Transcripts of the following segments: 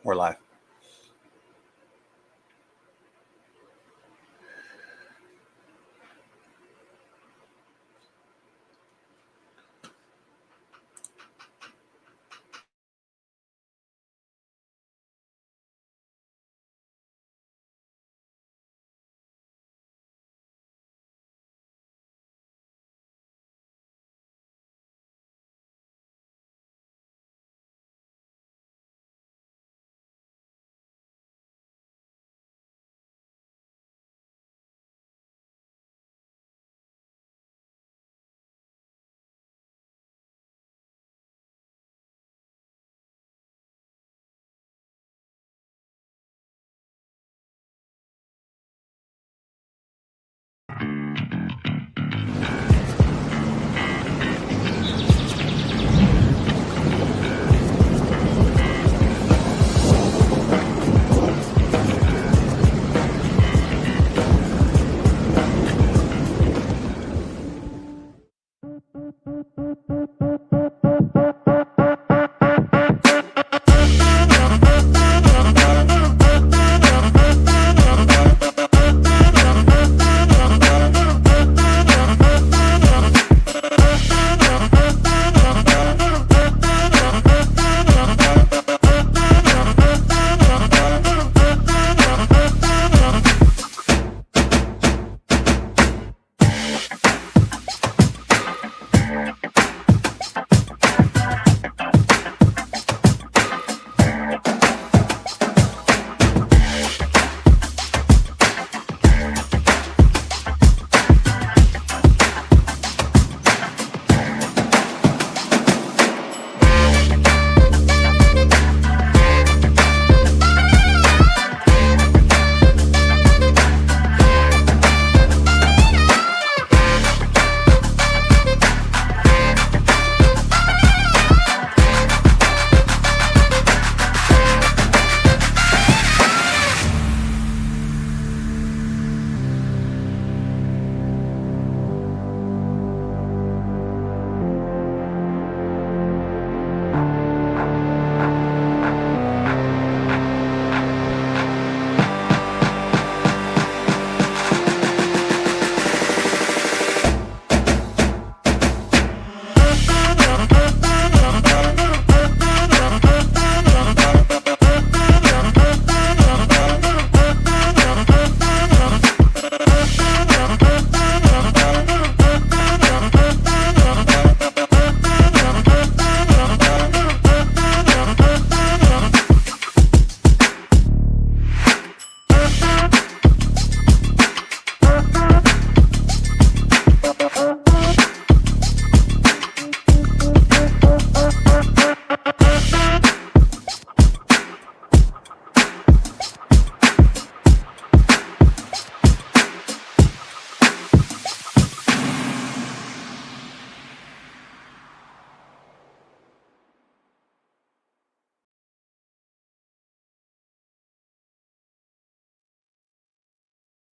We're live.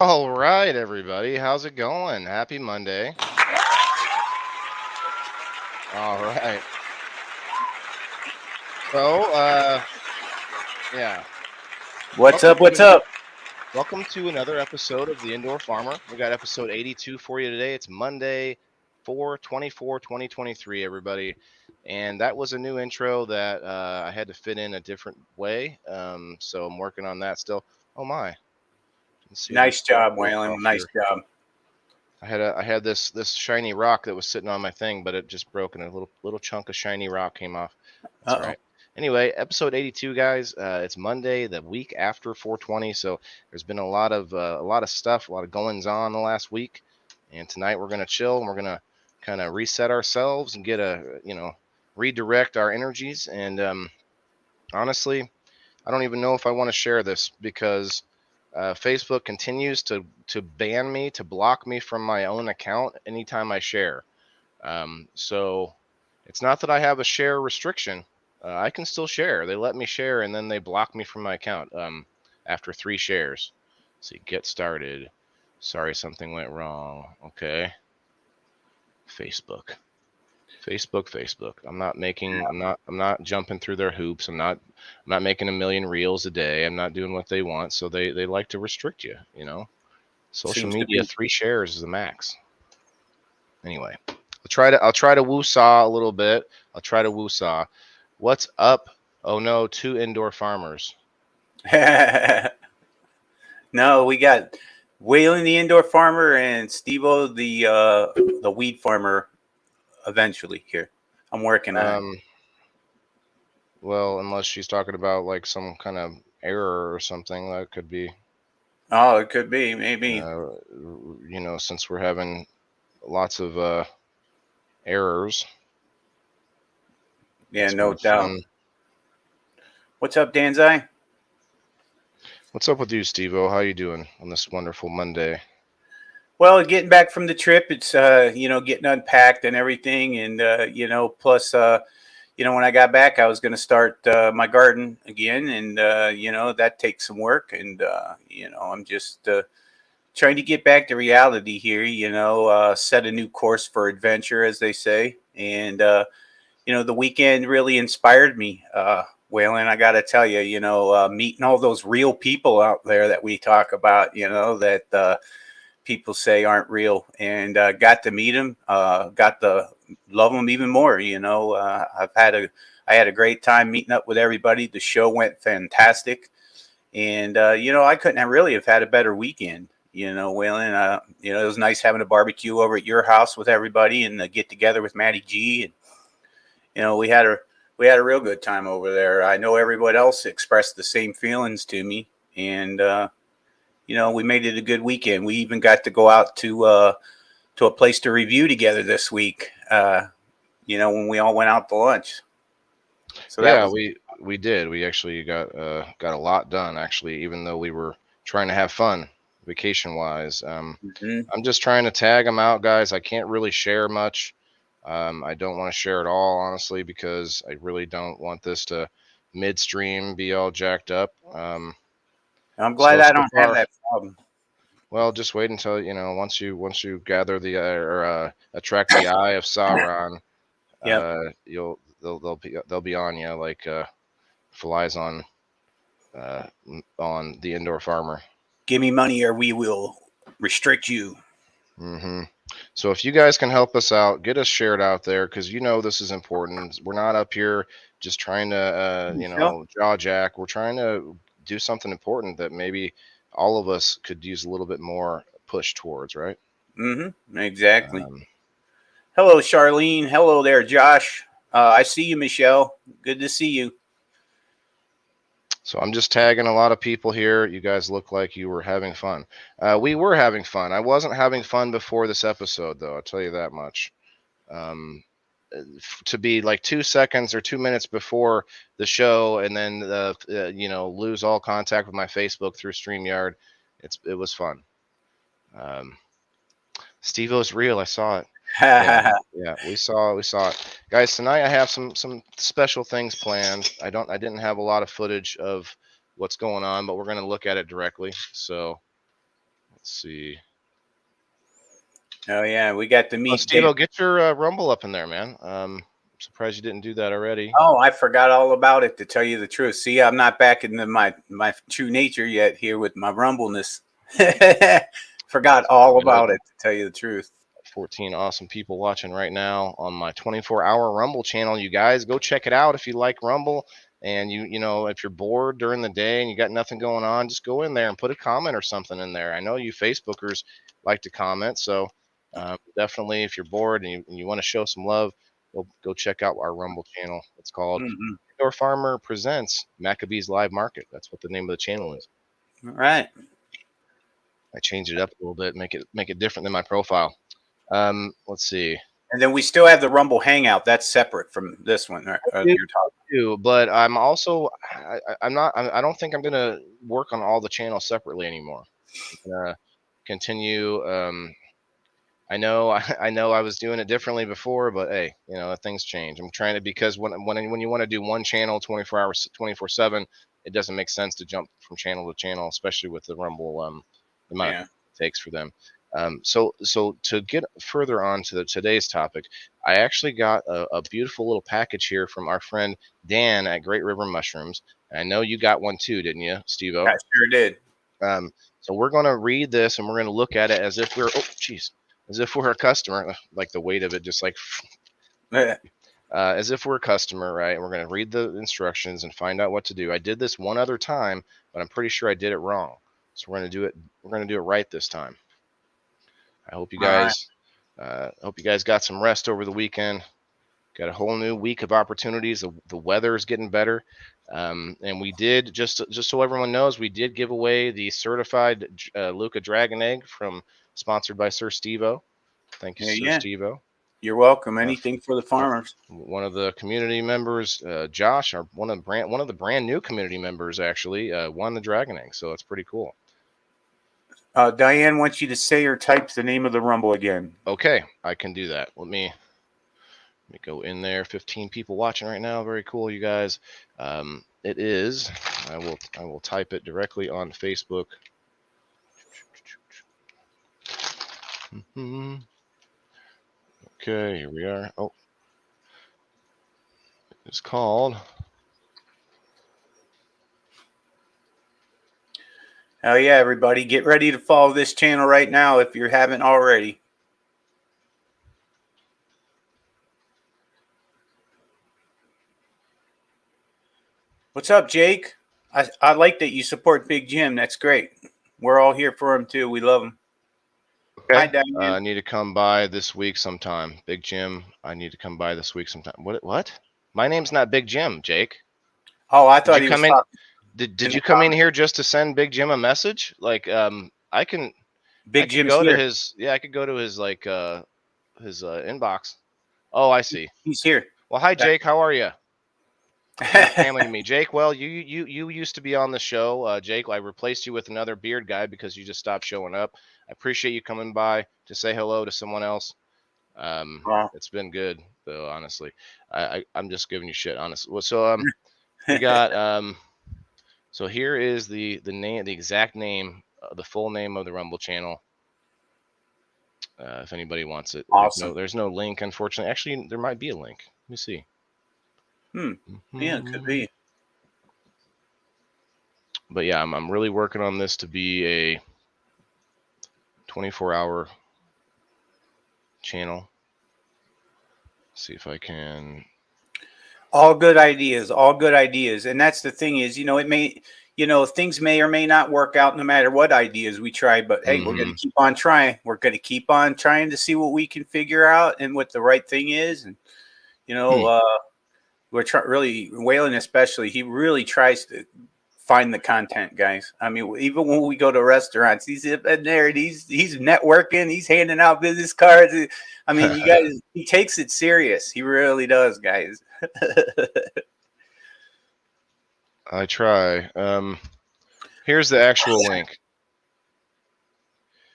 All right, everybody. How's it going? Happy Monday. All right. So, yeah. What's Welcome up? to Welcome to another episode of The Indoor Farmer. We got episode 82 for you today. It's Monday, 4/24/2023, everybody. And that was a new intro that I had to fit in a different way. So I'm working on that still. Oh my. Nice job, Waylon. Nice job. I had this shiny rock that was sitting on my thing, but it just broke and a little chunk of shiny rock came off. That's all right. Anyway, episode 82, guys. It's Monday, the week after 420. So there's been a lot of stuff, a lot of goings on the last week. And tonight we're gonna chill and we're gonna kind of reset ourselves and get redirect our energies. And honestly, I don't even know if I want to share this because Facebook continues to ban me, to block me from my own account anytime I share. So it's not that I have a share restriction. I can still share. They let me share, and then they block me from my account after 3 shares. So get started. Sorry, something went wrong. Okay. Facebook. Facebook. I'm not jumping through their hoops. I'm not making a million reels a day. I'm not doing what they want. So they like to restrict you, you know. Social Seems to media, be. 3 shares is the max. Anyway, I'll try to woo-saw a little bit. I'll try to woo-saw. What's up? Oh no, 2 indoor farmers. No, we got Waylon the indoor farmer and SteveO the weed farmer. Eventually, here, I'm working on it. Well, unless she's talking about like some kind of error or something, that could be. Oh, it could be maybe. You know, since we're having lots of errors. Yeah, It's no been doubt. fun. What's up, Danzai? What's up with you, Steve-O? How you doing on this wonderful Monday? Well, getting back from the trip, it's getting unpacked and everything, and plus when I got back, I was going to start my garden again, and that takes some work, and I'm just trying to get back to reality here. Set a new course for adventure, as they say, and the weekend really inspired me. Waylon, I got to tell you, meeting all those real people out there that we talk about, that people say aren't real, and got to meet them, got to love them even more. I had a great time meeting up with everybody. The show went fantastic, and I couldn't have really have had a better weekend. Waylon, it was nice having a barbecue over at your house with everybody, and get together with Matty G, and we had a real good time over there. I know everybody else expressed the same feelings to me, and we made it a good weekend. We even got to go out to a place to review together this week. When we all went out to lunch. So that Yeah, was. we did. We actually got a lot done. Actually, even though we were trying to have fun, vacation wise. Mhm. I'm just trying to tag them out, guys. I can't really share much. I don't want to share at all, honestly, because I really don't want this to midstream be all jacked up. I'm glad So I so don't have far, that problem. well, just wait until once you gather the or attract the eye of Sauron, Yep. they'll be on you like flies on the indoor farmer. Give me money or we will restrict you. hmm So if you guys can help us out, get us shared out there because this is important. We're not up here just trying to Michelle? jaw jack. We're trying to do something important that maybe all of us could use a little bit more push towards, right? Mm-hmm. Exactly. Um, Hello, Charlene. Hello there, Josh. I see you, Michelle. Good to see you. so I'm just tagging a lot of people here. You guys look like you were having fun. We were having fun. I wasn't having fun before this episode, though. I'll tell you that much. Um, to be like 2 seconds or 2 minutes before the show and then lose all contact with my Facebook through StreamYard. It was fun. um, Steve-O's real. I saw it. Yeah, we saw it, guys. Tonight I have some special things planned. I didn't have a lot of footage of what's going on, but we're going to look at it directly. So let's see. Oh yeah, we got to Oh, meet Dave. Steve-O, get your Rumble up in there, man. I'm surprised you didn't do that already. Oh, I forgot all about it, to tell you the truth. See, I'm not back into my true nature yet here with my rumbleness. Forgot all about it, to tell you the truth. 14 awesome people watching right now on my 24-hour Rumble channel. You guys go check it out if you like Rumble. And if you're bored during the day and you got nothing going on, just go in there and put a comment or something in there. I know you Facebookers like to comment, so definitely if you're bored and you want to show some love, go check out our Rumble channel. It's called Mm-hmm. Indoor Farmer Presents Maccabees Live Market. That's what the name of the channel is. All right. I changed it up a little bit, make it different than my profile. Let's see. And then we still have the Rumble Hangout. That's separate from this one. You're talking. But I'm also I'm not I don't think I'm gonna work on all the channels separately anymore. I'm gonna continue. I know I was doing it differently before, but hey, things change. I'm trying to because when you want to do one channel 24 hours 24/7, it doesn't make sense to jump from channel to channel, especially with the Rumble the amount of Yeah. time it takes for them. So to get further on to today's topic, I actually got a beautiful little package here from our friend Dan at Great River Mushrooms. And I know you got one too, didn't you, SteveO? I sure did. So we're going to read this and we're going to look at it as if as if we're a customer. Like the weight of it, just like as if we're a customer, right? And we're going to read the instructions and find out what to do. I did this one other time, but I'm pretty sure I did it wrong. So we're going to do it. We're going to do it right this time. I hope you guys, got some rest over the weekend. Got a whole new week of opportunities. The weather is getting better, and we did just so everyone knows, we did give away the certified Luca Dragon Egg sponsored by Sir SteveO. Thank you, Sir SteveO. You're welcome. Anything for the farmers. One of the community members, Josh, one of the brand new community members, actually won the Dragon Egg. So it's pretty cool. Diane wants you to say or type the name of the Rumble again. Okay, I can do that. Let me go in there. 15 people watching right now. Very cool, you guys. It is. I will type it directly on Facebook. Okay, here we are. Oh, it's called. Oh yeah, everybody, get ready to follow this channel right now if you haven't already. What's up, Jake? I like that you support Big Jim. That's great. We're all here for him too. We love him. Okay. Hi, Diane. I need to come by this week sometime. Big Jim, I need to come by this week sometime. What? My name's not Big Jim, Jake. Oh, I thought he was talking. Did you come in here just to send Big Jim a message? Like, I can. Big Jim's go here. To his. Yeah, I could go to his his inbox. Oh, I see. He's here. Well, hi, Jake. How are you? Family to me, Jake. Well, you used to be on the show, Jake. I replaced you with another beard guy because you just stopped showing up. I appreciate you coming by to say hello to someone else. It's been good, though. Honestly, I'm just giving you shit. Honestly. Well, so we got So here is the name, the exact name, the full name of the Rumble channel. If anybody wants it. Awesome. There's no link, unfortunately. Actually, there might be a link. Let me see. Yeah, it could be. But yeah, I'm really working on this to be a 24-hour channel. See if I can. All good ideas. And that's the thing is, things may or may not work out no matter what ideas we try. But hey, we're going to keep on trying. We're going to keep on trying to see what we can figure out and what the right thing is. And we're really, Waylon especially, he really tries to find the content, guys. I mean, even when we go to restaurants, he's in there and he's networking, he's handing out business cards. I mean, you guys, he takes it serious. He really does, guys. I try. Here's the actual link.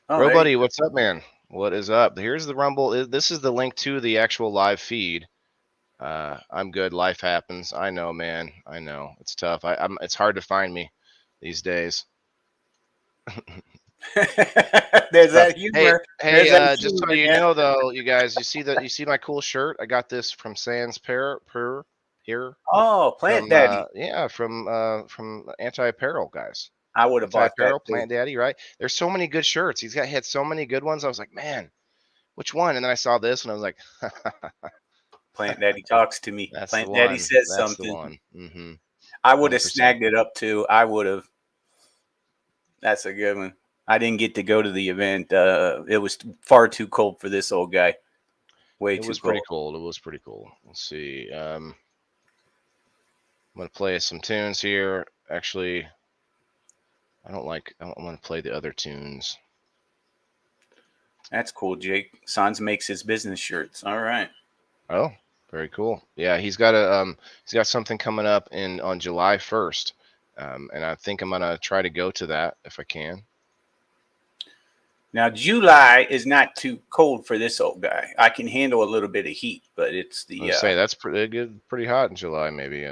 Bro, buddy, what's up, man? What is up? Here's the Rumble. This is the link to the actual live feed. I'm good. Life happens. I know, man. I know it's tough. It's hard to find me these days. There's that humor. Hey, just so you know, though, you guys, you see my cool shirt? I got this from Sans here. Oh, Plant Daddy. Yeah, from Anti Apparel guys. I would have bought that. Plant Daddy, right? There's so many good shirts. He had so many good ones. I was like, man, which one? And then I saw this, and I was like. Plant Daddy talks to me. That's Plant Daddy says something. The one. Mm-hmm. I would have snagged it up too. I would have. That's a good one. I didn't get to go to the event. It was far too cold for this old guy. Way too cold. It was pretty cold. It was pretty cool. Let's see. I'm gonna play some tunes here. Actually, I don't want to play the other tunes. That's cool, Jake. Sans makes his business shirts. All right. Oh, very cool. Yeah, he's got something coming up on July 1st, and I think I'm gonna try to go to that if I can. Now, July is not too cold for this old guy. I can handle a little bit of heat, but it's the. Say that's pretty good, pretty hot in July, maybe.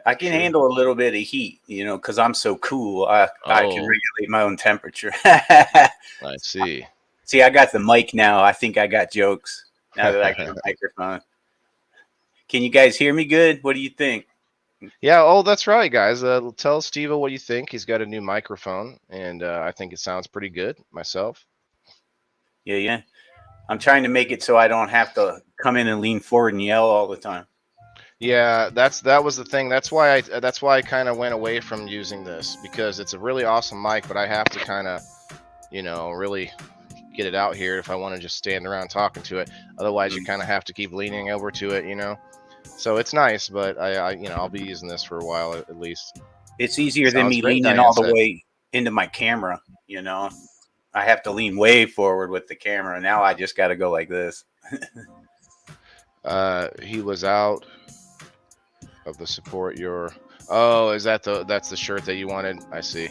I can handle a little bit of heat, because I'm so cool. I can regulate my own temperature. I see. See, I got the mic now. I think I got jokes now that I got a microphone. Can you guys hear me good? What do you think? Yeah, oh, that's right, guys. Tell SteveO what you think. He's got a new microphone, and I think it sounds pretty good myself. Yeah, yeah. I'm trying to make it so I don't have to come in and lean forward and yell all the time. Yeah, that was the thing. That's why I kind of went away from using this, because it's a really awesome mic, but I have to kind of, really get it out here if I want to just stand around talking to it. Otherwise, you kind of have to keep leaning over to it. So it's nice, but I'll be using this for a while at least. It's easier than Sounds me great, leaning Diane all the said. way into my camera. I have to lean way forward with the camera. Now I just got to go like this. He was out of the support your. Oh, that's the shirt that you wanted? I see.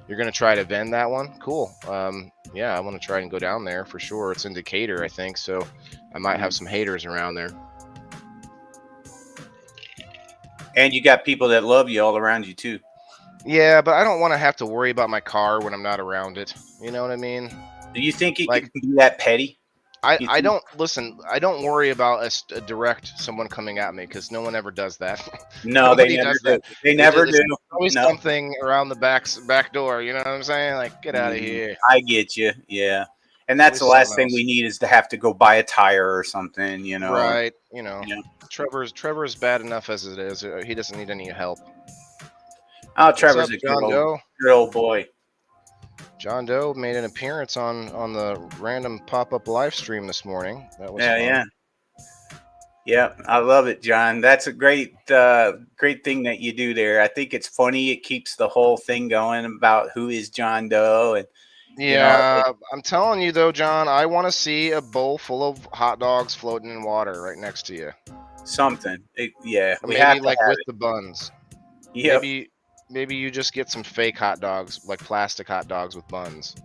You're gonna try to vend that one? Cool. Yeah, I want to try and go down there for sure. It's in Decatur, I think, so I might have some haters around there. And you got people that love you all around you too. Yeah, but I don't want to have to worry about my car when I'm not around it. You know what I mean? Do you think it Like, can be that petty? I don't listen. I don't worry about a direct someone coming at me, because no one ever does that. No, they Nobody never does do. that. They never There's do. always No. something around the back door. You know what I'm saying? Like, get out of here. I get you. Yeah. And that's Always the last something thing we else. need is to have to go buy a tire or something, Right. Yeah. Trevor's bad enough as it is. He doesn't need any help. Oh, What's Trevor's up, a John Doe? good old boy. John Doe made an appearance on the random pop-up live stream this morning. That was Yeah, fun. yeah. Yeah, I love it, John. That's a great thing that you do there. I think it's funny. It keeps the whole thing going about who is John Doe, and Yeah, I'm telling you though, John, I want to see a bowl full of hot dogs floating in water right next to you. something. Yeah, Or we have maybe to like have with it. the buns. Yep. Maybe you just get some fake hot dogs, like plastic hot dogs with buns.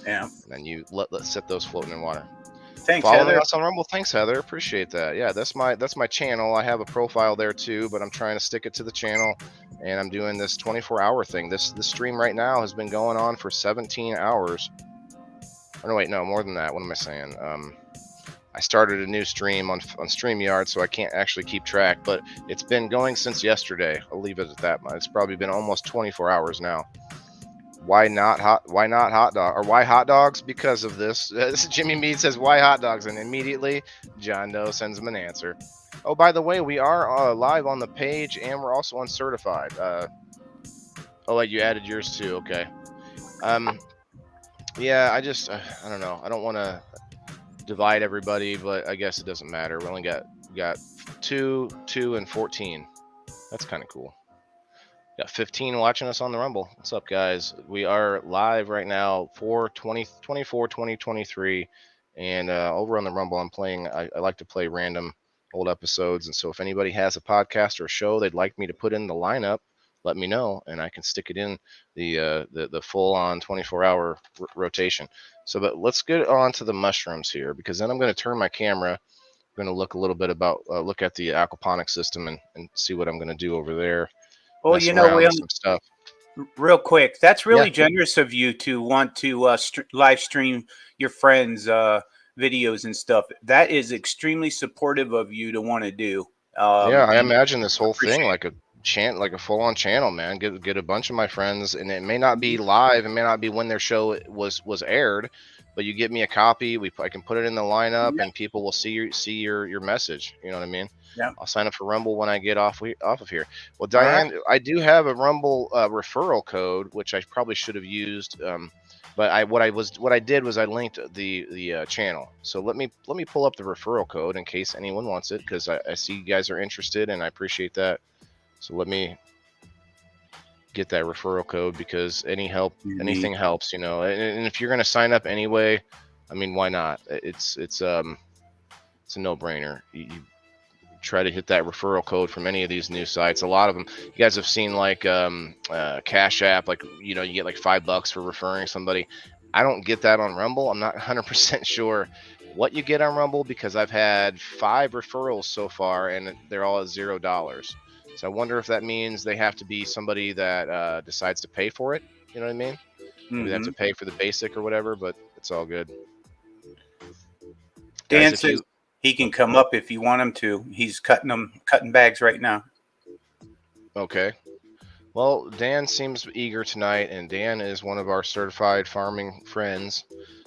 Yeah. And then you let set those floating in water. Thanks, Following Heather. us on Rumble. Thanks, Heather. Appreciate that. Yeah, that's my channel. I have a profile there too, but I'm trying to stick it to the channel, and I'm doing this 24-hour thing. This stream right now has been going on for 17 hours. Oh, no, wait, no, more than that. What am I saying? I started a new stream on StreamYard, so I can't actually keep track, but it's been going since yesterday. I'll leave it at that. It's probably been almost 24 hours now. Why not hot dog, or why hot dogs? Because of this. Jimmy Mead says, why hot dogs? And immediately John Doe sends him an answer. Oh, by the way, we are live on the page, and we're also uncertified. Oh, like you added yours too. Okay. Yeah, I don't know. I don't want to divide everybody, but I guess it doesn't matter. We only got 2, and 14. That's kind of cool. Got 15 watching us on the Rumble. What's up, guys? We are live right now for 2023, and over on the Rumble, I'm playing. I like to play random old episodes, and so if anybody has a podcast or a show they'd like me to put in the lineup, let me know, and I can stick it in the full-on 24-hour rotation. So, but let's get on to the mushrooms here, because then I'm going to turn my camera. I'm going to look a little bit look at the aquaponics system and see what I'm going to do over there. Well, Mess around with William, some stuff. real quick, that's really Yeah. generous of you to want to live stream your friends' videos and stuff. That is extremely supportive of you to want to do. Yeah, I And imagine this whole thing appreciate like a full-on channel, man. Get a bunch of my friends, and it may not be live, it may not be when their show was aired, but you get me a copy. I can put it in the lineup, Yeah. and people will see your message. You know what I mean? Yeah. I'll sign up for Rumble when I get off of here. Well, All right. Diane, I do have a Rumble referral code, which I probably should have used. But what I did was I linked the channel. So let me pull up the referral code in case anyone wants it, because I see you guys are interested, and I appreciate that. So let me get that referral code, because anything helps, And if you're gonna sign up anyway, I mean, why not? It's a no-brainer. You try to hit that referral code from any of these new sites. A lot of them, you guys have seen, like Cash App, like you get like $5 for referring somebody. I don't get that on Rumble. I'm not 100% sure what you get on Rumble, because I've had 5 referrals so far, and they're all at $0. So I wonder if that means they have to be somebody that decides to pay for it. You know what I mean? Maybe they have to pay for the basic or whatever, but it's all good. Dan if says you he can come up if you want him to. He's cutting bags right now. okay. Well, Dan seems eager tonight, and Dan is one of our certified farming friends.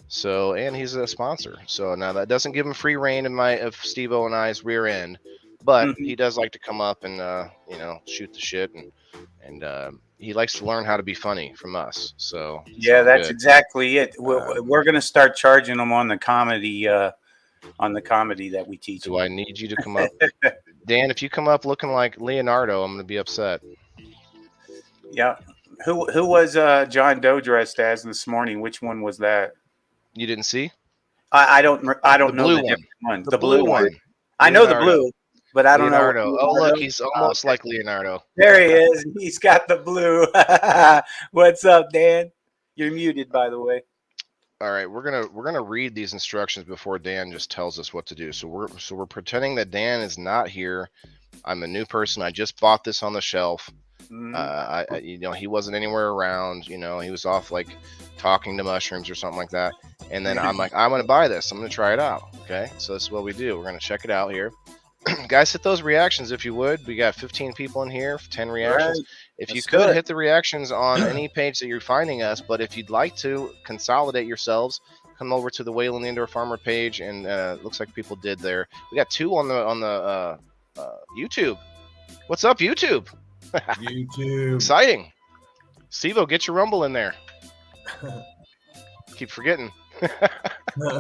So, and he's a sponsor. So now that doesn't give him free reign of SteveO and I's rear end, but Mhm. he does like to come up and shoot the shit, and he likes to learn how to be funny from us. So it's Yeah, all that's good. exactly it. Um, We're going to start charging them on the comedy that we teach do them. I need you to come up, Dan? If you come up looking like Leonardo, I'm going to be upset. Yeah. Who was John Doe dressed as this morning? Which one was that? You didn't see I the don't know blue the one, different one. the The blue blue one. one, I know the Leonardo. blue, but I don't know what Leonardo. Oh, look, Leonardo. he's almost Okay. like Leonardo. There he is. He's got the blue. What's up, Dan? You're muted, by the way. All right, we're gonna read these instructions before Dan just tells us what to do. So we're pretending that Dan is not here. I'm a new person. I just bought this on the shelf. He wasn't anywhere around. He was off like talking to mushrooms or something like that. And then I'm like, I'm gonna buy this. I'm gonna try it out. Okay, so this is what we do. We're gonna check it out here. Guys, hit those reactions if you would. We got 15 people in here, 10 reactions. Right. If you Let's could do it. hit the reactions on any page that you're finding us, but if you'd like to consolidate yourselves, come over to the Waylon Indoor Farmer page, and looks like people did there. We got 2 on the YouTube. What's up, YouTube? YouTube. Exciting. SteveO, get your Rumble in there. Keep forgetting.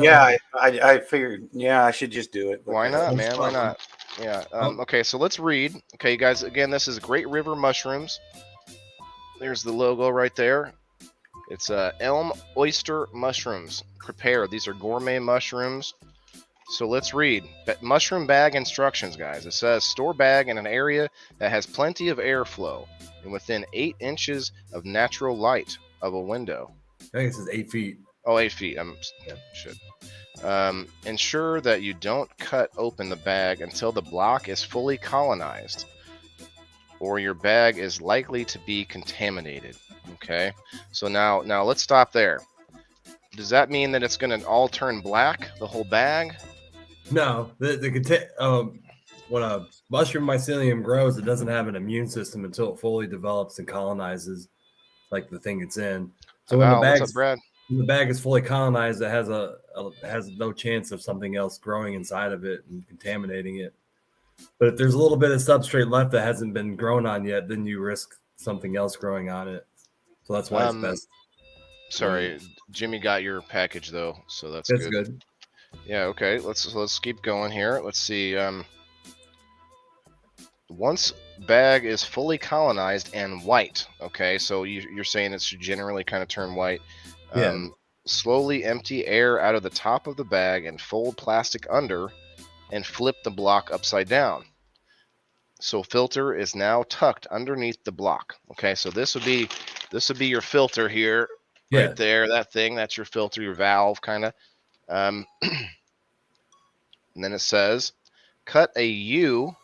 Yeah, I figured. Yeah, I should just do it. Why not, man? Why not? Yeah. Okay, so let's read. Okay, guys. Again, this is Great River Mushrooms. There's the logo right there. It's Elm Oyster Mushrooms. Prepare. These are gourmet mushrooms. So let's read. Mushroom bag instructions, guys. It says store bag in an area that has plenty of airflow and within 8 inches of natural light of a window. I think it says 8 feet. Oh, 8 feet. Should. Ensure that you don't cut open the bag until the block is fully colonized, or your bag is likely to be contaminated. Okay, so now let's stop there. Does that mean that it's going to all turn black, the whole bag? No, when a mushroom mycelium grows, it doesn't have an immune system until it fully develops and colonizes, like the thing it's in. So when What's up, Brad? when the bag is fully colonized, it has no chance of something else growing inside of it and contaminating it. But if there's a little bit of substrate left that hasn't been grown on yet, then you risk something else growing on it. So that's why it's best. Sorry, Jimmy got your package though, so that's good. Yeah, okay. Let's keep going here. Let's see. Once bag is fully colonized and white, okay, so you're saying it should generally kind of turn white. Yeah. Slowly empty air out of the top of the bag and fold plastic under and flip the block upside down. So filter is now tucked underneath the block. Okay, so this would be your filter here, right there. That thing, that's your filter, your valve, kind of. And then it says, cut a U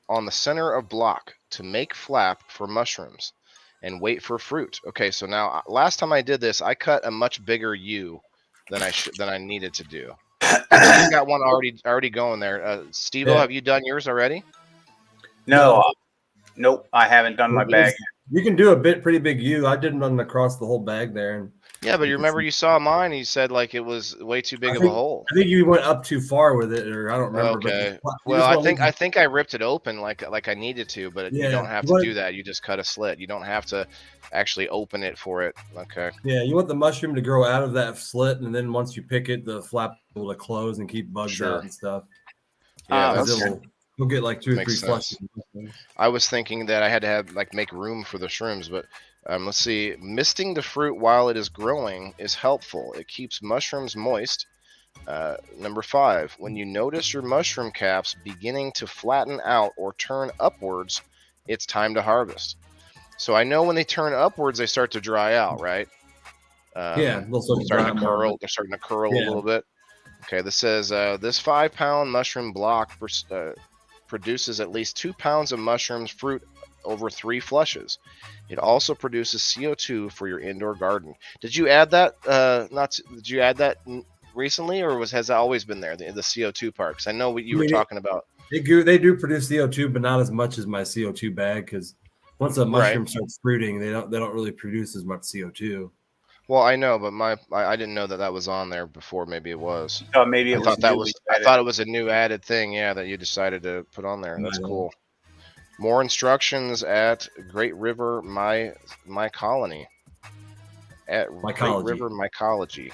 on the center of block to make flap for mushrooms and wait for fruit. Okay, so now last time I did this, I cut a much bigger U than I needed to do. You got one already going there. SteveO, have you done yours already? No. Nope, I haven't done my bag. You can do a pretty big U. I didn't run across the whole bag there. And yeah, but you remember you saw mine and you said like it was way too big of a hole. I think you went up too far with it, or I don't remember. Okay. Well, I think I ripped it open like I needed to, but you don't have to do that. You just cut a slit. You don't have to actually open it for it. Okay. Yeah, you want the mushroom to grow out of that slit, and then once you pick it, the flap will close and keep bugs out and stuff. Yeah, you'll get like 2 or 3 flushes. I was thinking that I had to have make room for the shrooms, but let's see. Misting the fruit while it is growing is helpful. It keeps mushrooms moist. Number 5, when you notice your mushroom caps beginning to flatten out or turn upwards, it's time to harvest. So I know when they turn upwards, they start to dry out, right? They'll starting to curl. They're starting to curl a little bit. Okay, this says this 5-pound mushroom block produces at least 2 pounds of mushrooms fruit over 3 flushes. It also produces CO2 for your indoor garden. Did you add that? Did you add that recently, or has that always been there? The CO2 part? 'Cause I know what you were mean, talking about. They do produce CO2, but not as much as my CO2 bag, because once a mushroom starts fruiting, they don't really produce as much CO2. Well, I know, but I didn't know that was on there before. Maybe it was. Oh, maybe it I was thought that newly was. I added. thought it was a new added thing. Yeah, that you decided to put on there. That's cool. More instructions at Great River Mycology. At Great River Mycology.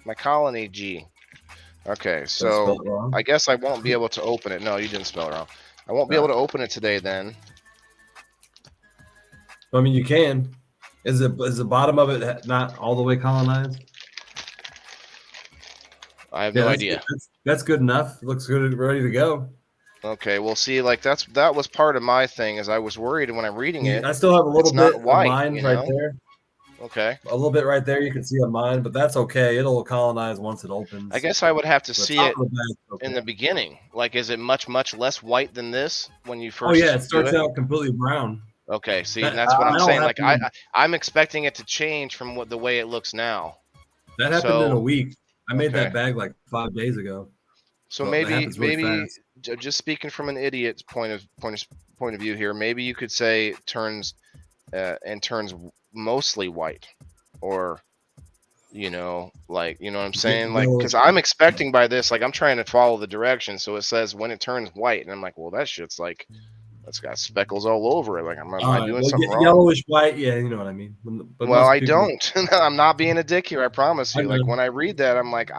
Mycology G. Okay, so I guess I won't be able to open it. No, you didn't spell it wrong. I won't be able to open it today then. I mean, you can. Is the bottom of it not all the way colonized? I have no idea. That's good enough. It looks good, ready to go. Okay, well, see, like that was part of my thing, is I was worried when I'm reading it. I still have a little bit of mine right know? there. Okay. A little bit right there. You can see a mine, but that's okay. It'll colonize once it opens. I guess I would have to see it in the beginning. Like, is it much less white than this when you first? Oh yeah, it starts out completely brown. Okay, see, that's what I'm saying. Like, I'm expecting it to change from the way it looks now. That happened in a week. I made that bag like 5 days ago. So maybe just speaking from an idiot's point of view here, maybe you could say turns mostly white, or like, you know what I'm saying? Like, because I'm expecting by this, like, I'm trying to follow the directions, so it says when it turns white, and I'm like, well, that shit's like, that's got speckles all over it. Like, am I doing something wrong? Yellowish white, yeah, you know what I mean. But well, I don't. I'm not being a dick here, I promise you. Like, when I read that, I'm like,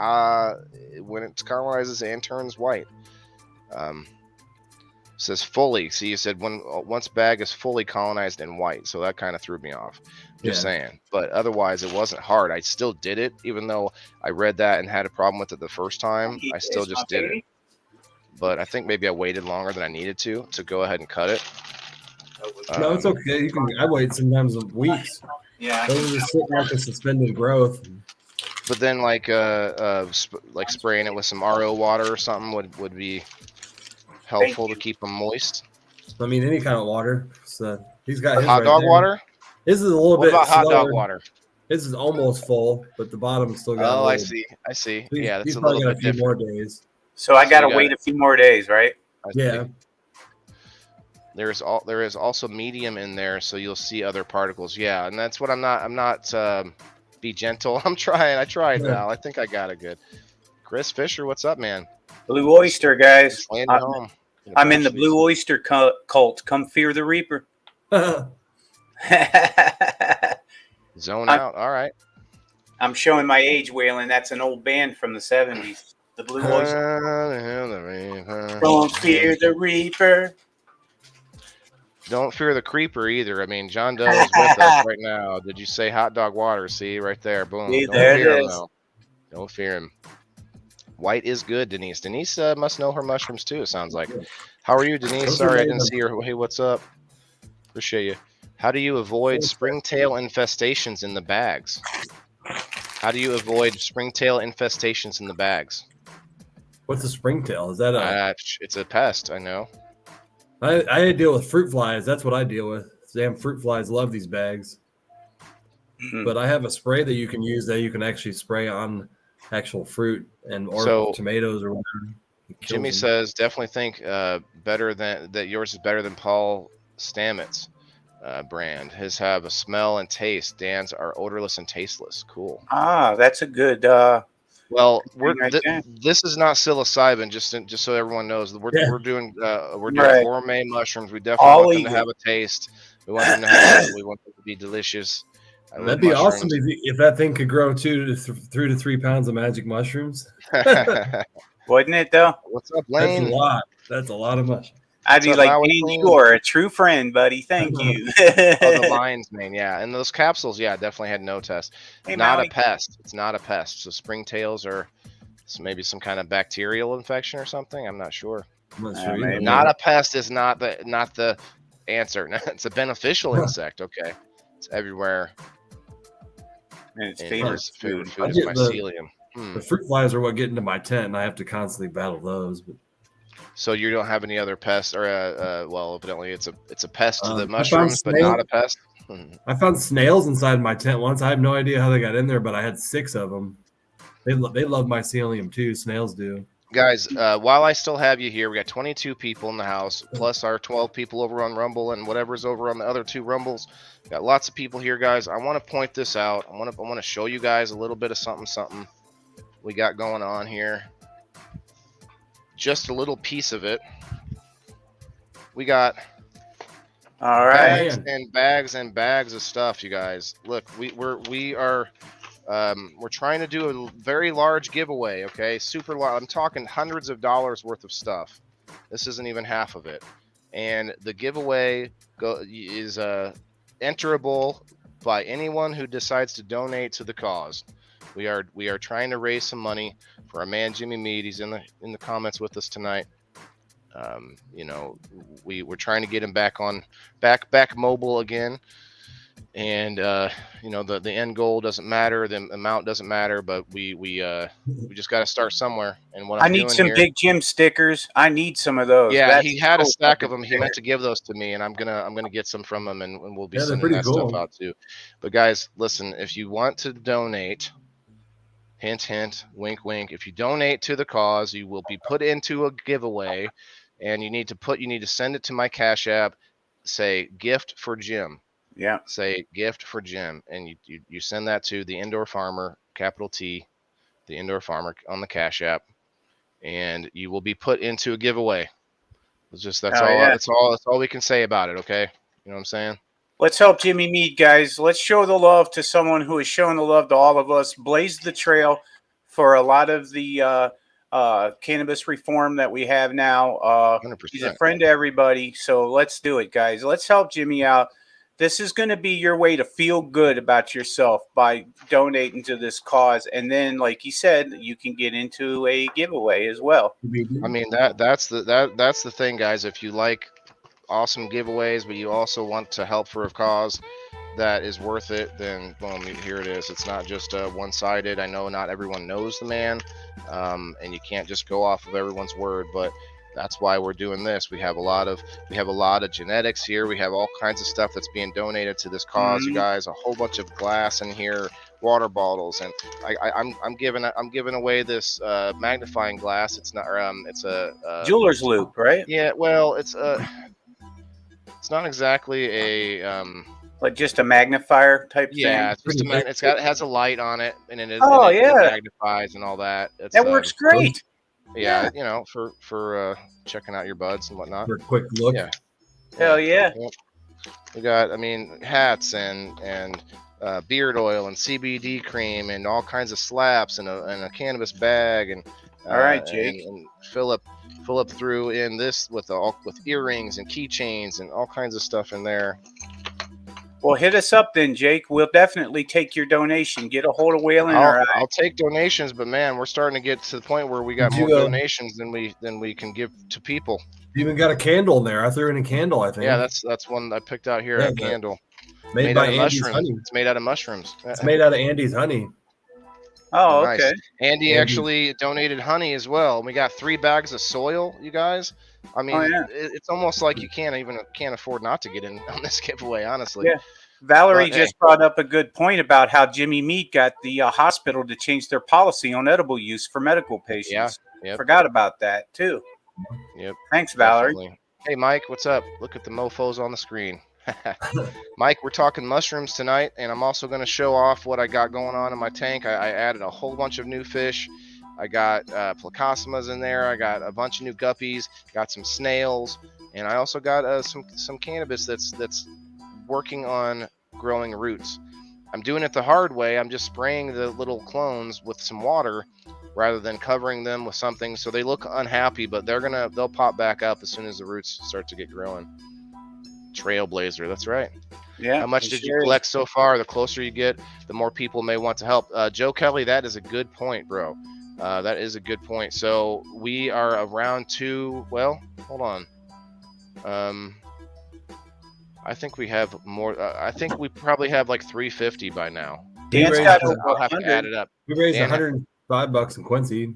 when it colonizes and turns white. Says fully. See, you said once bag is fully colonized and white, so that kind of threw me off. Just saying. But otherwise, it wasn't hard. I still did it, even though I read that and had a problem with it the first time. I still just did it. But I think maybe I waited longer than I needed to go ahead and cut it. No, it's okay. I wait sometimes weeks. Yeah. Those are just sitting like a suspended growth. But then, like spraying it with some RO water or something would be helpful to keep them moist. I mean, any kind of water. So he's got his hot dog water. This is a little bit. What about hot dog water? This is almost full, but the bottom still got. Oh, I see. Yeah, that's a little bit different. More days. So I gotta wait a few more days, right? Yeah. There is also medium in there, so you'll see other particles. Yeah, and that's what I'm not. Be gentle. I tried now. I think I got it good. Chris Fisher, what's up, man? Blue Oyster, guys. I'm in the Blue Oyster cult. Come fear the Reaper. Zone out. All right. I'm showing my age, Waylon. That's an old band from the 70s. The Blue Oyster. Don't fear the Reaper. Don't fear the creeper either. I mean, John Doe is with us right now. Did you say hot dog water? See, right there. Boom. See, Don't fear him, though. Don't fear him. White is good, Denise. Denise must know her mushrooms, too, it sounds like. How are you, Denise? Sorry, I didn't see her. Hey, what's up? Appreciate you. How do you avoid springtail infestations in the bags? What's a springtail? Is that it's a pest, I know. I deal with fruit flies. That's what I deal with. Damn fruit flies love these bags. Mm-hmm. But I have a spray that you can use that you can actually spray on actual fruit or tomatoes or whatever. Jimmy says definitely think yours is better than Paul Stamets brand. His have a smell and taste. Dan's are odorless and tasteless. Cool. That's a good. Well, this is not psilocybin. Just so everyone knows, we're doing gourmet mushrooms. We definitely want them to have a taste. We want them to be delicious. That'd be awesome if that thing could grow 2 to 3 pounds of magic mushrooms. Wouldn't it though? What's up, Lane? That's a lot. That's a lot of mushrooms. I'd be like, you are a true friend, buddy. Thank you. The lion's mane, yeah. And those capsules, yeah, definitely had no test. Hey, not a pest. It's not a pest. So springtails are maybe some kind of bacterial infection or something. I'm not sure. Not a pest is not the answer. It's a beneficial insect. Okay, it's everywhere. And its favorite food is mycelium. The fruit flies are what get into my tent, and I have to constantly battle those. But. So you don't have any other pests, or well, evidently it's a pest to the mushrooms, but not a pest. I found snails inside my tent once. I have no idea how they got in there, but I had 6 of them. They love mycelium too. Snails do. Guys, while I still have you here, we got 22 people in the house, plus our 12 people over on Rumble and whatever's over on the other 2 Rumbles. Got lots of people here, guys. I want to point this out. I want to show you guys a little bit of something we got going on here. Just a little piece of it. We got All right. bags and bags and bags of stuff, you guys. Look, we're trying to do a very large giveaway, okay? Super large. I'm talking hundreds of dollars worth of stuff. This isn't even half of it. And the giveaway is enterable by anyone who decides to donate to the cause. We are trying to raise some money for our man Jimmy Mead. He's in the comments with us tonight. We're trying to get him back mobile again. And the end goal doesn't matter, the amount doesn't matter, but we just got to start somewhere. And what I need some Big Jim stickers. I need some of those. Yeah, he had a stack of them. He meant to give those to me, and I'm gonna get some from him, and we'll be sending that stuff out too. But guys, listen, if you want to donate, hint hint, wink wink, if you donate to the cause, you will be put into a giveaway, and you need to send it to my Cash App. Say gift for Jim. Yeah. Say gift for Jim, and you send that to the Indoor Farmer, capital T, the Indoor Farmer on the Cash App, and you will be put into a giveaway. That's all we can say about it. Okay, you know what I'm saying? Let's help Jimmy Mead, guys. Let's show the love to someone who has shown the love to all of us. Blaze the trail for a lot of the cannabis reform that we have now. 100%. He's a friend to everybody, so let's do it, guys. Let's help Jimmy out. This is going to be your way to feel good about yourself by donating to this cause. And then, like he said, you can get into a giveaway as well. I mean, that's the thing, guys. If you like awesome giveaways, but you also want to help for a cause that is worth it, then boom, here it is. It's not just one-sided. I know not everyone knows the man, and you can't just go off of everyone's word, but that's why we're doing this. We have a lot of genetics here. We have all kinds of stuff that's being donated to this cause, you guys. A whole bunch of glass in here, water bottles, and I'm giving away this magnifying glass. It's not it's a jeweler's loop, right? Yeah, well, it's not exactly a like just a magnifier type thing. Yeah, it has a light on it, and it magnifies and all that. That works great. Yeah, for checking out your buds and whatnot. For a quick look. Yeah. Hell yeah. We got, hats and beard oil and CBD cream and all kinds of slaps and a cannabis bag and. All right, Jake. And fill up through in this with earrings and keychains and all kinds of stuff in there. Well, hit us up then, Jake. We'll definitely take your donation. Get a hold of Waylon. I'll take donations, but man, we're starting to get to the point where we got more donations than we can give to people. You even got a candle in there. I threw in a candle, I think. Yeah, that's one I picked out here. A candle made by Andy's honey. It's made out of mushrooms. It's made out of Andy's honey. Oh, nice. Okay. Andy actually donated honey as well. We got 3 bags of soil, you guys. I mean, it's almost like you can't afford not to get in on this giveaway, honestly. Yeah. Valerie just brought up a good point about how Jimmy Mead got the hospital to change their policy on edible use for medical patients. Yeah. Yep. Forgot about that too. Yep. Thanks, Valerie. Definitely. Hey, Mike, what's up? Look at the mofos on the screen. Mike, we're talking mushrooms tonight, and I'm also going to show off what I got going on in my tank. I added a whole bunch of new fish. I got placasimas in there. I got a bunch of new guppies. Got some snails, and I also got some cannabis that's working on growing roots. I'm doing it the hard way. I'm just spraying the little clones with some water rather than covering them with something, so they look unhappy, but they'll pop back up as soon as the roots start to get growing. Trailblazer, that's right. Yeah. How much did you collect so far? The closer you get, the more people may want to help. Joe Kelly, that is a good point, bro. That is a good point. So we are around hold on. I think we have more. I think we probably have like 350 by now. I'll have to add it up. We raised $105 in Quincy.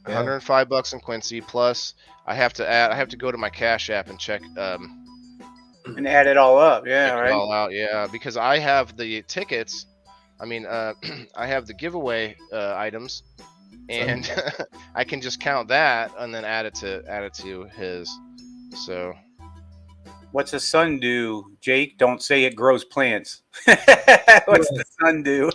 Yeah. $105 in Quincy. Plus, I have to go to my Cash App and check. And add it all up. Yeah, right. It all out. Yeah, because I have the tickets I mean, I have the giveaway items, and I can just count that and then add it to his. So What's the sun do, Jake? Don't say it grows plants. What's the sun do?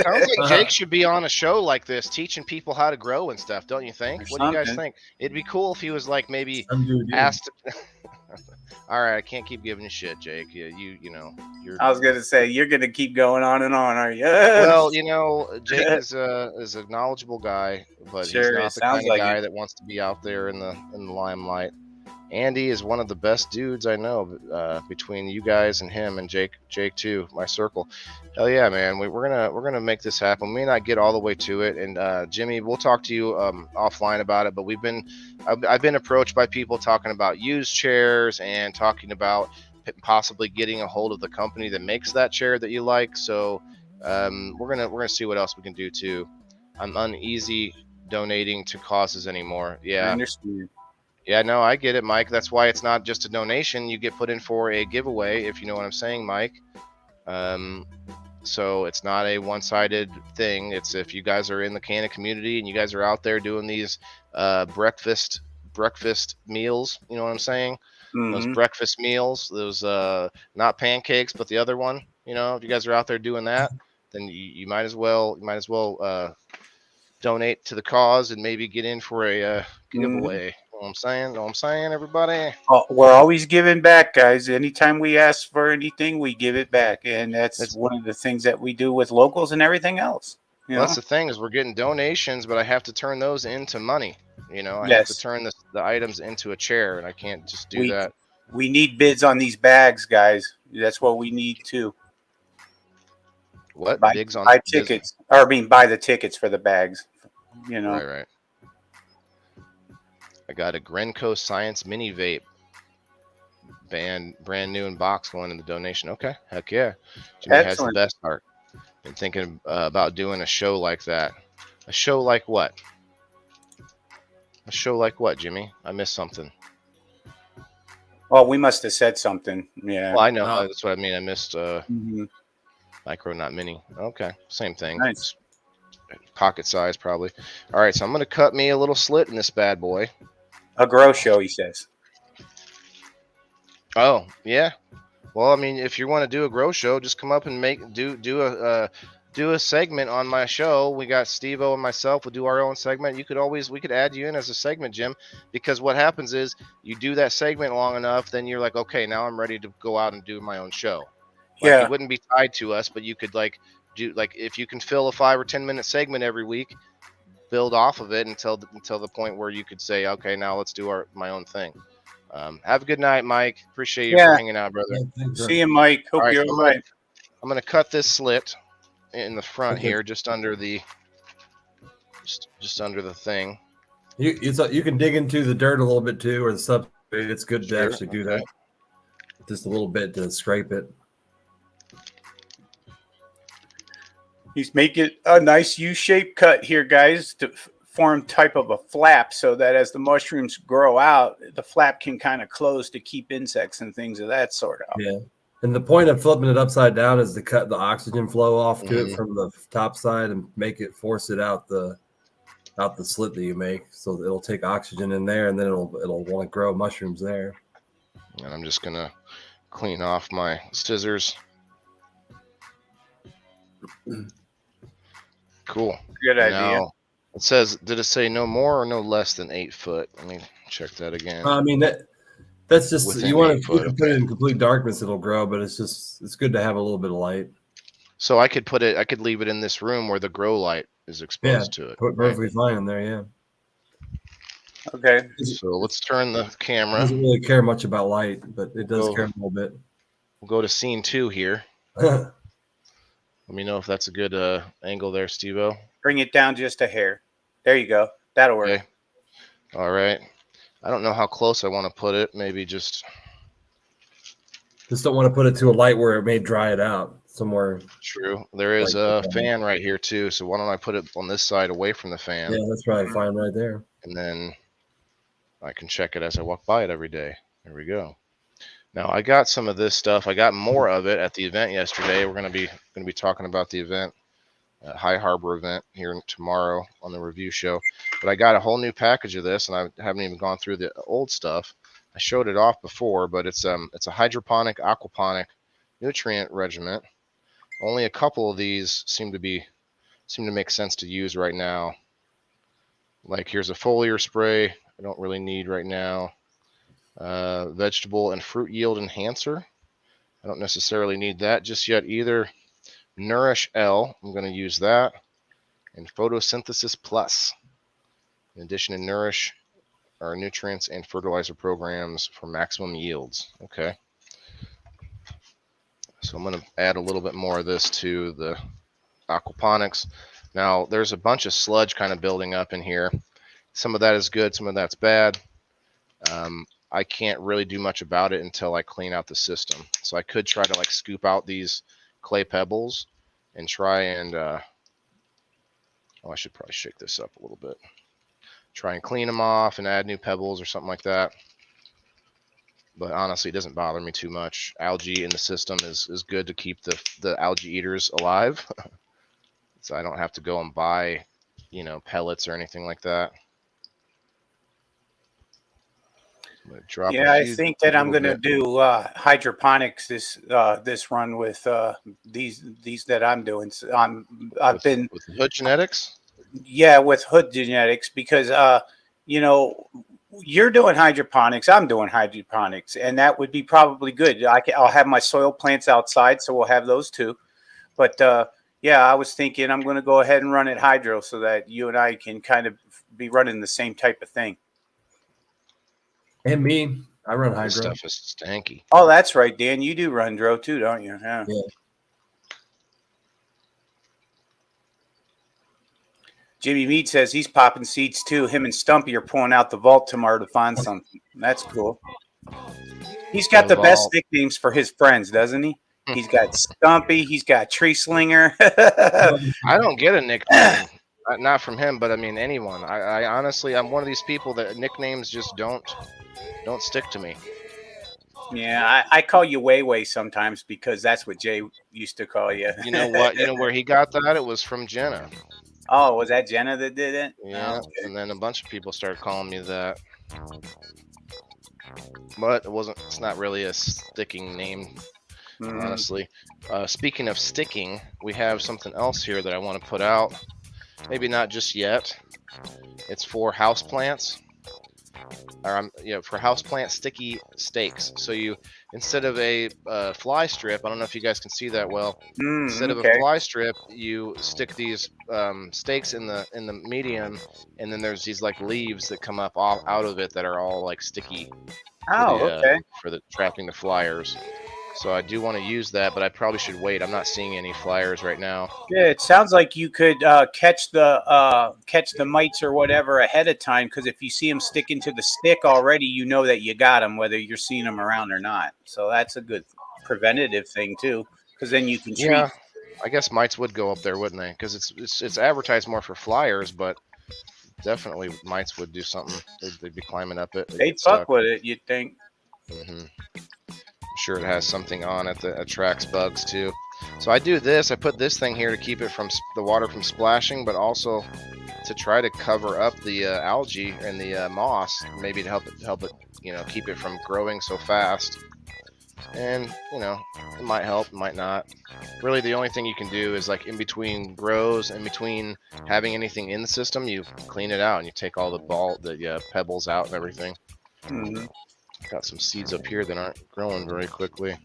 sounds like Jake should be on a show like this, teaching people how to grow and stuff. Don't you think? Or What do you guys something. think? It'd be cool if he was like maybe Dude. asked. All right, I can't keep giving you shit, Jake. You know, you're. I was gonna say you're gonna keep going on and on, are you? Well, you know, Jake is a knowledgeable guy, but he's Sure, not it the sounds kind of like guy it. that wants to be out there in the limelight. Andy is one of the best dudes I know. Between you guys and him and Jake too, my circle. Hell yeah, man. We're gonna make this happen. We may not get all the way to it, and Jimmy, we'll talk to you offline about it. But I've been approached by people talking about used chairs and talking about possibly getting a hold of the company that makes that chair that you like. So we're gonna see what else we can do too. I'm uneasy donating to causes anymore. I Yeah. understand. Yeah, no, I get it, Mike. That's why it's not just a donation. You get put in for a giveaway, if you know what I'm saying, Mike. So it's not a one-sided thing. It's if you guys are in the Canna community and you guys are out there doing these breakfast meals, you know what I'm saying? Those breakfast meals, those not pancakes, but the other one. You know, if you guys are out there doing that, then you might as well donate to the cause and maybe get in for a giveaway. Know what I'm saying? Know what I'm saying, everybody? Oh, we're always giving back, guys. Anytime we ask for anything, we give it back, and that's one of the things that we do with locals and everything else. You know? That's the thing is we're getting donations, but I have to turn those into money. You know, I have to Yes. turn the items into a chair, and I can't just do that. We need bids on these bags, guys. That's what we need too. What Buy bigs on tickets, or I mean, buy the tickets for the bags. You know, Right. I got a Grenco Science Mini Vape brand new in box going in the donation. Okay, heck yeah. Jimmy has the best heart. Been thinking about doing a show like that. A show like what? A show like what, Jimmy? I missed something. Well, we must have said something. Yeah. Well, I know. That's what I mean. I missed micro, not mini. Okay, same thing. Nice. Pocket size, probably. All right, so I'm going to cut me a little slit in this bad boy. A grow show, he says. Oh, yeah. Well, I mean, if you want to do a grow show, just come up and do a segment on my show. We got SteveO and myself. We'll do our own segment. We could add you in as a segment, Jim, because what happens is you do that segment long enough, then you're like, okay, now I'm ready to go out and do my own show. It wouldn't be tied to us, but you could do if you can fill a 5 or 10 minute segment every week, build off of it until the point where you could say, okay, now let's do my own thing. Have a good night, Mike. Appreciate you for hanging out, brother. See you, Mike. Hope you're all right. I'm gonna cut this slit in the front here, just under the thing. You can dig into the dirt a little bit too, or the substrate. It's good to actually do that. Just a little bit to scrape it. He's making a nice U-shaped cut here, guys, to form type of a flap, so that as the mushrooms grow out, the flap can kind of close to keep insects and things of that sort out. Yeah. And the point of flipping it upside down is to cut the oxygen flow off to it from the top side and force it out the slit that you make, so it'll take oxygen in there, and then it'll want to grow mushrooms there. And I'm just gonna clean off my scissors. Cool. Good idea. Now, it says, did it say no more or no less than 8 foot? Let me check that again. I mean that's just Within you want 8 to foot, put it in complete darkness, it'll grow, but it's good to have a little bit of light. So I could leave it in this room where the grow light is exposed to it. Perfectly fine in there, yeah. Okay. So let's turn the camera. It doesn't really care much about light, but it does care a little bit. We'll go to scene 2 here. Let me know if that's a good angle there, SteveO. Bring it down just a hair. There you go. That'll work. Okay. All right. I don't know how close I want to put it. Maybe just don't want to put it to a light where it may dry it out somewhere. True. There is a fan right here too. So why don't I put it on this side away from the fan? Yeah, that's probably fine right there. And then I can check it as I walk by it every day. There we go. Now I got some of this stuff. I got more of it at the event yesterday. We're gonna be talking about the event. High Harbor event here tomorrow on the review show. But I got a whole new package of this, and I haven't even gone through the old stuff. I showed it off before, but it's a hydroponic, aquaponic nutrient regimen. Only a couple of these seem to make sense to use right now. Like here's a foliar spray I don't really need right now. Vegetable and fruit yield enhancer. I don't necessarily need that just yet either. Nourish L, I'm going to use that. And Photosynthesis Plus. In addition to Nourish, our nutrients and fertilizer programs for maximum yields. Okay. So I'm going to add a little bit more of this to the aquaponics. Now, there's a bunch of sludge kind of building up in here. Some of that is good, some of that's bad. I can't really do much about it until I clean out the system. So I could try to like scoop out these clay pebbles and try and, I should probably shake this up a little bit. Try and clean them off and add new pebbles or something like that. But honestly, it doesn't bother me too much. Algae in the system is good to keep the algae eaters alive. So I don't have to go and buy, pellets or anything like that. Yeah, I think that I'm going to do hydroponics this run with these that I'm doing. So I've been with Hood Genetics. Yeah, with Hood Genetics because you're doing hydroponics, I'm doing hydroponics, and that would be probably good. I'll have my soil plants outside, so we'll have those too. But yeah, I was thinking I'm going to go ahead and run it hydro so that you and I can kind of be running the same type of thing. And me, I run hydro. This stuff is stanky. Oh, that's right, Dan. You do run hydro too, don't you? Yeah. Jimmy Mead says he's popping seeds too. Him and Stumpy are pulling out the vault tomorrow to find something. That's cool. He's got the best nicknames for his friends, doesn't he? He's got Stumpy. He's got Tree Slinger. I don't get a nickname. Not from him, but I mean anyone. I honestly, I'm one of these people that nicknames just don't stick to me. Yeah, I call you Way Way sometimes because that's what Jay used to call you. You know what? You know where he got that? It was from Jenna. Oh, was that Jenna that did it? Yeah, okay. And then a bunch of people started calling me that. But it's not really a sticking name, honestly. Speaking of sticking, we have something else here that I want to put out. Maybe not just yet. It's for houseplants. For houseplant sticky stakes. So you, instead of a fly strip, I don't know if you guys can see that well. Instead of a fly strip, you stick these stakes in the medium, and then there's these like leaves that come up out of it that are all like sticky. For the trapping the flyers. So I do want to use that, but I probably should wait. I'm not seeing any flyers right now. Yeah, it sounds like you could catch the mites or whatever ahead of time, because if you see them sticking to the stick already, you know that you got them, whether you're seeing them around or not. So that's a good preventative thing too, because then you can treat. Yeah, I guess mites would go up there, wouldn't they? Because it's advertised more for flyers, but definitely mites would do something. They'd be climbing up it. They'd fuck with it, you'd think. Mm-hmm. I'm sure it has something on it that attracts bugs too. So I do this. I put this thing here to keep it from the water from splashing, but also to try to cover up the algae and the moss, maybe to help it, keep it from growing so fast. And it might help, it might not. Really, the only thing you can do is like in between grows, in between having anything in the system, you clean it out and you take all the pebbles out and everything. Mm-hmm. Got some seeds up here that aren't growing very quickly.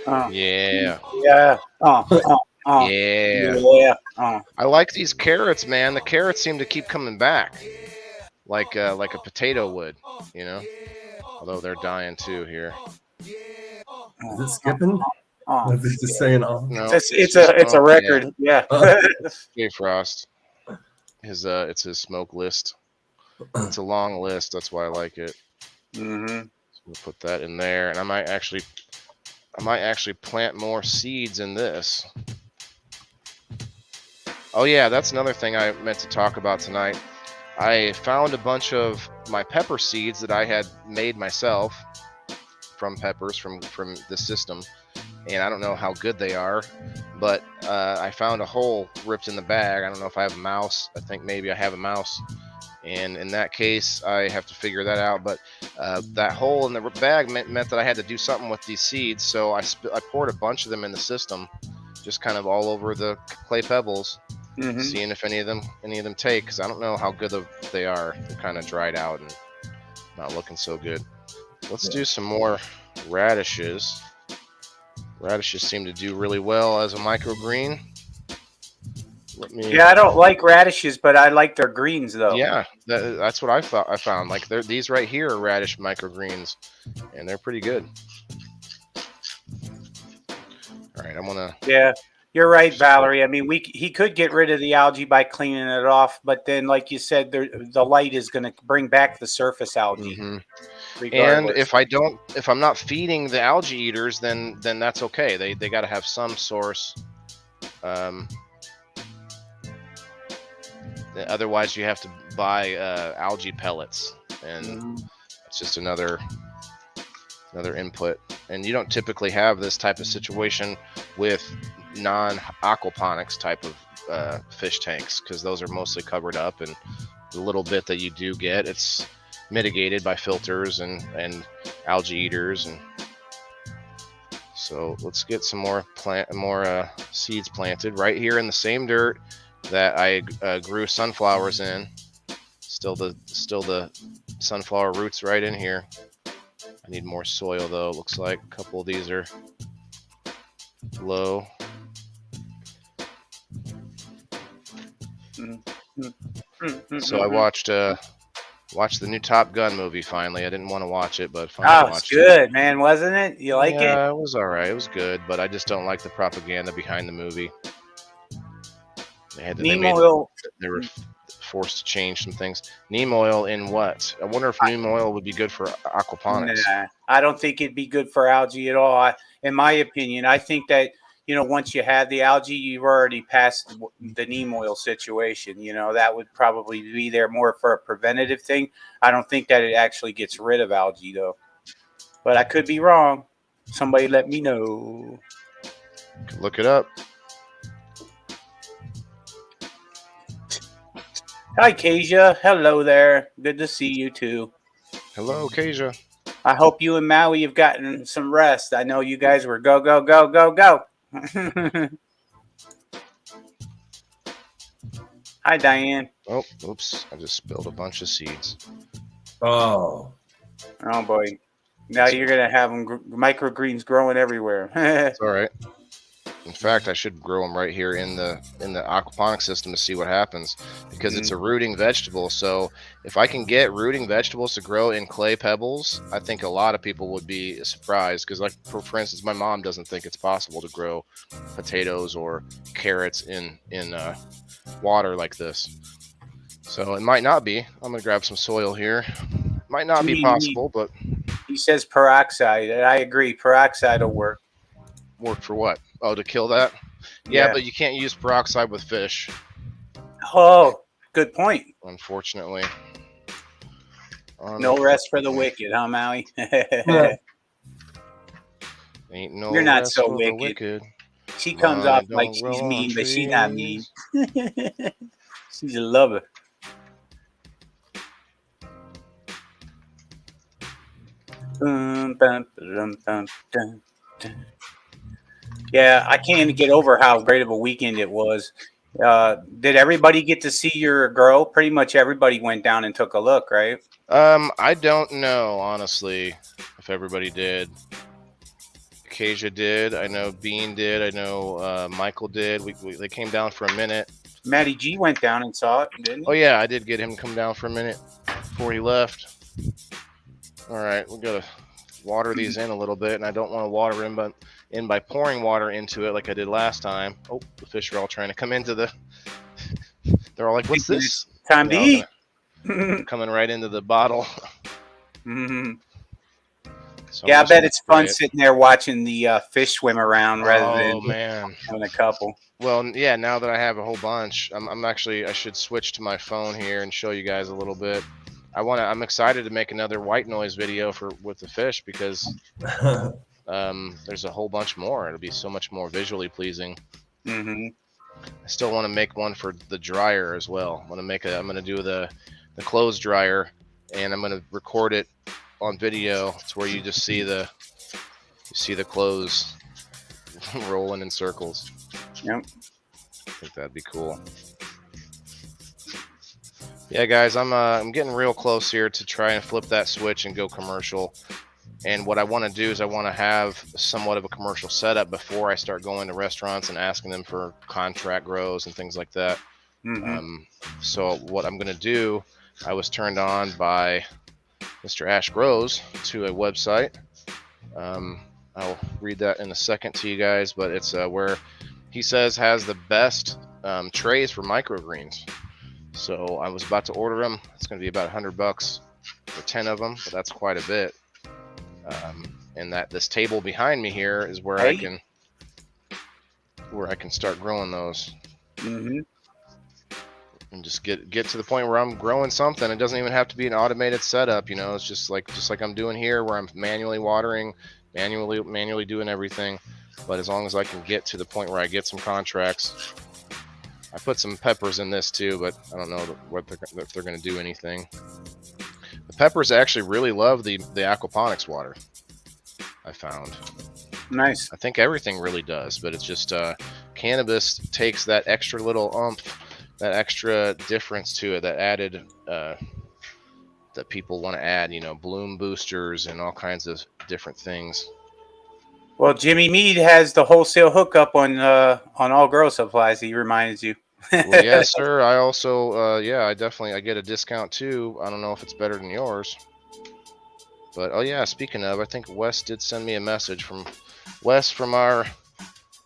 Yeah. Yeah. Yeah. I like these carrots, man. The carrots seem to keep coming back, like a potato would, Although they're dying too here. Is it skipping? Is it just saying? Oh, no, it's a record. Yeah. Jay Frost. It's his smoke list. It's a long list. That's why I like it. Mm-hmm. So we'll put that in there, and I might actually plant more seeds in this. Oh yeah, that's another thing I meant to talk about tonight. I found a bunch of my pepper seeds that I had made myself from peppers from the system, and I don't know how good they are, but I found a hole ripped in the bag. I don't know if I have a mouse. I think maybe I have a mouse, and in that case, I have to figure that out. But that hole in the bag meant that I had to do something with these seeds, so I poured a bunch of them in the system, just kind of all over the clay pebbles, seeing if any of them take, because I don't know how good they are. They're kind of dried out and not looking so good. Let's do some more radishes. Radishes seem to do really well as a microgreen. Yeah, I don't like radishes, but I like their greens though. Yeah, that's what I found. Like these right here are radish microgreens, and they're pretty good. All right, I'm gonna. Yeah, you're right, Valerie. I mean, he could get rid of the algae by cleaning it off, but then, like you said, the light is going to bring back the surface algae. And if I'm not feeding the algae eaters, then that's okay. They got to have some source. Otherwise, you have to buy algae pellets, and it's just another input. And you don't typically have this type of situation with non-aquaponics type of fish tanks, because those are mostly covered up, and the little bit that you do get, it's mitigated by filters and algae eaters. And so let's get some more seeds planted right here in the same dirt that I grew sunflowers in. Still the sunflower roots right in here. I need more soil though. Looks like a couple of these are low. So I watched the new Top Gun movie finally. I didn't want to watch it, but finally watched it. Oh, it's good, man, wasn't it? You like it? Yeah, it was all right. It was good, but I just don't like the propaganda behind the movie. They were forced to change some things. Neem oil in what? I wonder if neem oil would be good for aquaponics. Nah, I don't think it'd be good for algae at all. In my opinion, I think that, once you have the algae, you've already passed the neem oil situation. That would probably be there more for a preventative thing. I don't think that it actually gets rid of algae, though. But I could be wrong. Somebody let me know. Look it up. Hi, Kasia. Hello there. Good to see you, too. Hello, Kasia. I hope you and Maui have gotten some rest. I know you guys were go, go, go, go, go. Hi, Diane. Oh, oops. I just spilled a bunch of seeds. Oh boy. Now you're going to have them microgreens growing everywhere. It's all right. In fact, I should grow them right here in the aquaponic system to see what happens, because it's a rooting vegetable. So if I can get rooting vegetables to grow in clay pebbles, I think a lot of people would be surprised. Because, like, for instance, my mom doesn't think it's possible to grow potatoes or carrots in water like this. So it might not be. I'm gonna grab some soil here. Might not be possible, but he says peroxide, and I agree. Peroxide will work. Work for what? Oh, to kill that? Yeah, but you can't use peroxide with fish. Oh, good point. Unfortunately. No rest for the wicked, huh, Maui? Ain't no. You're not rest so for the wicked. She comes off like she's mean, but she's not mean. She's a lover. Yeah, I can't get over how great of a weekend it was. Did everybody get to see your girl? Pretty much everybody went down and took a look, right? I don't know, honestly, if everybody did. Kasia did. I know Bean did. I know Michael did. They came down for a minute. Matty G went down and saw it, didn't he? Oh, yeah, I did get him to come down for a minute before he left. All right, we got to water these in a little bit, and I don't want to water in by pouring water into it like I did last time. Oh, the fish are all trying to come into the... They're all like, what's this? Time to eat. Coming right into the bottle. So yeah, I bet it's fun sitting there watching the fish swim around rather than having a couple. Well, yeah, now that I have a whole bunch, I should switch to my phone here and show you guys a little bit. I'm excited to make another white noise video with the fish, because there's a whole bunch more. It'll be so much more visually pleasing. Mm-hmm. I still want to make one for the dryer as well. I'm gonna do the clothes dryer, and I'm gonna record it on video to where you just see the clothes rolling in circles. Yep. I think that'd be cool. Yeah, guys, I'm getting real close here to try and flip that switch and go commercial. And what I want to do is I want to have somewhat of a commercial setup before I start going to restaurants and asking them for contract grows and things like that. Mm-hmm. So what I'm going to do, I was turned on by Mr. Ash Grows to a website. I'll read that in a second to you guys, but it's where he says has the best trays for microgreens. So I was about to order them. It's going to be about $100 for 10 of them, but that's quite a bit. And that this table behind me here is where I can start growing those. Mm-hmm. And just get to the point where I'm growing something. It doesn't even have to be an automated setup, you know. It's just like I'm doing here, where I'm manually watering, manually doing everything. But as long as I can get to the point where I get some contracts. I put some peppers in this too, but I don't know if they're going to do anything. The peppers actually really love the aquaponics water, I found. Nice. I think everything really does, but it's just cannabis takes that extra little oomph, that extra difference to it, that added that people want to add, you know, bloom boosters and all kinds of different things. Well, Jimmy Mead has the wholesale hookup on all grow supplies. He reminds you. Well, yes, sir. I also, I get a discount too. I don't know if it's better than yours. But, oh yeah, speaking of, I think Wes did send me a message from Wes from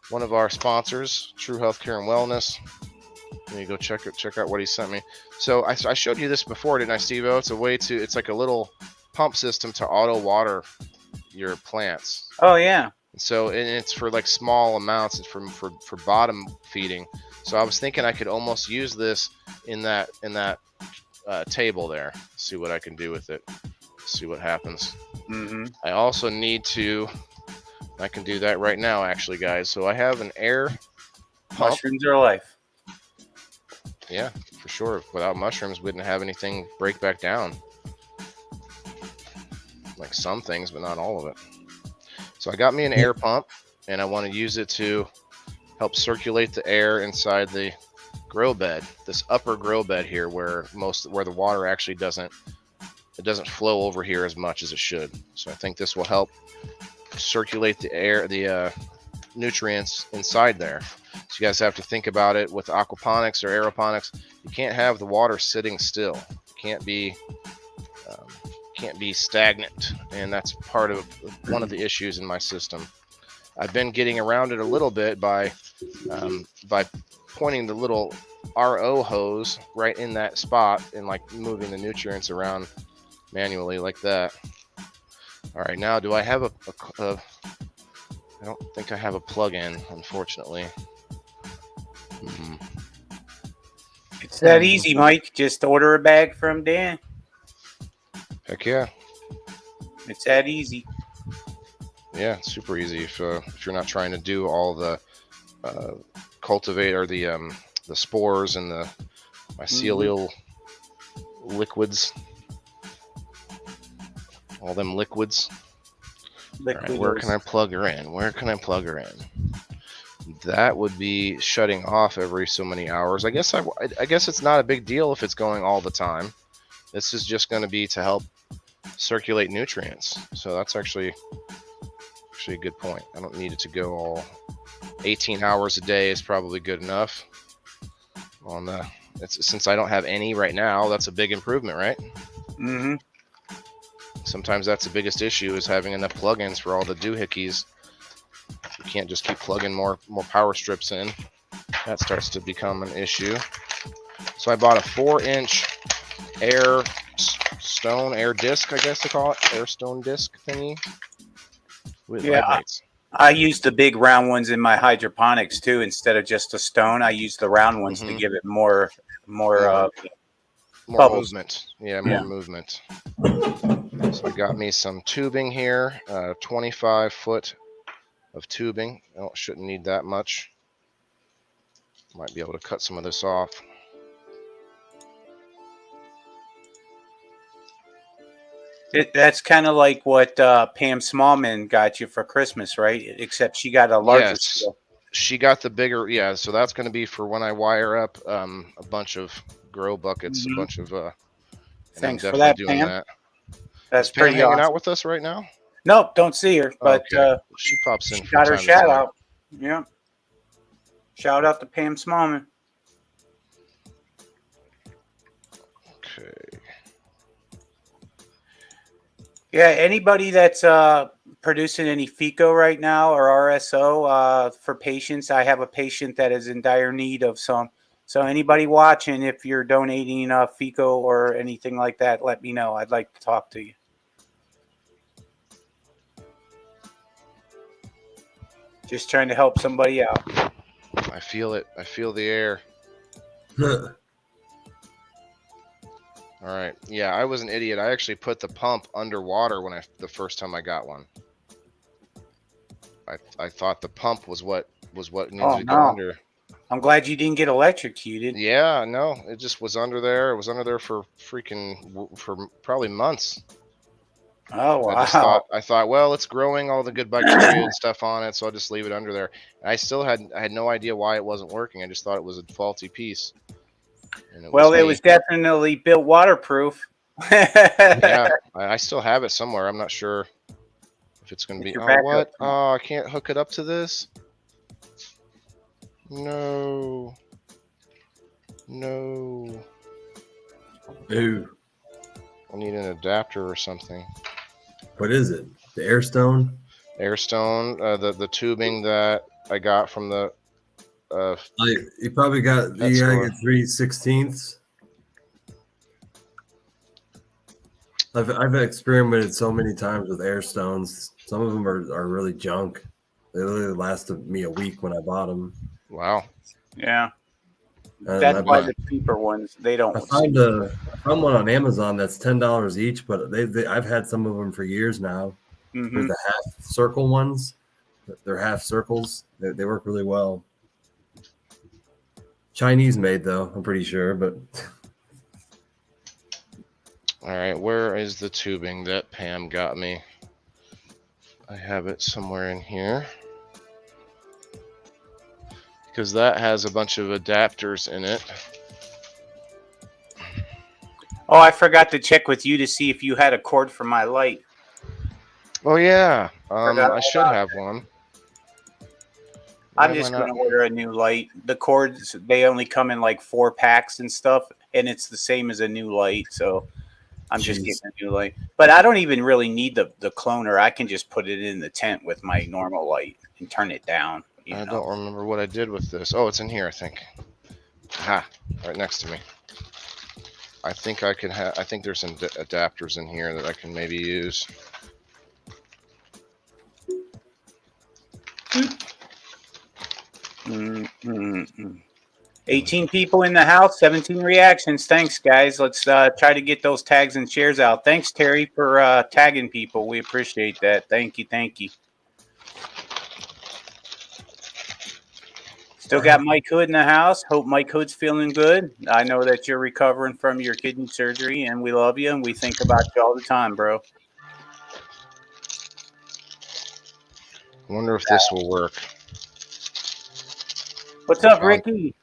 one of our sponsors, True Healthcare and Wellness. Let me go check out what he sent me. So I showed you this before, didn't I, SteveO? It's like a little pump system to auto water your plants. Oh yeah. So and it's for like small amounts. It's for bottom feeding. So I was thinking I could almost use this in that table there. See what I can do with it. See what happens. Mm-hmm. I also need to. I can do that right now, actually, guys. So I have an air pump. Mushrooms are life. Yeah, for sure. Without mushrooms, we wouldn't have anything break back down. Like some things, but not all of it. So I got me an air pump, and I want to use it to help circulate the air inside the grow bed. This upper grow bed here, where the water actually doesn't flow over here as much as it should. So I think this will help circulate the air, the nutrients inside there. So you guys have to think about it with aquaponics or aeroponics. You can't have the water sitting still. It can't be stagnant, and that's part of one of the issues in my system. I've been getting around it a little bit by pointing the little RO hose right in that spot and like moving the nutrients around manually like that. All right, now do I have a I don't think I have a plug-in, unfortunately. It's that easy, Mike. Just order a bag from Dan. Heck yeah. It's that easy. Yeah, it's super easy if you're not trying to do all the cultivate or the spores and the mycelial liquids, all them liquids. All right, where can I plug her in? That would be shutting off every so many hours. I guess it's not a big deal if it's going all the time. This is just going to be to help circulate nutrients. So that's actually a good point. I don't need it to go all 18 hours a day is probably good enough. Since I don't have any right now, that's a big improvement, right? Mm-hmm. Sometimes that's the biggest issue, is having enough plugins for all the doohickeys. You can't just keep plugging more power strips in. That starts to become an issue. So I bought a 4-inch air disc, I guess they call it, air stone disc thingy. With vibrates. I use the big round ones in my hydroponics too. Instead of just a stone, I use the round ones to give it more more Bubbles. movement. Yeah, more movement. So I got me some tubing here, 25 foot of tubing. Oh, shouldn't need that much. Might be able to cut some of this off. That's kind of like what Pam Smallman got you for Christmas, right? Except she got a larger Yes, scale. she got the bigger. Yeah, so that's going to be for when I wire up a bunch of grow buckets, a bunch of. And Thanks I'm for definitely that, doing Pam. that. That's Is Pam pretty hanging out awesome. with us right now? Nope, don't see her, but Okay, she pops in she from got her time to shout time. out. Yeah. Shout out to Pam Smallman. Okay. Yeah, anybody that's producing any FICO right now or RSO for patients, I have a patient that is in dire need of some. So anybody watching, if you're donating FICO or anything like that, let me know. I'd like to talk to you. Just trying to help somebody out. I feel it. I feel the air. All right. Yeah, I was an idiot. I actually put the pump underwater when the first time I got one. I thought the pump was what needed to go under. I'm glad you didn't get electrocuted. Yeah, no, it just was under there. It was under there for probably months. Oh wow! I thought, well, it's growing all the good bacteria and stuff on it, so I'll just leave it under there. And I had no idea why it wasn't working. I just thought it was a faulty piece. It was definitely built waterproof. Yeah, I still have it somewhere. I'm not sure if it's going to be. Oh, what? Oh, I can't hook it up to this. No. No. Ooh. I need an adapter or something. What is it? The Airstone? Airstone, the tubing that I got from the. You probably got the 3/16. I've experimented so many times with Airstones. Some of them are really junk. They literally lasted me a week when I bought them. Wow. Yeah. That's why the cheaper ones, they don't. I found one on Amazon that's $10 each, but I've had some of them for years now. Mm-hmm. They're the half circle ones. They're half circles. They work really well. Chinese made though, I'm pretty sure, but. All right, where is the tubing that Pam got me? I have it somewhere in here. Because that has a bunch of adapters in it. Oh, I forgot to check with you to see if you had a cord for my light. Oh, yeah. I should have one. I'm just going to order a new light. The cords, they only come in like 4 packs and stuff, and it's the same as a new light, so I'm just getting a new light. But I don't even really need the cloner. I can just put it in the tent with my normal light and turn it down. I don't remember what I did with this. Oh, it's in here, I think. Ha, right next to me. I think I can I think there's some adapters in here that I can maybe use. Mm-hmm. 18 people in the house, 17 reactions. Thanks, guys. Let's try to get those tags and shares out. Thanks, Terry, for tagging people. We appreciate that. Thank you. Thank you. Still got Mike Hood in the house. Hope Mike Hood's feeling good. I know that you're recovering from your kidney surgery, and we love you, and we think about you all the time, bro. I wonder if this will work. What's up, Ricky?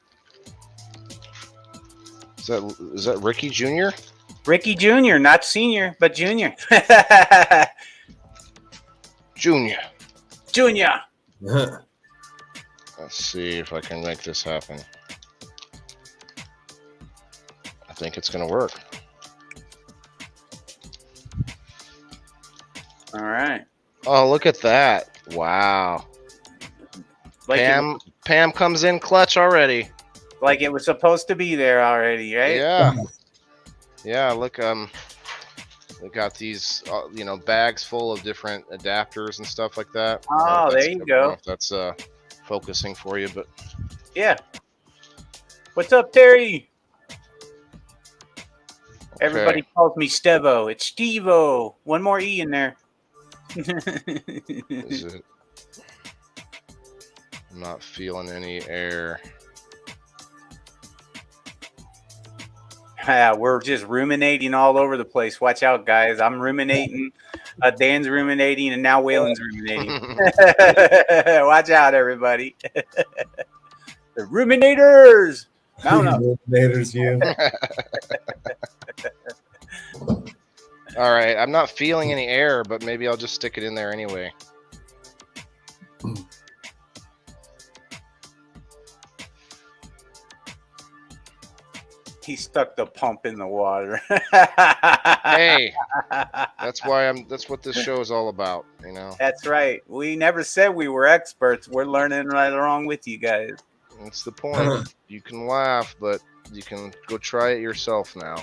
Is that Ricky Jr.? Ricky Jr., not senior, but junior. Junior. Let's see if I can make this happen. I think it's going to work. All right. Oh, look at that. Wow. Pam comes in clutch already. Like it was supposed to be there already, right? Yeah. Yeah, look, they got these, bags full of different adapters and stuff like that. Oh, there you go. I don't know if that's focusing for you, but yeah. What's up, Terry? Everybody calls me SteveO. It's SteveO. One more E in there. Is it? I'm not feeling any air. We're just ruminating all over the place. Watch out, guys. I'm ruminating. Dan's ruminating, and now Waylon's ruminating. Watch out, everybody. The ruminators. Mount up. Ruminators, you. All right, I'm not feeling any air, but maybe I'll just stick it in there anyway. He stuck the pump in the water. Hey, that's what this show is all about, you know. That's right. We never said we were experts. We're learning right along with you guys. That's the point. You can laugh, but you can go try it yourself now.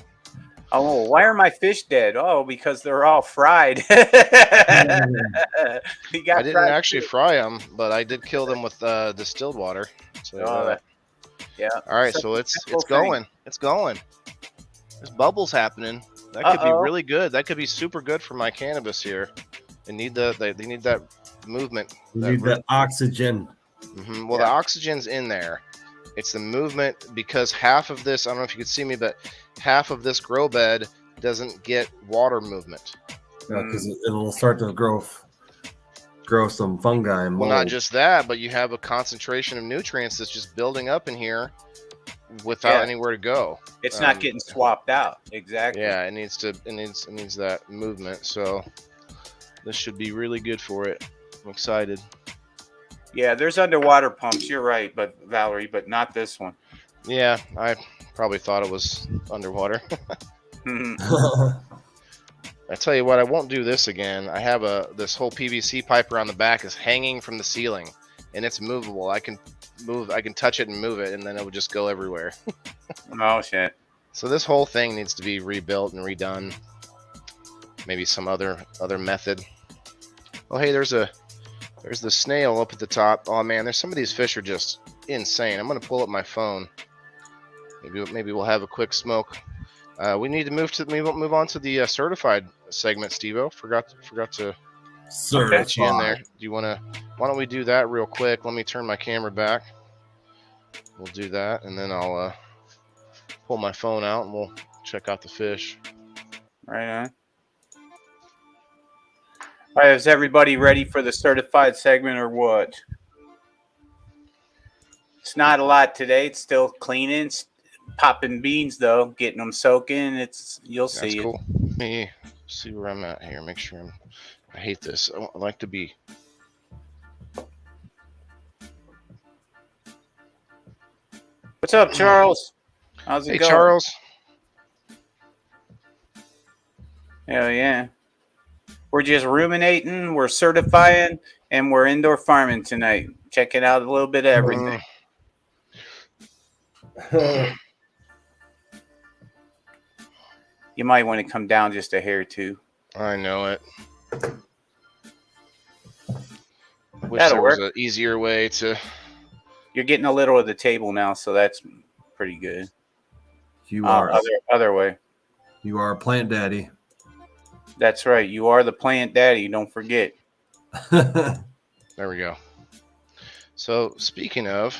Oh, why are my fish dead? Oh, because they're all fried. I didn't actually fry them, but I did kill them with distilled water. So, yeah. All right, so it's going. It's going. There's bubbles happening. That could be really good. That could be super good for my cannabis here. They need they need that movement. You need that oxygen. Mm-hmm. Well, the oxygen's in there. It's the movement, because half of this, I don't know if you can see me, but half of this grow bed doesn't get water movement. Because it'll start to grow some fungi and mold. Well, not just that, but you have a concentration of nutrients that's just building up in here without anywhere to go. It's not getting swapped out. Exactly. Yeah, it needs that movement. So this should be really good for it. I'm excited. Yeah, there's underwater pumps. You're right, but Valerie, but not this one. Yeah, I probably thought it was underwater. I tell you what, I won't do this again. I have this whole PVC pipe around the back is hanging from the ceiling, and it's movable. I can touch it and move it, and then it would just go everywhere. Oh shit! So this whole thing needs to be rebuilt and redone. Maybe some other method. Oh, hey, there's the snail up at the top. Oh man, there's some of these fish are just insane. I'm gonna pull up my phone. Maybe we'll have a quick smoke. We need to move on to the certified segment, SteveO. Forgot to get you in there. Do you wanna? Why don't we do that real quick? Let me turn my camera back. We'll do that, and then I'll pull my phone out and we'll check out the fish. Right on. All right, is everybody ready for the certified segment or what? It's not a lot today. It's still cleaning, popping beans though, getting them soaking. You'll see. That's cool. Let me see where I'm at here. Make sure I hate this. I like to be. What's up, Charles? How's it going? Hey, Charles. Hell yeah. We're just ruminating, we're certifying, and we're indoor farming tonight. Checking out a little bit of everything. You might want to come down just a hair too. I know it. Wish That'll there was work. an easier way to. You're getting a little of the table now, so that's pretty good. You are other way. You are a plant daddy. That's right. You are the plant daddy. Don't forget. There we go. So speaking of,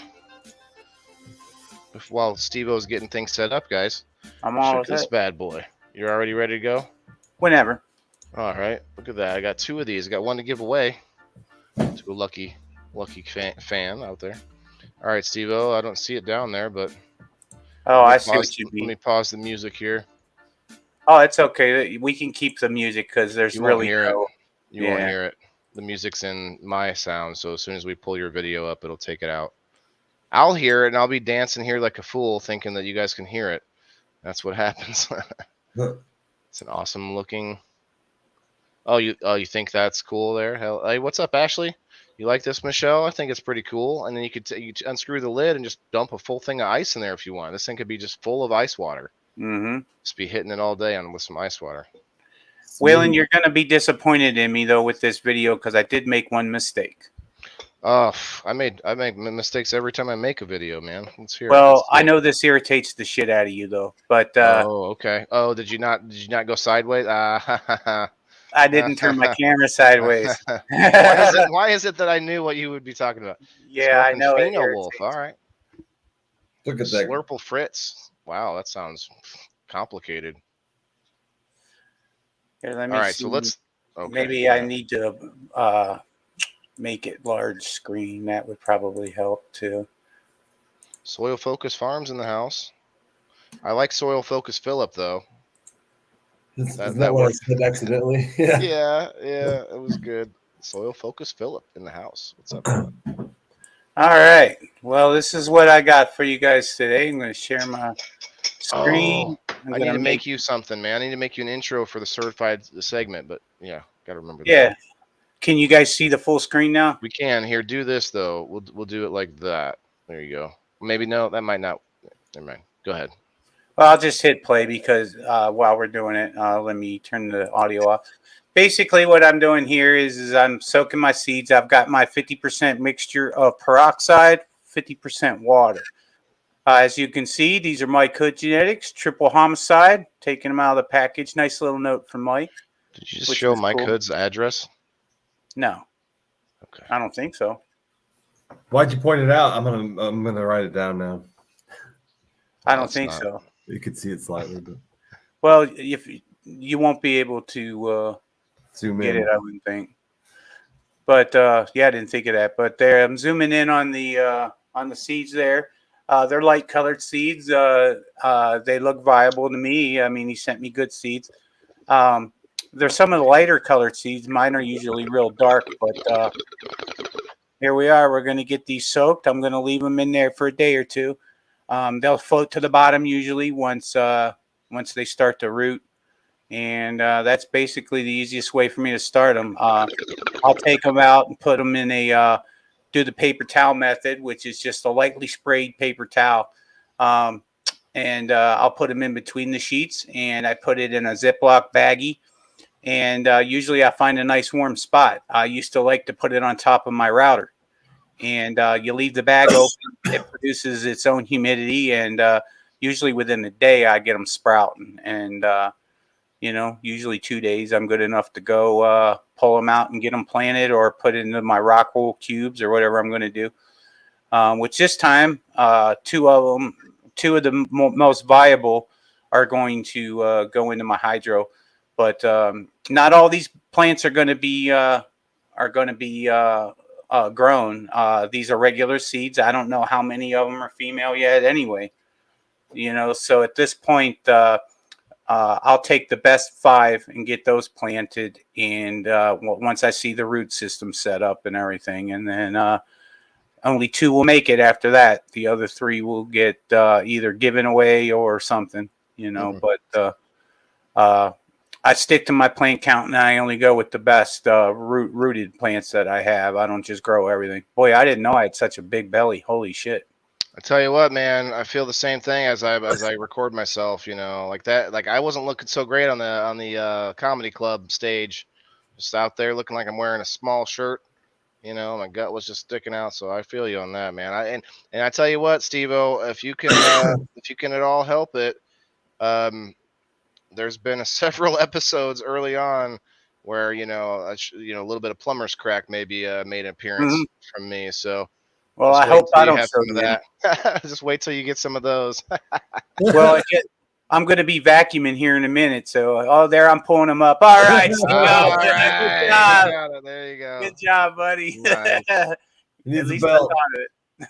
while SteveO's getting things set up, guys, I'm all check this bad boy. You're already ready to go? Whenever. All right. Look at that. I got two of these. I got one to give away to a lucky fan out there. All right, SteveO. I don't see it down there, but I see what you mean. Let me pause the music here. Oh, it's okay. We can keep the music because there's You won't really hear it. no. You won't hear it. The music's in my sound, so as soon as we pull your video up, it'll take it out. I'll hear it, and I'll be dancing here like a fool, thinking that you guys can hear it. That's what happens. It's an awesome looking. Oh, you think that's cool there? Hell, hey, what's up, Ashley? You like this, Michelle? I think it's pretty cool. And then you could unscrew the lid and just dump a full thing of ice in there if you want. This thing could be just full of ice water. Mm-hmm. Just be hitting it all day with some ice water. Waylon, you're going to be disappointed in me, though, with this video because I did make one mistake. I make mistakes every time I make a video, man. Let's hear it. Well, I know this irritates the shit out of you though, but Oh, okay. Oh, did you not go sideways? I didn't turn my camera sideways. Why is it that I knew what you would be talking about? Yeah, I Smoking know it Pheno Wolf. All irritates. right. Look at that. Slurple Fritz. Wow, that sounds complicated. Here, let All me right, see. so let's. Okay, Maybe I need to make it large screen. That would probably help too. Soil Focus Farms in the house. I like Soil Focus Phillip though. Isn't that what I said accidentally? Yeah, it was good. Soil Focus Phillip in the house. What's up? All right. Well, this is what I got for you guys today. I'm going to share my screen. I need to make you something, man. I need to make you an intro for the certified segment, but yeah, got to remember that. Yeah. Can you guys see the full screen now? We can. Here, do this though. We'll do it like that. There you go. Maybe no, that might not. Never mind. Go ahead. Well, I'll just hit play because while we're doing it, let me turn the audio off. Basically, what I'm doing here is I'm soaking my seeds. I've got my 50% mixture of peroxide, 50% water. As you can see, these are Mike Hood Genetics, triple homicide. Taking them out of the package. Nice little note from Mike. Did you just show Mike Hood's address? No. Okay. I don't think so. Why'd you point it out? I'm gonna write it down now. I don't think so. You could see it slightly, but well, if you won't be able to zoom get in. it, I wouldn't think. But yeah, I didn't think of that. But there, I'm zooming in on the seeds there. They're light colored seeds. They look viable to me. I mean, he sent me good seeds. There's some of the lighter colored seeds. Mine are usually real dark, but here we are. We're going to get these soaked. I'm going to leave them in there for a day or two. They'll float to the bottom usually once they start to root. And that's basically the easiest way for me to start them. I'll take them out and put them in do the paper towel method, which is just a lightly sprayed paper towel. And I'll put them in between the sheets, and I put it in a Ziploc baggie. And usually I find a nice warm spot. I used to like to put it on top of my router. And you leave the bag open, it produces its own humidity. And usually within a day, I get them sprouting. And usually 2 days, I'm good enough to go pull them out and get them planted or put into my rock wool cubes or whatever I'm going to do. Which this time, two of the most viable are going to go into my hydro. But not all these plants are going to be grown. These are regular seeds. I don't know how many of them are female yet. Anyway, so at this point. I'll take the best 5 and get those planted. And once I see the root system set up and everything, and then only 2 will make it after that. The other 3 will get either given away or something, Mm-hmm. But I stick to my plant count, and I only go with the best rooted plants that I have. I don't just grow everything. Boy, I didn't know I had such a big belly. Holy shit. I tell you what, man, I feel the same thing as I record myself, like that. Like I wasn't looking so great on the comedy club stage, just out there looking like I'm wearing a small shirt. My gut was just sticking out. So I feel you on that, man. And I tell you what, SteveO, if you can at all help it, there's been several episodes early on where a little bit of plumber's crack maybe made an appearance from me. So. Well, I hope I don't have some of that. Just wait till you get some of those. Well, I'm going to be vacuuming here in a minute. So, there I'm pulling them up. All right. All right. Good job. There you go. Good job, buddy. Nice. At least I thought of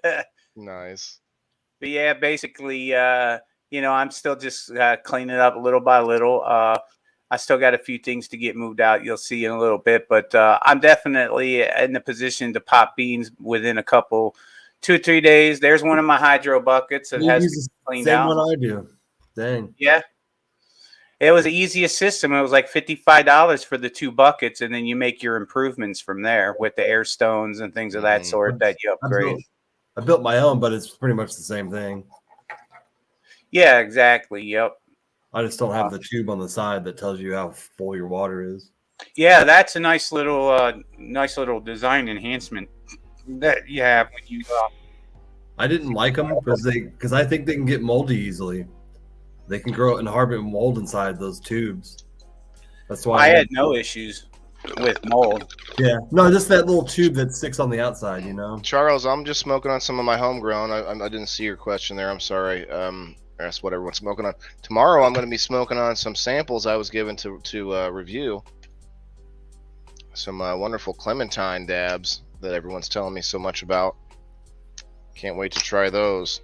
it. Nice. But yeah, basically, I'm still just cleaning up little by little. I still got a few things to get moved out. You'll see in a little bit, but I'm definitely in the position to pop beans within 2 or 3 days. There's one of my hydro buckets that has been cleaned out. Same one I do. Dang. Yeah. It was the easiest system. It was like $55 for the 2 buckets, and then you make your improvements from there with the air stones and things of that sort that you upgrade. I built my own, but it's pretty much the same thing. Yeah, exactly. Yep. I just don't have the tube on the side that tells you how full your water is. Yeah, that's a nice little design enhancement that you have when you. I didn't like them because I think they can get moldy easily. They can grow and harbor mold inside those tubes. That's why I had no issues with mold. Yeah, no, just that little tube that sticks on the outside, Charles, I'm just smoking on some of my homegrown. I didn't see your question there. I'm sorry. That's what everyone's smoking on. Tomorrow, I'm going to be smoking on some samples I was given to review. Some wonderful clementine dabs that everyone's telling me so much about. Can't wait to try those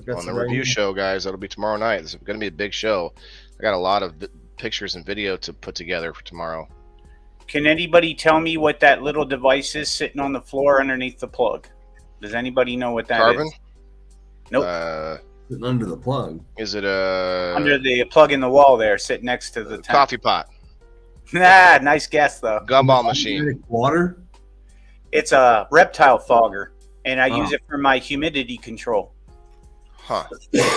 on the review show, guys. That'll be tomorrow night. This is going to be a big show. I got a lot of pictures and video to put together for tomorrow. Can anybody tell me what that little device is sitting on the floor underneath the plug? Does anybody know what that Carbon? is? Nope. Sitting under the plug. Is it under the plug in the wall there, sitting next to the tank. Coffee pot? Nah, nice guess though. Gumball machine. Water? It's a reptile fogger, and I use it for my humidity control. Huh.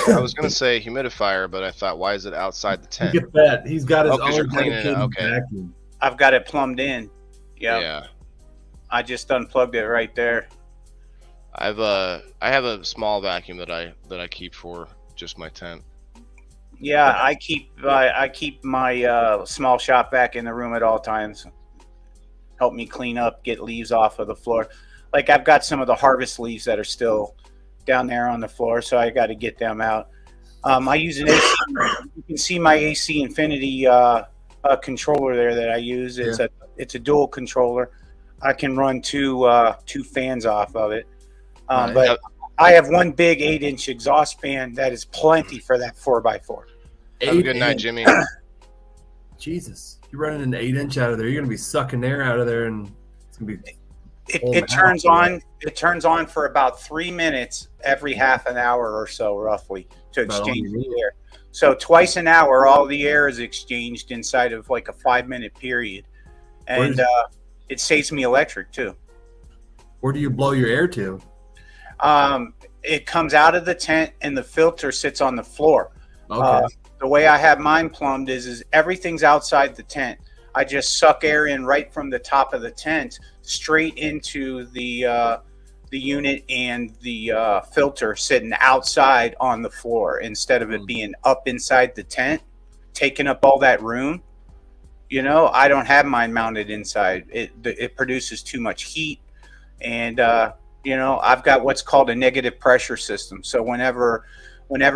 I was going to say humidifier, but I thought, why is it outside the tent? Look at that. He's got his you're own cleaning it. Okay. vacuum. I've got it plumbed in. Yep. Yeah. I just unplugged it right there. I have a small vacuum that I keep for just my tent. Yeah, I keep my small shop vac in the room at all times. Help me clean up, get leaves off of the floor. Like I've got some of the harvest leaves that are still down there on the floor, so I got to get them out. I use an AC. You can see my AC Infinity controller there that I use. It's a dual controller. I can run two fans off of it. But I have one big 8-inch exhaust fan that is plenty for that 4x4. Have a good night, Jimmy. Jesus, you're running an 8-inch out of there. You're gonna be sucking air out of there, and it's gonna be. It turns on. It turns on for about 3 minutes every half an hour or so, roughly, to exchange the air. So twice an hour, all the air is exchanged inside of like a 5-minute period, and it saves me electric too. Where do you blow your air to? It comes out of the tent, and the filter sits on the floor. Okay. The way I have mine plumbed is everything's outside the tent. I just suck air in right from the top of the tent straight into the unit, and the filter sitting outside on the floor instead of it being up inside the tent, taking up all that room. I don't have mine mounted inside. It produces too much heat, and I've got what's called a negative pressure system. So whenever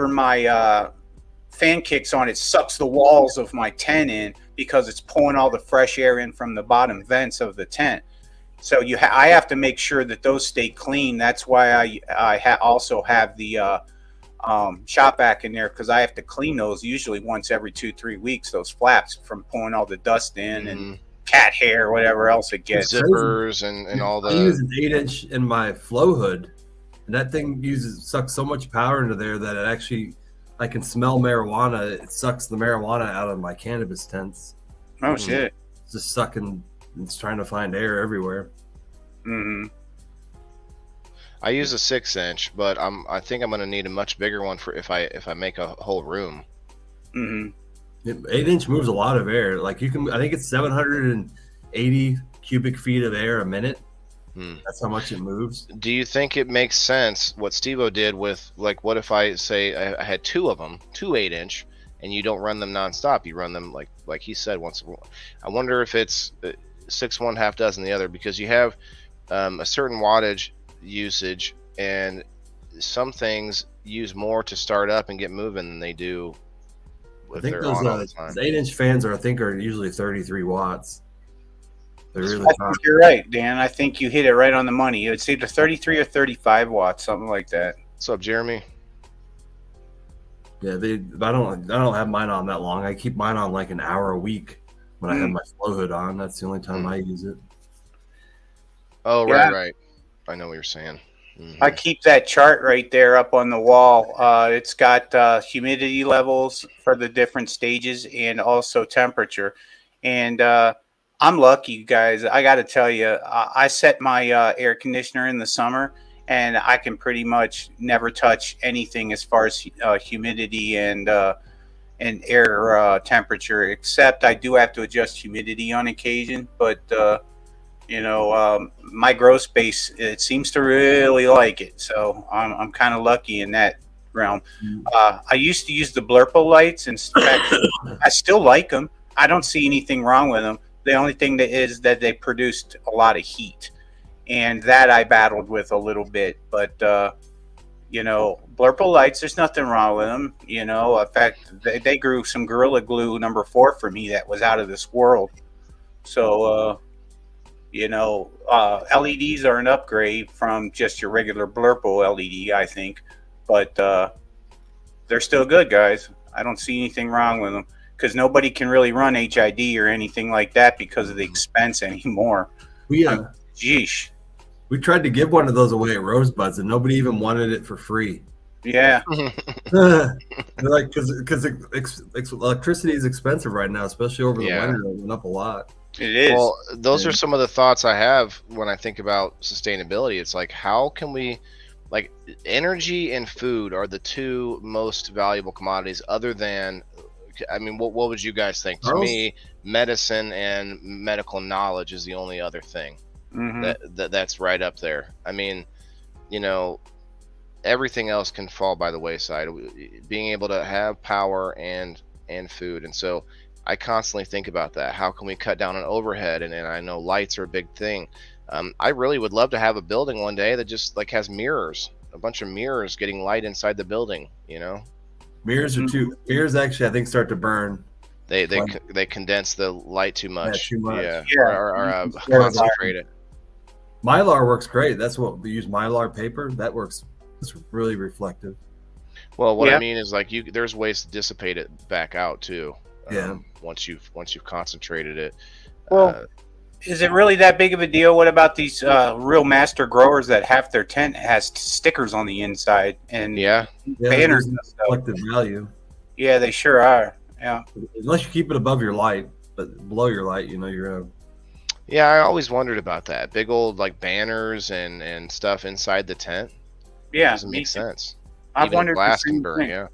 my fan kicks on, it sucks the walls of my tent in because it's pulling all the fresh air in from the bottom vents of the tent. So I have to make sure that those stay clean. That's why I also have the shop vac in there, because I have to clean those usually once every 2-3 weeks, those flaps, from pulling all the dust in and cat hair, whatever else it gets. Zippers and all the. I use an 8-inch in my flow hood, and that thing sucks so much power into there that it actually, I can smell marijuana. It sucks the marijuana out of my cannabis tents. Oh shit! It's just sucking. It's trying to find air everywhere. Mm-hmm. I use a 6-inch, but I think I'm going to need a much bigger one for if I make a whole room. Mm-hmm. 8-inch moves a lot of air. Like I think it's 780 cubic feet of air a minute. That's how much it moves. Do you think it makes sense what SteveO did with, like, what if I say I had two of them, 2 8-inch, and you don't run them nonstop? You run them like he said once. I wonder if it's 6 one, half dozen the other, because you have a certain wattage usage, and some things use more to start up and get moving than they do if they're on all the time. 8-inch fans are usually 33 watts. They're really I think you're right, Dan. I think you hit it right on the money. It's either 33 or 35 watts, something like that. What's up, Jeremy? Yeah, I don't have mine on that long. I keep mine on like an hour a week when I have my flow hood on. That's the only time I use it. Oh, yeah. Right. I know what you're saying. Mm-hmm. I keep that chart right there up on the wall. It's got humidity levels for the different stages and also temperature. And I'm lucky, guys. I got to tell you, I set my air conditioner in the summer, and I can pretty much never touch anything as far as humidity and and air temperature, except I do have to adjust humidity on occasion. But my grow space, it seems to really like it, so I'm kind of lucky in that realm. I used to use the Blurple lights, and in fact, I still like them. I don't see anything wrong with them. The only thing that is that they produced a lot of heat, and that I battled with a little bit. But Blurple lights, there's nothing wrong with them. In fact, they grew some Gorilla Glue #4 for me that was out of this world. So LEDs are an upgrade from just your regular Blurple LED, I think, but they're still good, guys. I don't see anything wrong with them, because nobody can really run HID or anything like that because of the expense anymore. Jeesh. We tried to give one of those away at Rosebuds, and nobody even wanted it for free. Yeah. Like, because electricity is expensive right now, especially over the winter. It went up a lot. It is. Well, those are some of the thoughts I have when I think about sustainability. It's like, how can we, like, energy and food are the two most valuable commodities other than, I mean, what would you guys think? To me, medicine and medical knowledge is the only other thing that's right up there. I mean, everything else can fall by the wayside. Being able to have power and food. And so I constantly think about that. How can we cut down on overhead? And I know lights are a big thing. I really would love to have a building one day that just like has mirrors, a bunch of mirrors getting light inside the building, Mirrors actually, I think, start to burn. They condense the light too much. Yeah, too much. Or concentrate it. Mylar works great. That's what we use, Mylar paper. That works. It's really reflective. Well, what I mean is, like, there's ways to dissipate it back out too. Once you've concentrated it. Well, is it really that big of a deal? What about these real master growers that half their tent has stickers on the inside and banners and stuff? Reflective value. Yeah, they sure are. Yeah. Unless you keep it above your light, but below your light, you're Yeah, I always wondered about that. Big old like banners and stuff inside the tent. Yeah, doesn't make sense. I've wondered glass can burn. Yeah.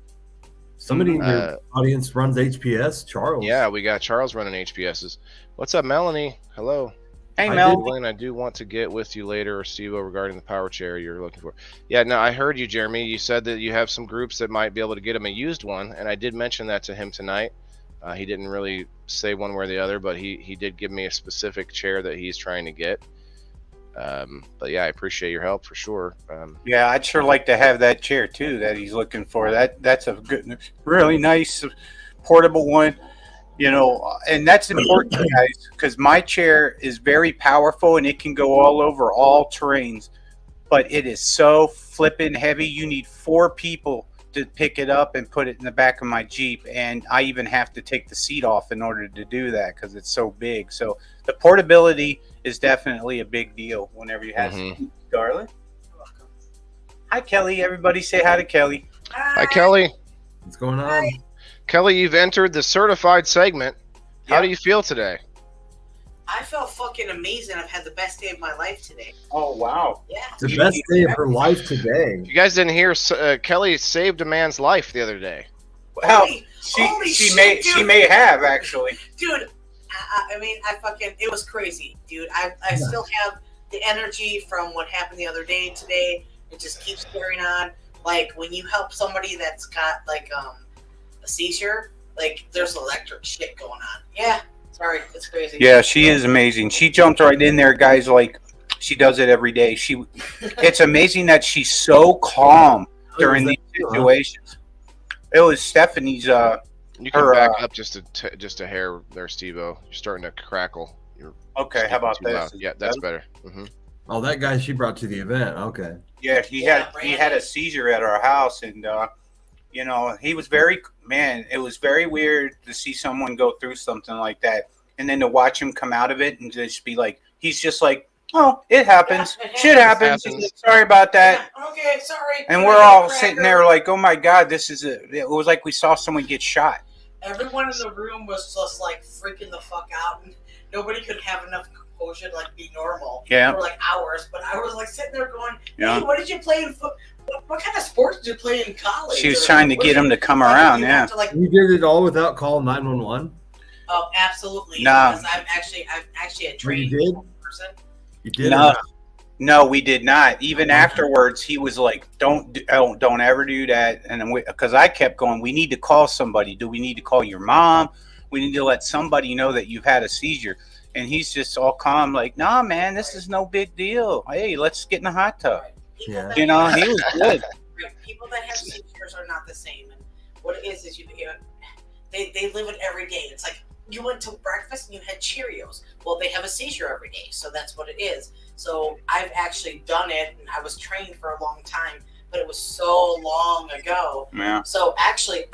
Somebody in your audience runs HPS, Charles. Yeah, we got Charles running HPSs. What's up, Melanie? Hello. Hey, Mel. I do want to get with you later, or SteveO, regarding the power chair you're looking for. Yeah, no, I heard you, Jeremy. You said that you have some groups that might be able to get him a used one, and I did mention that to him tonight. He didn't really say one way or the other, but he did give me a specific chair that he's trying to get. But yeah, I appreciate your help for sure. Yeah, I'd sure like to have that chair too that he's looking for. That's a good, really nice portable one, and that's important, guys, because my chair is very powerful and it can go all over all terrains, but it is so flippin' heavy. You need 4 people to pick it up and put it in the back of my Jeep, and I even have to take the seat off in order to do that because it's so big. So the portability is definitely a big deal whenever you have Darling. Hi, Kelly. Everybody say hi to Kelly. Hi, Kelly. What's going on? Hi. Kelly, you've entered the certified segment. How do you feel today? I felt fucking amazing. I've had the best day of my life today. Oh, wow. Yeah. The best day of her life today. You guys didn't hear Kelly saved a man's life the other day. Well, she may have, actually. Dude, I mean, it was crazy, dude. I still have the energy from what happened the other day today. It just keeps carrying on. Like, when you help somebody that's got, like, a seizure, like, there's electric shit going on. Yeah. Sorry, it's crazy. Yeah, she is amazing. She jumped right in there, guys. Like, she does it every day. It's amazing that she's so calm during these situations. It was Stephanie's. You can back up just a hair there, SteveO. You're starting to crackle. Okay, how about this? Yeah, that's better. Oh, that guy she brought to the event. Okay. Yeah, he had a seizure at our house, and he was it was very weird to see someone go through something like that, and then to watch him come out of it and just be like, he's just like, oh, it happens. Yeah, Shit happens. Sorry about that. Yeah, okay, sorry. And we're all sitting there like, oh my God, it was like we saw someone get shot. Everyone in the room was just like freaking the fuck out, and nobody could have enough composure to like be normal Yeah. for like hours. But I was like sitting there going, hey, what did you play What kind of sports did you play in college? She was trying to get him to come around. Yeah. You did it all without calling 911. Oh, absolutely. No. Because I'm actually a You trained did? person. You did. No. No, we did not. Even afterwards, he was like, "Don't ever do that." And because I kept going, we need to call somebody. Do we need to call your mom? We need to let somebody know that you've had a seizure. And he's just all calm, like, "Nah, man, this is no big deal. Hey, let's get in the hot tub." Yeah. You know, he was good. People that have seizures are not the same. And what it is they live it every day. It's like you went to breakfast and you had Cheerios. Well, they have a seizure every day, so that's what it is. So I've actually done it, and I was trained for a long time, but it was so long ago. Yeah. So actually,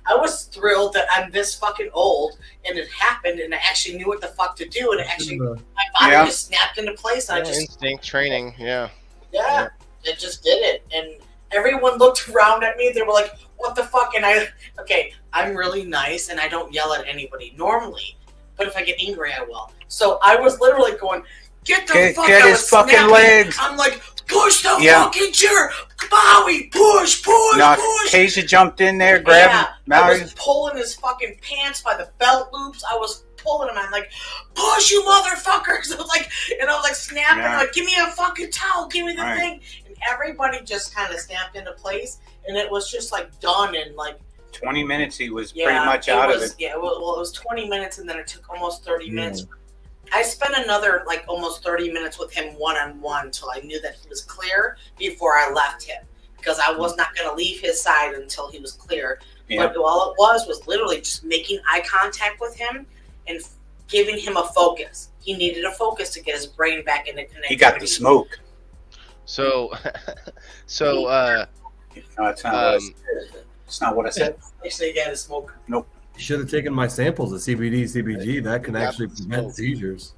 I was thrilled that I'm this fucking old, and it happened, and I actually knew what the fuck to do, and it actually my body just snapped into place. And I just instinct training. Yeah. It just did it, and everyone looked around at me. They were like, "What the fuck?" And I'm really nice, and I don't yell at anybody normally, but if I get angry, I will. So I was literally going, "Get the fuck!" Get his fucking snapping. legs. I'm like, "Push the fucking chair, Bowie! Push!" Casey jumped in there, grabbed him. I was pulling his fucking pants by the belt loops. I was pulling him. I'm like, "Push, you motherfuckers!" I was like snapping, like, "Give me a fucking towel, give me the thing." And everybody just kind of snapped into place, and it was just like done in like 20 minutes. He was pretty much out of it. Yeah, it was 20 minutes, and then it took almost 30 minutes. I spent another like almost 30 minutes with him one-on-one till I knew that he was clear before I left him, because I was not going to leave his side until he was clear. Yeah. But all it was literally just making eye contact with him and giving him a focus. He needed a focus to get his brain back into connectivity. He got the smoke. So, no, it's not what I said. Actually, he got the smoke. Nope. You should have taken my samples of CBD, CBG. That can actually prevent seizures.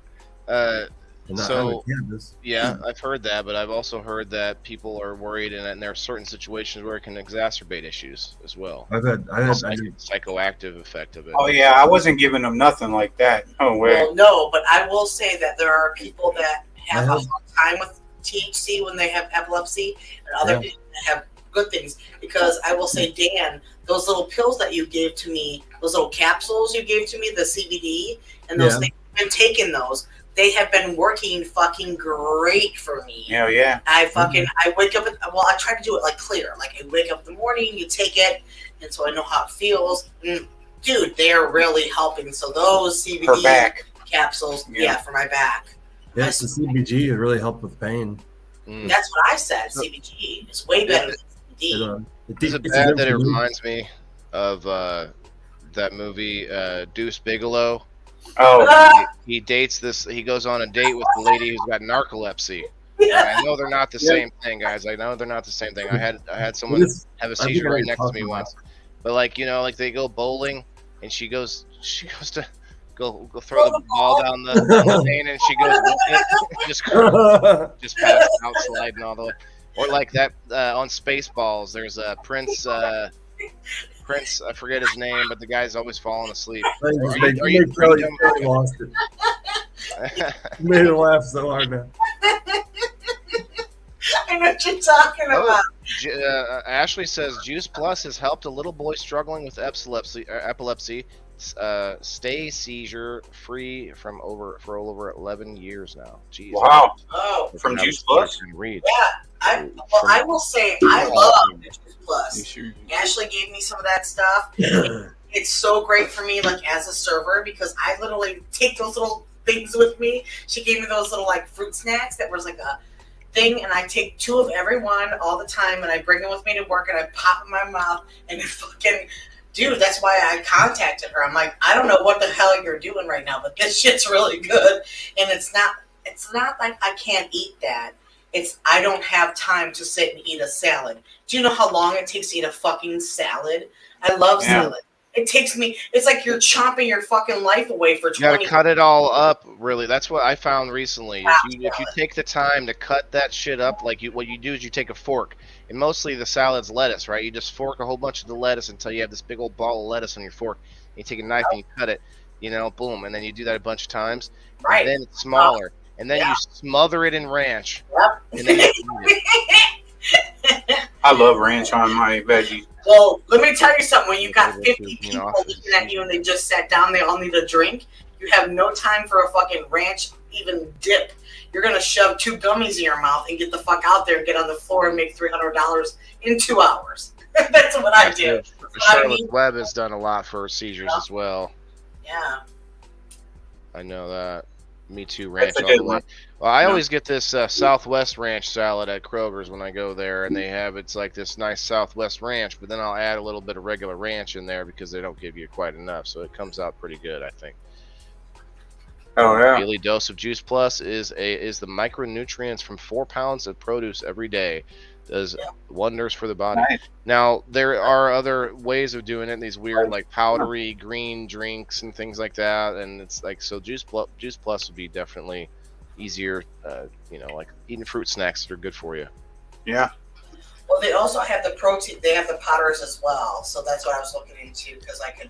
Yeah, I've heard that, but I've also heard that people are worried, and there are certain situations where it can exacerbate issues as well. I had psychoactive effect of it. Oh yeah, I wasn't giving them nothing like that. Oh wait. Well, no, but I will say that there are people that have a hard time with THC when they have epilepsy, and other people that have good things. Because I will say, Dan, those little pills that you gave to me, those little capsules you gave to me, the CBD, and those things, I've been taking those. They have been working fucking great for me. Oh yeah. I wake up. I try to do it like clear. Like I wake up in the morning, you take it, and so I know how it feels. Dude, they are really helping. So those CBD capsules, for my back. Yes, the CBG has really helped with pain. That's what I said. CBG is way better than CBD. Is it bad that it reminds me of that movie Deuce Bigelow? Oh, he dates this. He goes on a date with the lady who's got narcolepsy. I know they're not the same thing, guys. I know they're not the same thing. I had someone have a seizure right next to me once, but like they go bowling, and she goes to go throw the ball down the lane, and she goes with it, just pass out sliding all the way. Or like that on Spaceballs, there's a Prince. Prince, I forget his name, but the guy's always falling asleep. You lost it. You made her laugh so hard now. I know what you're talking about. Ashley says Juice Plus has helped a little boy struggling with epilepsy stay seizure free for over 11 years now. Jeez. Wow. Oh, from Juice Plus? Yeah. I will say I love Juice Plus. Ashley gave me some of that stuff. It's so great for me, like as a server, because I literally take those little things with me. She gave me those little like fruit snacks that was like a thing, and I take 2 of every one all the time, and I bring them with me to work, and I pop in my mouth, and it fucking. Dude, that's why I contacted her. I'm like, I don't know what the hell you're doing right now, but this shit's really good. And it's not like I can't eat that. It's I don't have time to sit and eat a salad. Do you know how long it takes to eat a fucking salad? I love salad. It takes me, it's like you're chomping your fucking life away for 20 You gotta cut it all up, really. That's what I found recently. If you take the time to cut that shit up, like what you do is you take a fork, and mostly the salad's lettuce, right? You just fork a whole bunch of the lettuce until you have this big old ball of lettuce on your fork. And you take a knife and you cut it, boom, and then you do that a bunch of times. Right. And then it's smaller. And then you smother it in ranch. Yep. And then you eat it. I love ranch on my veggies. Well, let me tell you something. When you got Yeah, 50 you people know, looking at you and they just sat down, they all need a drink, you have no time for a fucking ranch even dip. You're going to shove 2 gummies in your mouth and get the fuck out there and get on the floor and make $300 in 2 hours. That's what I do. Charlotte Webb has done a lot for seizures as well. Yeah. I know that. Me too, ranch That's a all the good way. one. Well, I No. always get this Southwest ranch salad at Kroger's when I go there, and they have it's like this nice Southwest ranch, but then I'll add a little bit of regular ranch in there because they don't give you quite enough, so it comes out pretty good, I think. Oh yeah. Daily dose of Juice Plus is the micronutrients from 4 pounds of produce every day. Does wonders for the body. Nice. Now there are other ways of doing it. These weird like powdery green drinks and things like that, and it's like so. Juice Plus would be definitely easier. Like eating fruit snacks that are good for you. Yeah. Well, they also have the protein. They have the powders as well, so that's what I was looking into because I could.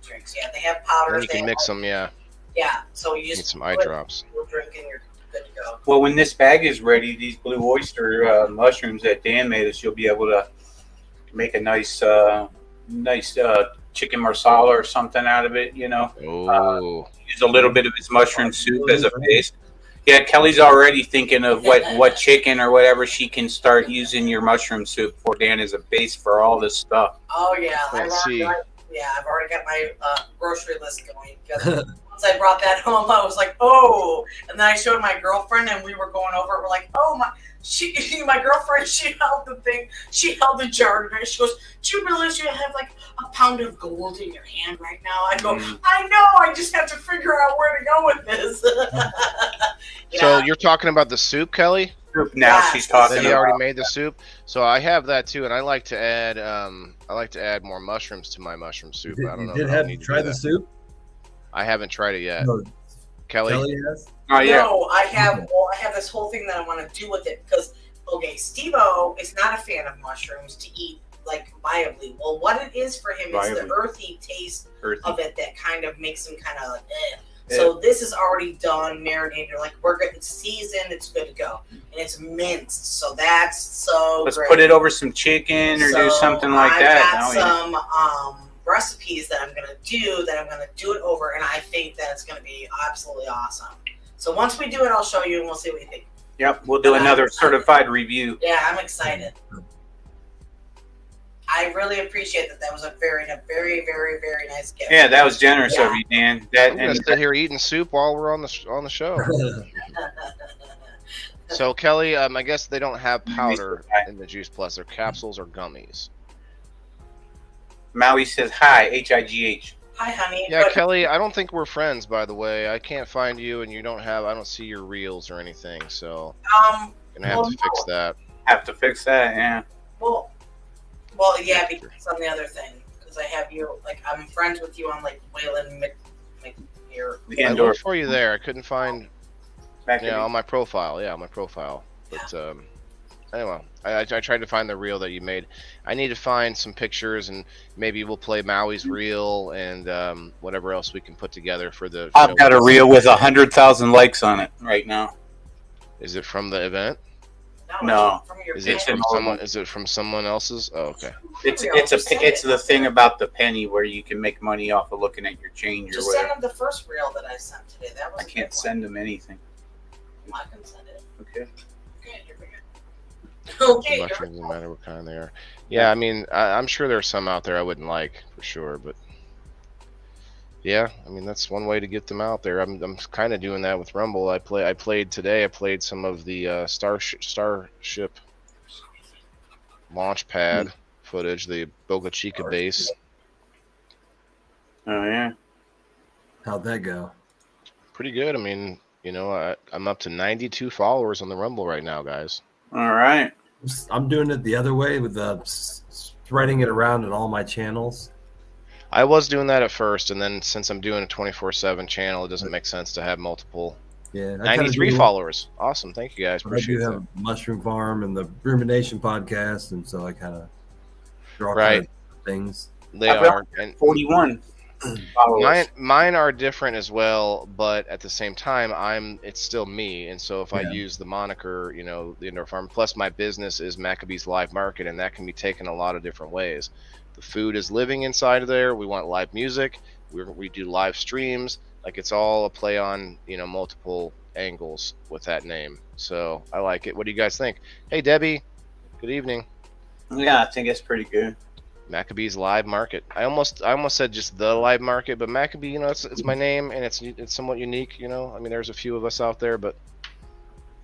Drinks. Yeah, they have powders. And you can mix them. Yeah. Yeah. So you Get just some eye drops. Drink and you're good to go. Well, when this bag is ready, these blue oyster mushrooms that Dan made us, you'll be able to make a nice chicken marsala or something out of it. You know. Oh. Use a little bit of his mushroom soup as a base. Yeah, Kelly's already thinking of what chicken or whatever she can start using your mushroom soup for, Dan, as a base for all this stuff. Oh yeah, Let's see. I've already got my grocery list going. Because once I brought that home, I was like, oh. And then I showed my girlfriend, and we were going over it. We're like, oh my. My girlfriend, she held the thing. She held the jar, and she goes, "Do you realize you have like a pound of gold in your hand right now?" I go, "I know. I just have to figure out where to go with this." So you're talking about the soup, Kelly? Now she's talking That about. you already made the soup. So I have that too, and I like to add more mushrooms to my mushroom soup. I don't know. You did have to try the soup? I haven't tried it yet. No, Kelly has? Oh yeah. No, I have this whole thing that I want to do with it because SteveO is not a fan of mushrooms to eat like viably. Well, what it is for him is the earthy taste of it that kind of makes him kind of like, eh. So this is already done, marinated. Like we're good, it's seasoned, it's good to go, and it's minced. So that's so. Let's great. put it over some chicken or do something like that. I've got some recipes that I'm gonna do it over, and I think that it's gonna be absolutely awesome. So once we do it, I'll show you, and we'll see what you think. Yep, we'll do another certified review. Yeah, I'm excited. I really appreciate that. That was a very, very, very nice gift. Yeah, that was generous of you, Dan. I'm gonna sit here eating soup while we're on the show. So Kelly, I guess they don't have powder in the Juice Plus. They're capsules or gummies. Maui says hi, HIGH. Hi, honey. Yeah, Kelly, I don't think we're friends, by the way. I can't find you, and I don't see your reels or anything, so I'm gonna have to fix that. Have to fix that, yeah. Well, yeah, because on the other thing, because I have you, like, I'm friends with you on, like, Waylon I looked for you there. I couldn't find, on my profile. Yeah, on my profile. But, anyway, I tried to find the reel that you made. I need to find some pictures, and maybe we'll play Maui's reel and whatever else we can put together for the. I've got a reel with 100,000 likes on it right now. Is it from the event? No. Is it from someone? Is it from someone else's? Oh, okay. It's the thing about the penny where you can make money off of looking at your change or Just whatever. send them the first reel that I sent today. That was. I can't send them anything. I can send it. Okay. Okay, here we go. Okay. Mushrooms, no matter what kind they are. Yeah, I mean, I'm sure there's some out there I wouldn't like for sure, but yeah, I mean that's one way to get them out there. I'm kind of doing that with Rumble. I played today. I played some of the Starship launch pad footage, the Boca Chica base. Oh yeah. How'd that go? Pretty good. I mean, I'm up to 92 followers on the Rumble right now, guys. All right. I'm doing it the other way with spreading it around in all my channels. I was doing that at first, and then since I'm doing a 24/7 channel, it doesn't make sense to have multiple. Yeah, 93 followers. Awesome, thank you guys. Appreciate I do that. have Mushroom Farm and the Rumination podcast, and so I kind of draw right things. They are and 41. followers. Mine are different as well, but at the same time, it's still me. And so if I Yeah. use the moniker, the indoor farm, plus my business is Maccabee's Live Market, and that can be taken a lot of different ways. The food is living inside of there. We want live music. We do live streams. Like, it's all a play on, multiple angles with that name. So I like it. What do you guys think? Hey, Debbie. Good evening. Yeah, I think it's pretty good. Maccabee's Live Market. I almost said just the Live Market, but Maccabee, it's my name, and it's somewhat unique. I mean, there's a few of us out there, but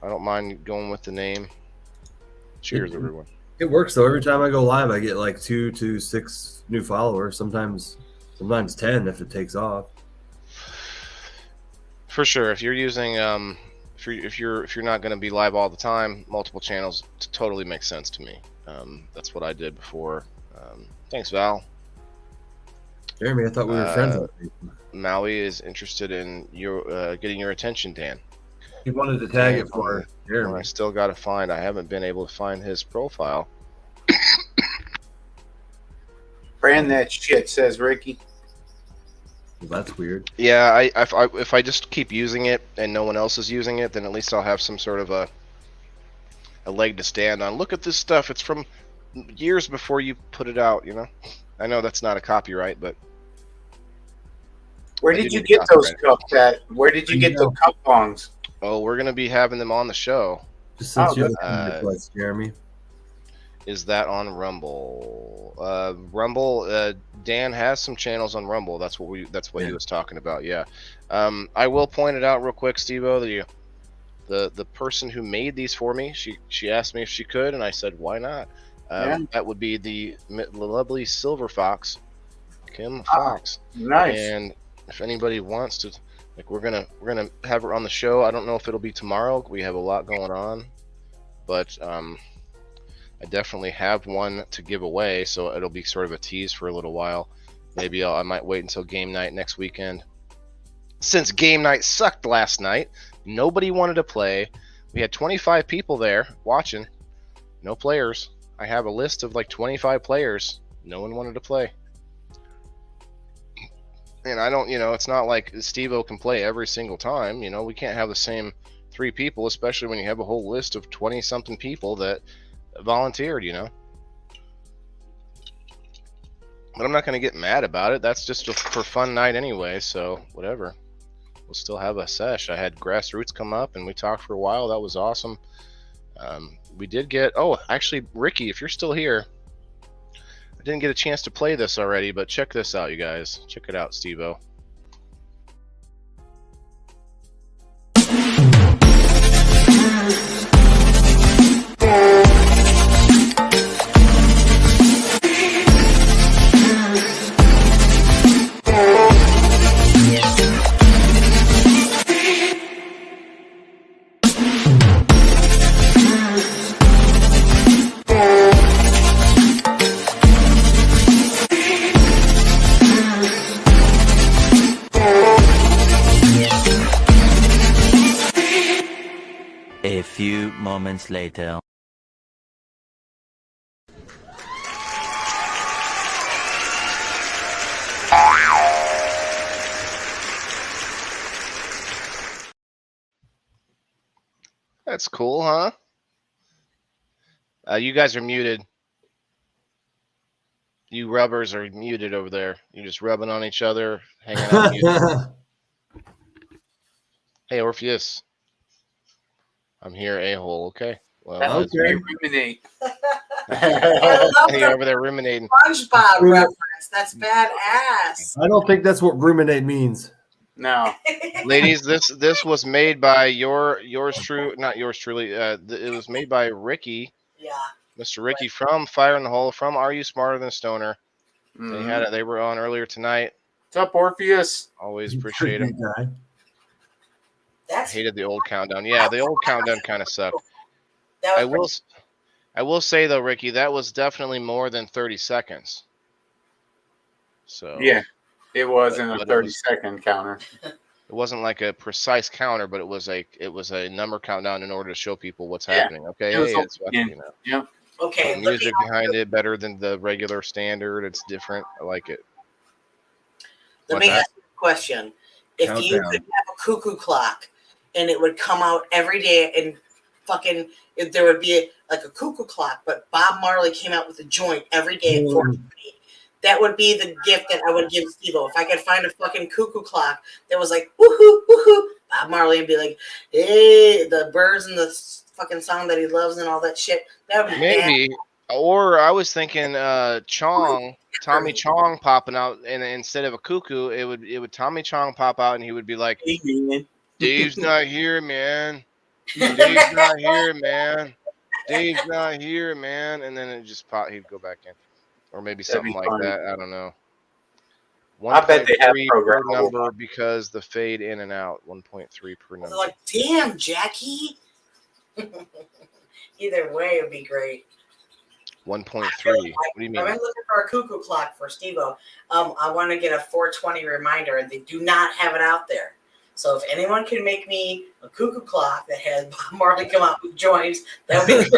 I don't mind going with the name. Cheers, everyone. It works though. Every time I go live, I get like 2 to 6 new followers. Sometimes 10 if it takes off. For sure, if you're using if you're not going to be live all the time, multiple channels totally makes sense to me. That's what I did before. Thanks, Val. Jeremy, I thought we were friends. Maui is interested in your getting your attention, Dan. He wanted to tag it for Jeremy. I still got to find. I haven't been able to find his profile. Brand that shit, says Ricky. Well, that's weird. Yeah, if I just keep using it and no one else is using it, then at least I'll have some sort of a leg to stand on. Look at this stuff. It's from years before you put it out, I know that's not a copyright, but where did you get those cups at? Where did you get the cup bongs? Oh, we're gonna be having them on the show. Just since you have Jeremy. Is that on Rumble? Rumble. Dan has some channels on Rumble. That's what he was talking about. Yeah. I will point it out real quick, SteveO. The person who made these for me, she asked me if she could, and I said, why not? That would be the lovely Silver Fox, Kim Fox. Nice. And if anybody wants to, like, we're gonna have her on the show. I don't know if it'll be tomorrow. We have a lot going on, but I definitely have one to give away, so it'll be sort of a tease for a little while. Maybe I might wait until game night next weekend. Since game night sucked last night, nobody wanted to play. We had 25 people there watching, no players. I have a list of like 25 players. No one wanted to play. And I don't, it's not like SteveO can play every single time. We can't have the same 3 people, especially when you have a whole list of 20-something people that volunteered, But I'm not going to get mad about it. That's just for fun night anyway, so whatever. We'll still have a sesh. I had Grassroots come up and we talked for a while. That was awesome. We did get, actually, Ricky, if you're still here, I didn't get a chance to play this already, but check this out, you guys. Check it out, SteveO. A few moments later. That's cool, huh? You guys are muted. You rubbers are muted over there. You're just rubbing on each other, hanging out muted. Hey, Orpheus. I'm here, a-hole, okay? Well, okay. Ruminate. You're over there ruminating. SpongeBob reference. That's badass. I don't think that's what ruminate means. No. Ladies, this was made by not yours truly. It was made by Ricky. Yeah. Mr. Ricky from Fire in the Hole, from Are You Smarter Than a Stoner? They were on earlier tonight. What's up, Orpheus? Always appreciate him. I hated the old countdown. Yeah, the old countdown kind of sucked. I will say though, Ricky, that was definitely more than 30 seconds. So yeah, it wasn't a 30-second counter. It wasn't like a precise counter, but it was a number countdown in order to show people what's happening. Okay, Yeah. Okay. The music behind it better than the regular standard. It's different. I like it. Let me ask you a question. If you Countdown. could have a cuckoo clock and it would come out every day and fucking, if there would be like a cuckoo clock, but Bob Marley came out with a joint every day at 4:20, that would be the gift that I would give SteveO. If I could find a fucking cuckoo clock that was like, woohoo, woohoo, Bob Marley, and be like, hey, the birds and the fucking song that he loves and all that shit, that would be Maybe. Or I was thinking Chong, Tommy me. Chong popping out, and instead of a cuckoo, it would Tommy Chong pop out, and he would be like, Dave's not here, man. Dave's not here, man. Dave's not here, man. And then it just pop. He'd go back in, or maybe That'd be something like funny. that. I don't know. I bet they have 1.3 per programmable. number because the fade in and out. 1.3 per I number. was like, damn, Jackie. Either way, it would be great. 1.3. What do you mean? I've been looking for a cuckoo clock for SteveO. I want to get a 420 reminder, and they do not have it out there. So if anyone can make me a cuckoo clock that has Bob Marley come out with joints, that would be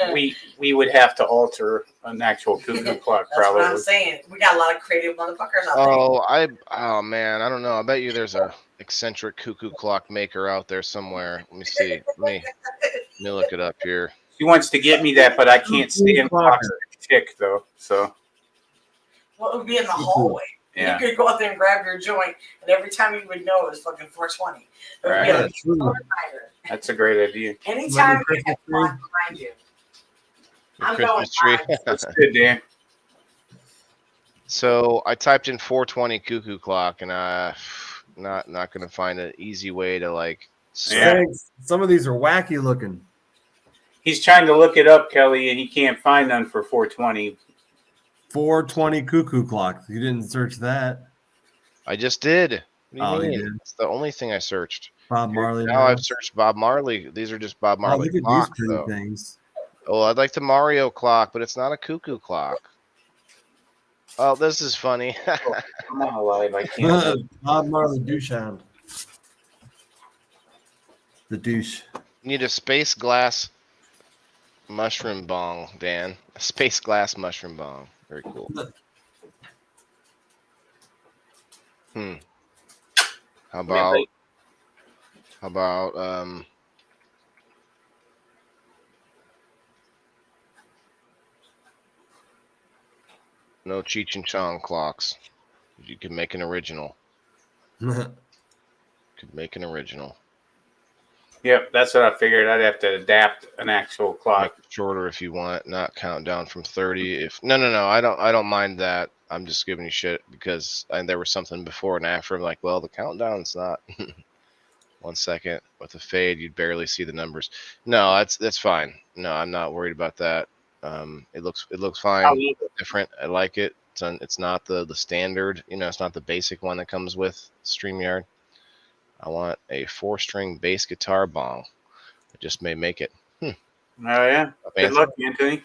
great. we would have to alter an actual cuckoo clock, That's probably. what I'm saying. We got a lot of creative motherfuckers out Oh man, I don't know. I bet you there's a eccentric cuckoo clock maker out there somewhere. Let me see. Let me look it up here. She wants to get me that, but I can't stand clocks chick though. So there. What would be in the hallway? yeah, You could go out there and grab your joint, and every time you would know it was fucking 420. It would Right. be a Yeah, true. reminder. that's a great idea. Anytime Like a you have Christmas clock behind you. The I'm Christmas tree. going That's good, Dan. So I typed in 420 cuckoo clock, and not gonna find an easy way to like. Yeah. Thanks. Some of these are wacky looking. He's trying to look it up, Kelly, and he can't find none for 420. 420 cuckoo clock. You didn't search that. I just did. What Oh, do you you mean? did. It's the only thing I searched. Bob Marley. Now I've searched Bob Marley. These are just Bob Oh, Marley look at these clocks, pretty though. things. Oh, I'd like the Mario clock, but it's not a cuckoo clock. Oh, this is funny. I'm not alive. I can't. Bob Marley douche-hound. The douche. You need a space glass mushroom bong, Dan. A space glass mushroom bong. Very cool. How about no Cheech and Chong clocks? You could make an original. Yep, that's what I figured. I'd have to adapt an actual Make clock. it shorter if you want, not count down from 30. If no, I don't mind that. I'm just giving you shit because there was something before and after. I'm like, well, the countdown's not 1 second with a fade. You'd barely see the numbers. No, that's fine. No, I'm not worried about that. It looks fine. Different. I like it. It's not the standard. It's not the basic one that comes with StreamYard. I want a 4-string bass guitar bong. I just may make it. Oh yeah. Good luck, Anthony.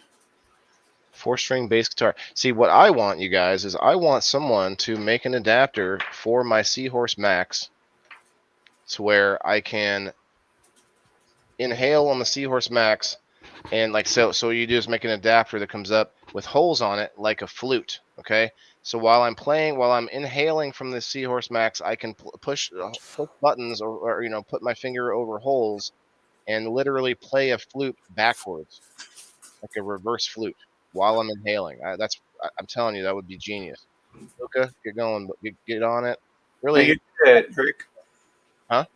4-string bass guitar. See, what I want, you guys, is I want someone to make an adapter for my Seahorse Max to where I can inhale on the Seahorse Max, and like so you just make an adapter that comes up with holes on it like a flute, okay? So while I'm inhaling from the Seahorse Max, I can push buttons or put my finger over holes and literally play a flute backwards, like a reverse flute, while I'm inhaling. I'm telling you, that would be genius. Luca, get going, get on it. Really? You're good at it, Rick. Huh?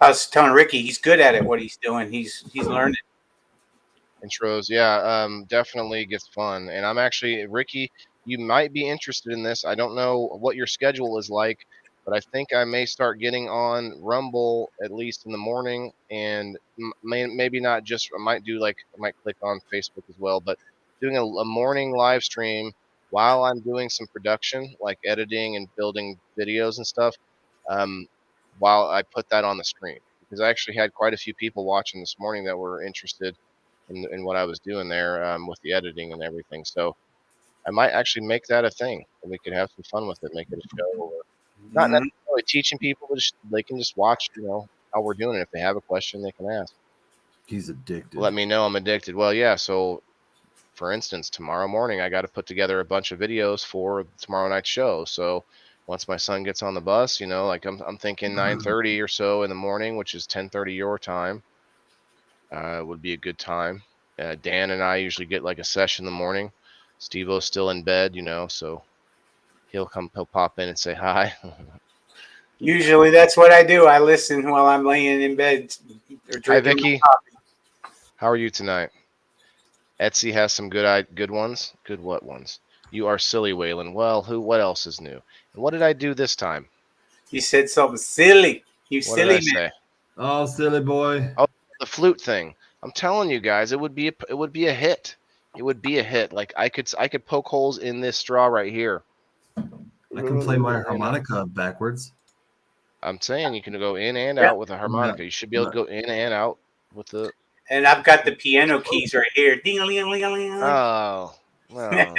I was telling Ricky he's good at it. What he's doing, he's learned it. Intros, yeah, definitely gets fun. And I'm actually, Ricky, you might be interested in this. I don't know what your schedule is like, but I think I may start getting on Rumble at least in the morning, and maybe not just. I might click on Facebook as well, but doing a morning live stream while I'm doing some production, like editing and building videos and stuff, while I put that on the screen, because I actually had quite a few people watching this morning that were interested in what I was doing there with the editing and everything. So I might actually make that a thing, and we could have some fun with it, make it a show. Or not necessarily teaching people, but they can just watch, how we're doing it. If they have a question, they can ask. He's addicted. Let me know I'm addicted. Well, yeah. So for instance, tomorrow morning I got to put together a bunch of videos for tomorrow night's show. So once my son gets on the bus, like I'm thinking 9:30 or so in the morning, which is 10:30 your time, would be a good time. Dan and I usually get like a session in the morning. SteveO's still in bed, so he'll pop in and say hi. Usually that's what I do. I listen while I'm laying in bed or Hi, drinking Vicky. coffee. How are you tonight? Etsy has some good ones. Good what ones? You are silly, Waylon. Well, what else is new? And what did I do this time? You said something silly. You What did silly I man. say? Oh, silly boy. Oh, the flute thing. I'm telling you guys, it would be a hit. It would be a hit. Like I could poke holes in this straw right here. I can play my harmonica backwards. I'm saying you can go in and out with a harmonica. You should be able to go in and out with the. And I've got the piano keys right here. Ding a ling a ling a ling. Oh, well.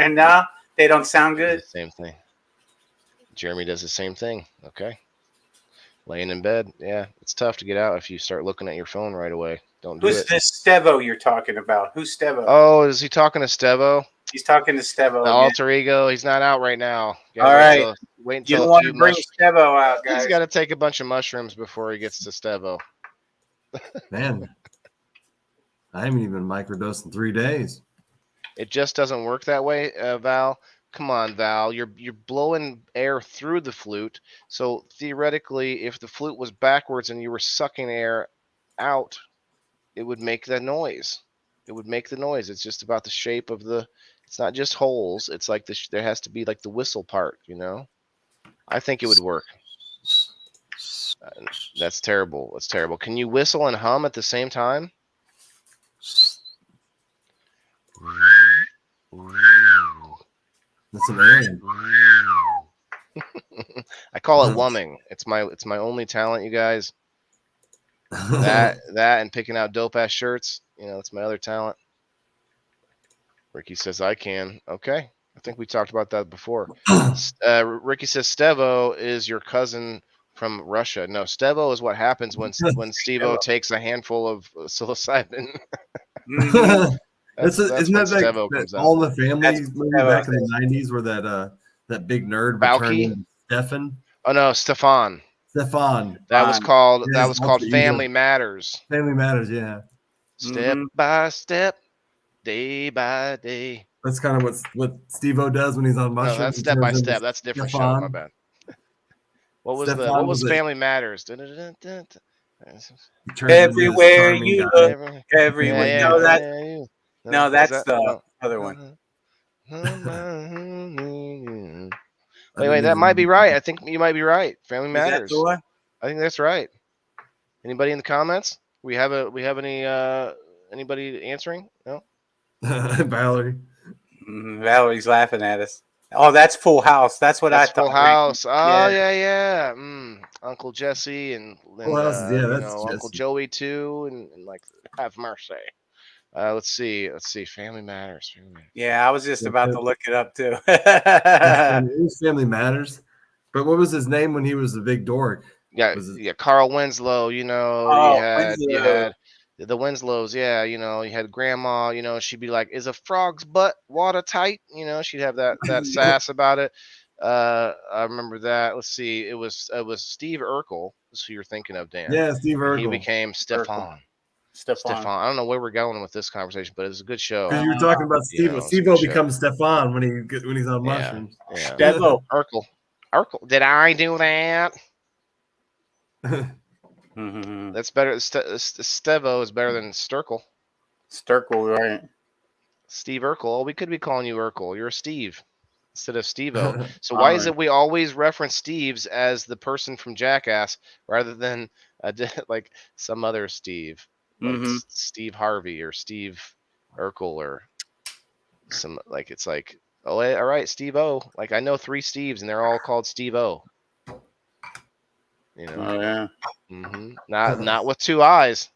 No, they don't sound good. Same thing. Jeremy does the same thing. Okay. Laying in bed. Yeah, it's tough to get out if you start looking at your phone right away. Don't do Who's it. this SteveO you're talking about? Who's SteveO? Oh, is he talking to SteveO? He's talking to SteveO. The alter ego. He's not out right now. All right. Wait You until don't want to bring SteveO out, guys. He's got to take a bunch of mushrooms before he gets to SteveO. Man, I haven't even microdosed in 3 days. It just doesn't work that way, Val. Come on, Val. You're blowing air through the flute. So theoretically, if the flute was backwards and you were sucking air out, it would make that noise. It would make the noise. It's just about the shape of the. It's not just holes. It's like there has to be like the whistle part. I think it would work. That's terrible. That's terrible. Can you whistle and hum at the same time? That's an alien. I call it wumming. It's my only talent, you guys. That and picking out dope ass shirts. It's my other talent. Ricky says I can. Okay. I think we talked about that before. Ricky says SteveO is your cousin from Russia. No, SteveO is what happens when SteveO takes a handful of psilocybin. Isn't that SteveO comes out. all the family movies back in the 90s where that big nerd would turn into Stefan? Oh no, Stefan. That was called Family Matters. Family Matters, yeah. Step by step, day by day. That's kind of what SteveO does when he's on mushrooms. No, that's Step by Step. That's a different show. My bad. What was Family Matters? Everywhere you look, everywhere. Yeah, no, that's the other one. Wait, that might be right. I think you might be right. Family Matters. Is that the one? I think that's right. Anybody in the comments? We have any anybody answering? No. Valerie. Valerie's laughing at us. Oh, that's Full House. That's what I thought. Full House. Oh yeah. Uncle Jesse and Uncle Joey too, and like have mercy. Let's see. Family Matters. Yeah, I was just about to look it up too. It was Family Matters. But what was his name when he was the big dork? Yeah, Carl Winslow. You had the Winslows. Yeah, you had Grandma. She'd be like, "Is a frog's butt watertight?" She'd have that sass about it. I remember that. Let's see. It was Steve Urkel. That's who you're thinking of, Dan. Yeah, Steve Urkel. He became Stefan. I don't know where we're going with this conversation, but it's a good show. Because you were talking about SteveO. SteveO becomes Stefan when he's on mushrooms. Yeah. SteveO. Urkel. Did I do that? Mm-hmm. That's better. SteveO is better than Sturkel. Sturkel, right? Steve Urkel. Oh, we could be calling you Urkel. You're Steve instead of SteveO. So why is it we always reference Steve's as the person from Jackass rather than like some other Steve, like Steve Harvey or Steve Urkel or some like it's like all right, SteveO. Like I know 3 Steves and they're all called SteveO. Oh yeah. Not with 2 eyes.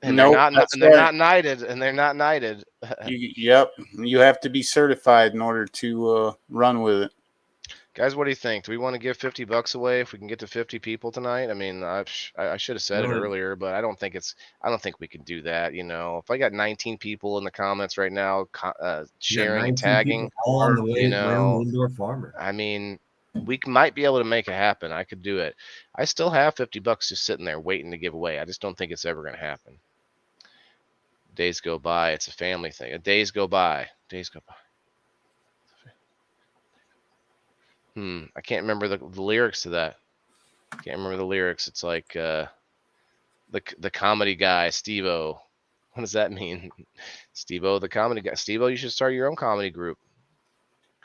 And they're not knighted. Yep. You have to be certified in order to run with it. Guys, what do you think? Do we want to give $50 away if we can get to 50 people tonight? I mean, I should have said it Really? earlier, but I don't think we can do that. If I got 19 people in the comments right now, You got sharing and 19 tagging, people all on the way, you Waylon know, Indoor Farmer. I mean, we might be able to make it happen. I could do it. I still have $50 just sitting there waiting to give away. I just don't think it's ever going to happen. Days go by. It's a family thing. Days go by. Days go by. I can't remember the lyrics to that. Can't remember the lyrics. It's like the comedy guy, SteveO. What does that mean? SteveO, the comedy guy. SteveO, you should start your own comedy group.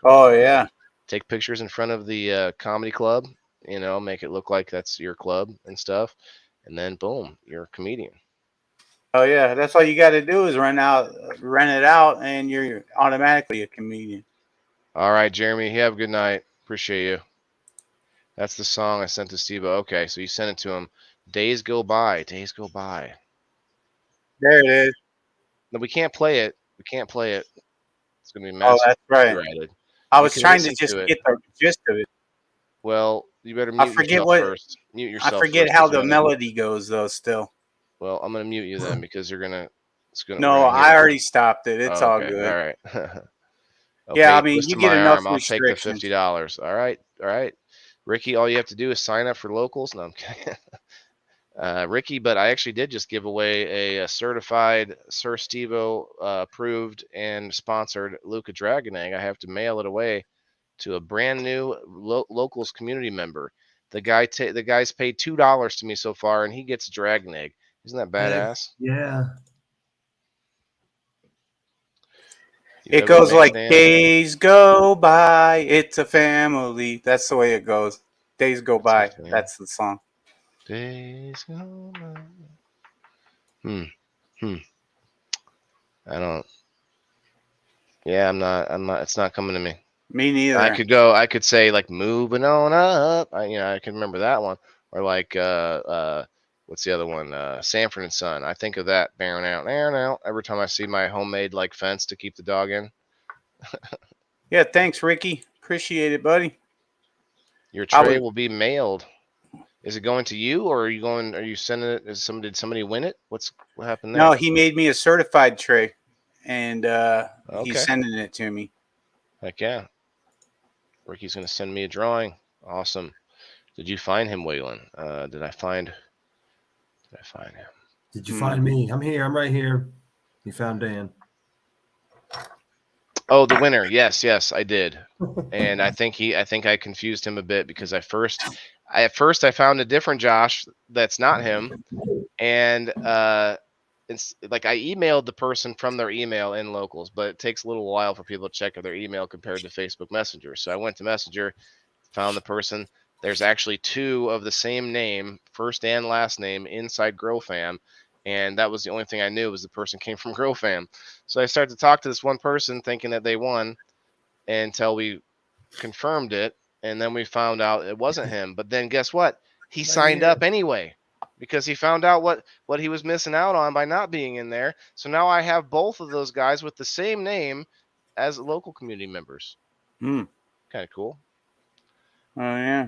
Oh yeah. Take pictures in front of the comedy club. Make it look like that's your club and stuff, and then boom, you're a comedian. Oh yeah. That's all you got to do is rent it out, and you're automatically a comedian. All right, Jeremy, you have a good night. Appreciate you. That's the song I sent to SteveO. Okay, so you sent it to him. Days go by. Days go by. There it is. No, we can't play it. We can't play it. It's gonna be Oh, massive. that's right. Copyrighted. I You was can trying to listen just to it. get the gist of it. Well, you better I mute forget yourself what first. Mute I yourself forget first how if you the wanna- melody goes though. Still, Well, I'm gonna mute you then because we're no, gonna hear I it. already stopped it. It's Oh, all okay. good. All right. Yeah, I Okay, mean, twist you of get my enough arm. I'll take the restrictions. $50. All right. All right. Ricky, all you have to do is sign up for locals. No, I'm kidding. Ricky, but I actually did just give away a certified Sir SteveO approved and sponsored Luca Dragon Egg. I have to mail it away to a brand new locals community member. The guy's paid $2 to me so far, and he gets a dragon egg. Isn't that badass? Yeah. You It have a goes man, like Dan? days go by. It's a family. That's the way it goes. Days go It's a by. family. That's the song. Days go by. I don't. Yeah, I'm not. It's not coming to me. Me neither. I could say like moving on up. I can remember that one. Or like what's the other one? Sanford and Son. I think of that bearing out every time I see my homemade like fence to keep the dog in. Yeah, thanks, Ricky. Appreciate it, buddy. Your tray will be mailed. Is it going to you, or are you sending it? Did somebody win it? What happened there? No, he made me a certified tray, and Okay. he's sending it to me. Heck yeah. Ricky's gonna send me a drawing. Awesome. Did you find him, Waylon? Did I find him? Did you find me? I'm here. I'm right here. You found Dan. Oh, the winner. Yes, I did. And I think I confused him a bit because at first I found a different Josh that's not him, and it's like I emailed the person from their email in locals, but it takes a little while for people to check their email compared to Facebook Messenger. So I went to Messenger, found the person. There's actually two of the same name, first and last name, inside GrowFam. And that was the only thing I knew was the person came from GrowFam. So I started to talk to this one person thinking that they won until we confirmed it. And then we found out it wasn't him. But then guess what? He signed up anyway because he found out what he was missing out on by not being in there. So now I have both of those guys with the same name as local community members. Kind of cool. Oh, yeah.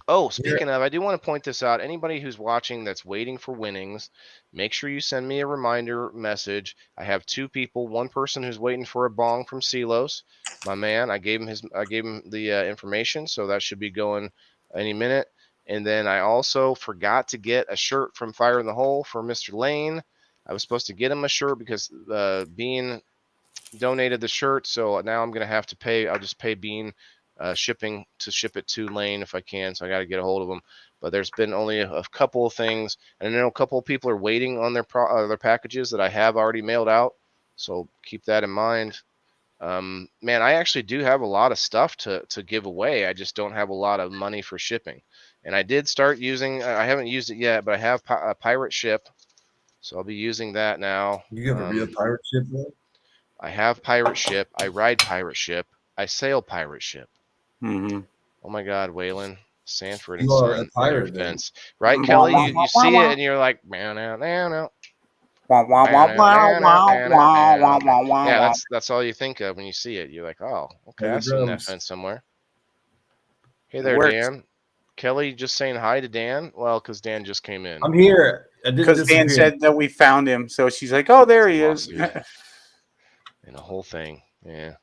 Oh, speaking of, I do want to point this out. Anybody who's watching that's waiting for winnings, make sure you send me a reminder message. I have two people. One person who's waiting for a bong from Silos, my man. I gave him the information, so that should be going any minute. And then I also forgot to get a shirt from Fire in the Hole for Mr. Lane. I was supposed to get him a shirt because Bean donated the shirt, so now I'm gonna have to pay. I'll just pay Bean shipping to ship it to Lane if I can, so I got to get a hold of them. But there's been only a couple of things, and I know a couple of people are waiting on their packages that I have already mailed out, so keep that in mind. Man, I actually do have a lot of stuff to give away. I just don't have a lot of money for shipping, and I did start using. I haven't used it yet, but I have a pirate ship, so I'll be using that now. You have a real pirate ship, man? I have pirate ship. I ride pirate ship. I sail pirate ship. Oh my God, Waylon, Sanford and You are Son a pirate, fence, right, Kelly? You see it and you're like, man, yeah, that's all you think of when you see it. You're like, oh, okay, I've seen that fence somewhere. Hey there, works. Dan. Kelly just saying hi to Dan. Well, because Dan just came in. I'm here. I didn't Because Dan disappear. said that we found him, so she's like, "Oh, there he is." Lawsuit. And the whole thing. Yeah.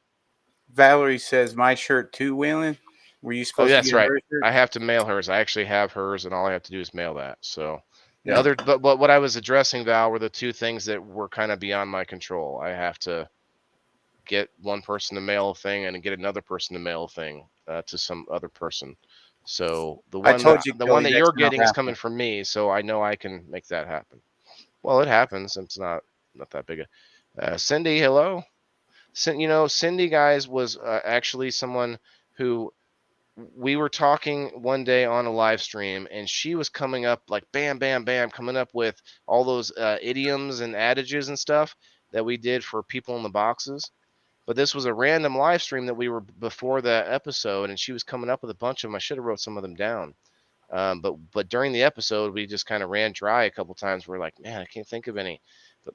Valerie says, "My shirt too, Waylon. Were you Oh, supposed that's to get right. her shirt?" I have to mail hers. I actually have hers, and all I have to do is mail that. So the Yeah. other, but what I was addressing, Val, were the two things that were kind of beyond my control. I have to get one person to mail a thing and get another person to mail a thing to some other person. So the I one told that you, the Kelly, one that that's you're gonna getting is happen. coming from me, so I know I can make that happen. Well, it happens. It's not that big. Cindy, hello. Cindy, guys, was actually someone who we were talking one day on a live stream, and she was coming up like bam, bam, bam, coming up with all those idioms and adages and stuff that we did for people in the boxes. But this was a random live stream that we were before the episode, and she was coming up with a bunch of them. I should have wrote some of them down. But during the episode, we just kind of ran dry a couple times. We're like, man, I can't think of any.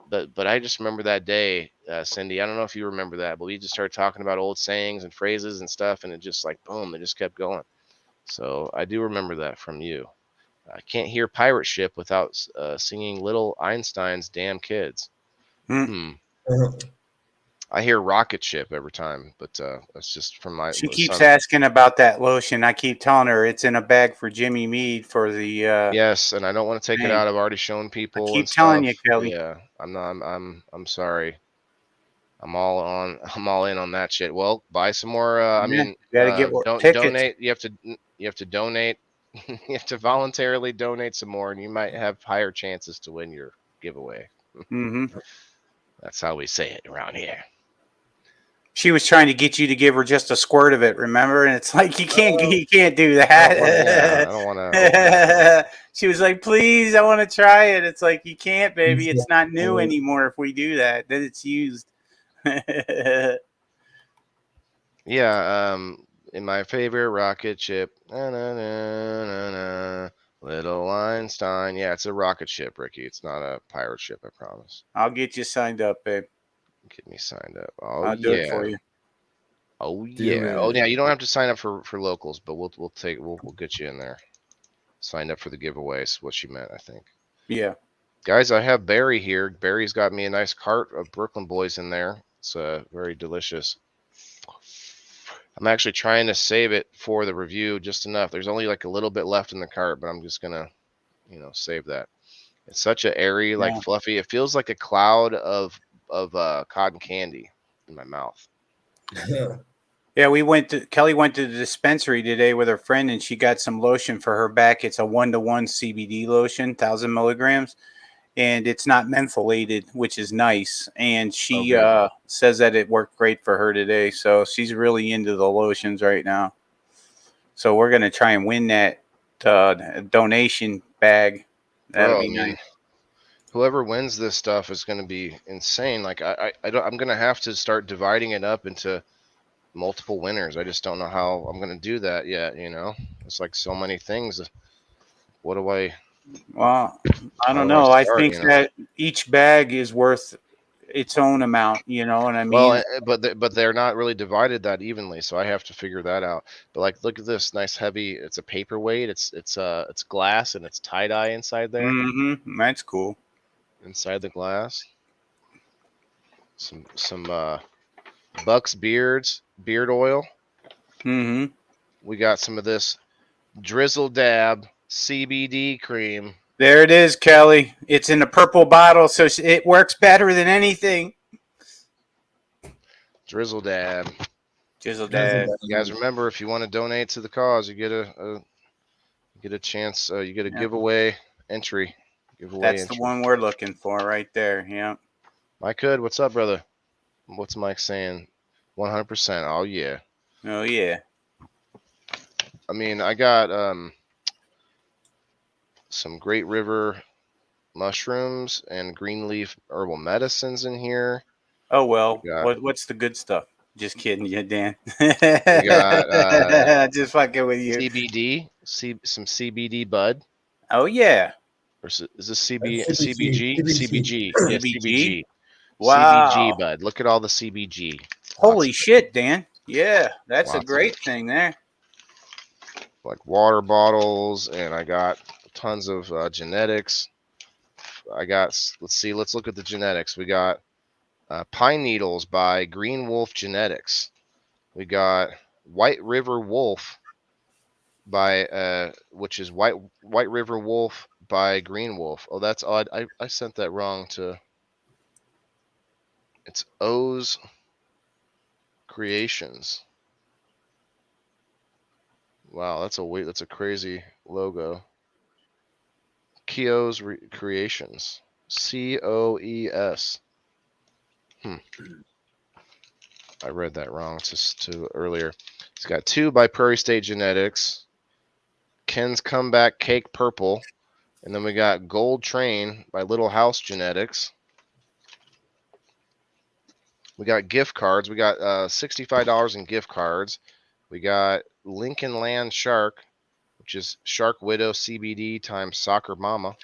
But I just remember that day, Cindy. I don't know if you remember that, but we just started talking about old sayings and phrases and stuff, and it just like boom, it just kept going. So I do remember that from you. I can't hear pirate ship without singing Little Einstein's Damn Kids. I hear rocket ship every time, but that's just from my She keeps son. asking about that lotion. I keep telling her it's in a bag for Jimmy Mead for the. Yes, and I don't want to take it thing. out. I've already shown people. I keep and telling stuff. you, Kelly. Yeah, I'm not. I'm sorry. I'm all in on that shit. Well, buy some more. I Yeah, mean, you gotta get don't tickets. donate. You have to donate. You have to voluntarily donate some more, and you might have higher chances to win your giveaway. Mm-hmm. That's how we say it around here. She was trying to get you to give her just a squirt of it, remember? And it's like you can't do that. I don't want to. She was like, "Please, I want to try it." It's like you can't, baby. It's not new anymore. If we do that, then it's used. Yeah. In my favorite rocket ship, Little Einstein. Yeah, it's a rocket ship, Ricky. It's not a pirate ship. I promise. I'll get you signed up, babe. Get me signed up. Oh I'll do it for you. Oh yeah. Oh yeah. You don't have to sign up for locals, but we'll get you in there. Signed up for the giveaways. What she meant, I think. Yeah. Guys, I have Barry here. Barry's got me a nice cart of Brooklyn Boys in there. It's very delicious. I'm actually trying to save it for the review just enough. There's only like a little bit left in the cart, but I'm just gonna, save that. It's such a airy, like fluffy. It feels like a cloud of cotton candy in my mouth. Yeah, Kelly went to the dispensary today with her friend, and she got some lotion for her back. It's a 1-to-1 CBD lotion, 1,000 milligrams, and it's not mentholated, which is nice. And she says that it worked great for her today. So she's really into the lotions right now. So we're gonna try and win that donation bag. That'll be nice. Whoever wins this stuff is going to be insane. Like I'm going to have to start dividing it up into multiple winners. I just don't know how I'm going to do that yet. It's like so many things. What do I? Well, I don't know. I think that each bag is worth its own amount. You know what I mean? Well, but they're not really divided that evenly, so I have to figure that out. But like, look at this nice heavy. It's a paperweight. It's glass and it's tie dye inside there. Mm-hmm. That's cool. Inside the glass, some Buck's beard oil. Mm-hmm. We got some of this Drizzle Dab CBD cream. There it is, Kelly. It's in a purple bottle, so it works better than anything. Drizzle Dab. Drizzle Dab. You guys remember, if you want to donate to the cause, you get a chance. You get a giveaway entry. That's the one we're looking for right there. Yeah. Mike Hood, what's up, brother? What's Mike saying? 100%. Oh yeah. Oh yeah. I mean, I got some Great River mushrooms and green leaf herbal medicines in here. Oh well. What's the good stuff? Just kidding, you Dan. We got just fucking with you. CBD, some CBD bud. Oh yeah. Or is this CBG? CBG. Yeah, CBG. Wow. CBG, bud. Look at all the CBG. Holy shit, Dan. Yeah, that's a great thing there. like water bottles, and I got tons of genetics. Let's look at the genetics. We got Pine Needles by Green Wolf Genetics. We got White River Wolf by which is White River Wolf by Green Wolf. Oh, that's odd. I sent that wrong to. It's O's Creations. Wow, that's a crazy logo. Keo's Creations. COES. I read that wrong just earlier. It's got 2 by Prairie State Genetics. Ken's Comeback Cake Purple. And then we got Gold Train by Little House Genetics. We got gift cards. We got $65 in gift cards. We got Lincoln Land Shark, which is Shark Widow CBD times Soccer Mama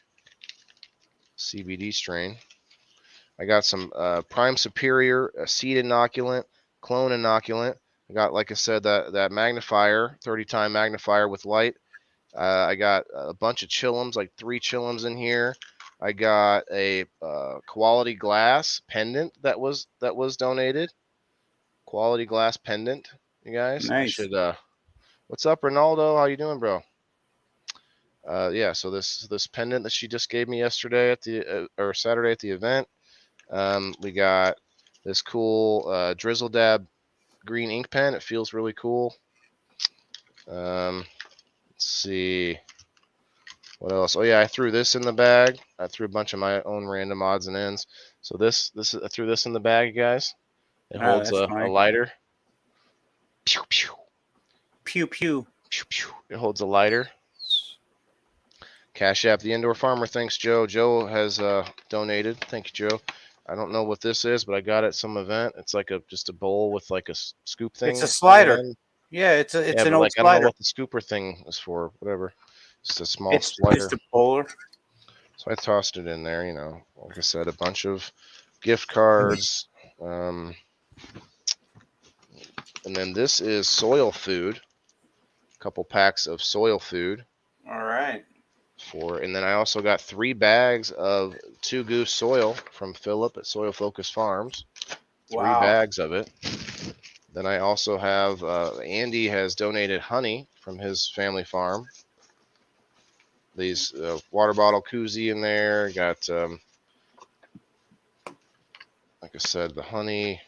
CBD strain. I got some Prime Superior seed inoculant, clone inoculant. I got, like I said, that magnifier, 30-time magnifier with light. I got a bunch of chillums, like 3 chillums in here. I got a quality glass pendant that was donated. Quality glass pendant, you guys. Nice. I should. What's up, Ronaldo? How you doing, bro? Yeah. So this pendant that she just gave me yesterday at the or Saturday at the event. We got this cool Drizzle Dab green ink pen. It feels really cool. Let's see. What else? Oh yeah, I threw this in the bag. I threw a bunch of my own random odds and ends. So I threw this in the bag, guys. It holds a lighter. Pew pew. Pew pew. Pew pew. It holds a lighter. Cash App the Indoor Farmer. Thanks, Joe. Joe has donated. Thank you, Joe. I don't know what this is, but I got it at some event. It's like just a bowl with like a scoop thing. It's a slider. Yeah, it's an old like, slider. I don't know what the scooper thing is for. Whatever. Just a small slider. Just a bowler. So I tossed it in there. Like I said, a bunch of gift cards. And then this is soil food. A couple packs of soil food. All right. And then I also got 3 bags of 2 Goose soil from Philip at Soil Focus Farms. 3 bags of it. Then I also have Andy has donated honey from his family farm. These water bottle koozie in there. Got like I said, the honey.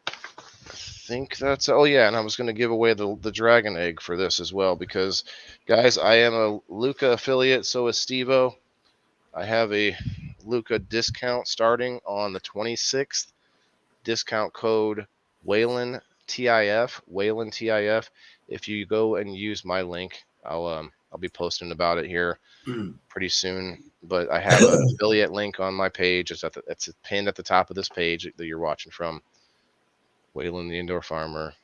I think that's, oh yeah, and I was going to give away the dragon egg for this as well, because guys, I am a Luca affiliate, so is SteveO. I have a Luca discount starting on the 26th. Discount code Waylon TIF. If you go and use my link, I'll be posting about it here pretty soon. But I have an affiliate link on my page. It's pinned at the top of this page that you're watching from. Waylon the Indoor Farmer.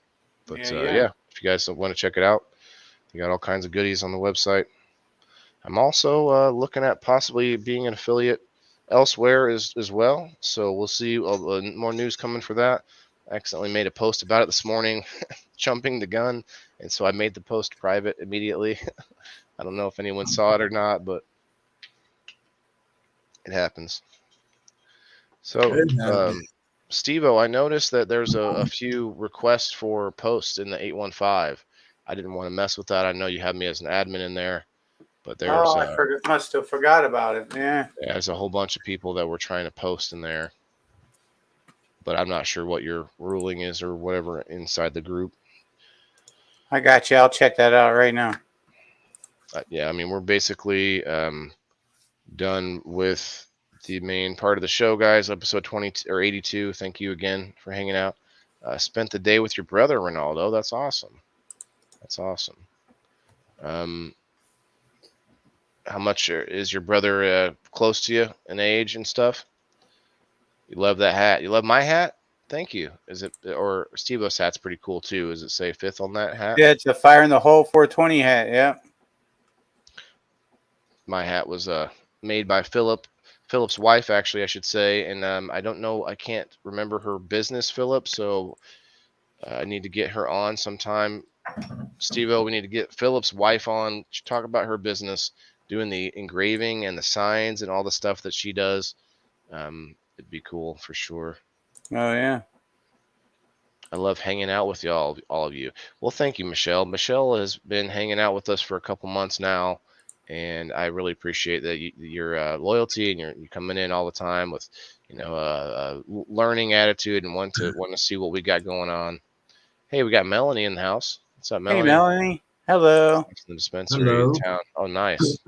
But yeah, if you guys want to check it out, you got all kinds of goodies on the website. I'm also looking at possibly being an affiliate elsewhere as well. So we'll see. More news coming for that. I accidentally made a post about it this morning, jumping the gun. And so I made the post private immediately. I don't know if anyone saw it or not, but it happens. So, SteveO, I noticed that there's a few requests for posts in the 815. I didn't want to mess with that. I know you have me as an admin in there, but there's I must have forgot about it. Yeah, there's a whole bunch of people that were trying to post in there, but I'm not sure what your ruling is or whatever inside the group. I got you. I'll check that out right now. Yeah, I mean, we're basically done with the main part of the show, guys. Episode 20 or 82. Thank you again for hanging out. Spent the day with your brother, Ronaldo. That's awesome. That's awesome. How much is your brother close to you in age and stuff? You love that hat. You love my hat? Thank you. Is it, or SteveO's hat's pretty cool too. Does it say 5th on that hat? Yeah, it's a Fire in the Hole 420 hat. Yeah. My hat was made by Philip's wife, actually, I should say. And I don't know, I can't remember her business, Philip. So I need to get her on sometime SteveO, we need to get Philip's wife on. Talk about her business, doing the engraving and the signs and all the stuff that she does. It'd be cool for sure. Oh yeah. I love hanging out with y'all, all of you. Well, thank you, Michelle. Michelle has been hanging out with us for a couple months now, and I really appreciate that your loyalty and you coming in all the time with, learning attitude and want to see what we got going on. Hey, we got Melanie in the house. What's up, Hey, Melanie? Melanie. Hello. From the dispensary in town. Oh, nice.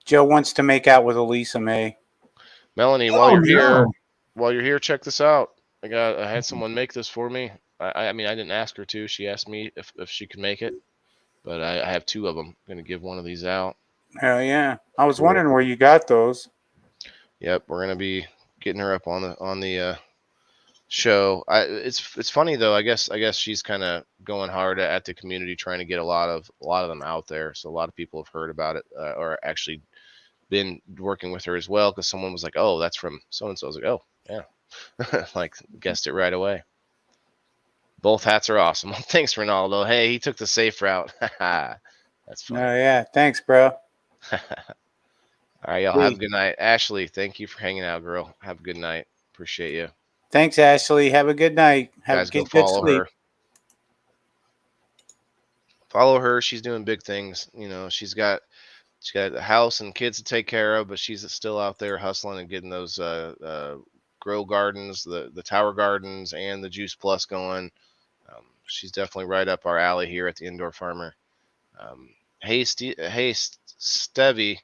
Joe wants to make out with Elisa May. Melanie, while you're here, check this out. I had someone make this for me. I mean, I didn't ask her to. She asked me if she could make it, but I have 2 of them. I'm gonna give one of these out. Hell yeah! I was wondering where you got those. Yep, we're gonna be getting her up on the show. It's funny though. I guess she's kind of going hard at the community, trying to get a lot of them out there. So a lot of people have heard about it or actually been working with her as well, because someone was like, "Oh, that's from so and so." I was like, "Oh, yeah." Like, guessed it right away. Both hats are awesome. Thanks, Ronaldo. Hey, he took the safe route. That's funny. Oh yeah, thanks, bro. All right, y'all have a good night. Ashley, thank you for hanging out, girl. Have a good night. Appreciate you. Thanks, Ashley. Have a good night. Guys, go good follow sleep. her. Follow her. She's doing big things. She's got a house and kids to take care of, but she's still out there hustling and getting those grow gardens, the tower gardens, and the Juice Plus going. She's definitely right up our alley here at the Indoor Farmer. Hey, Stevie. Hey, SteveO,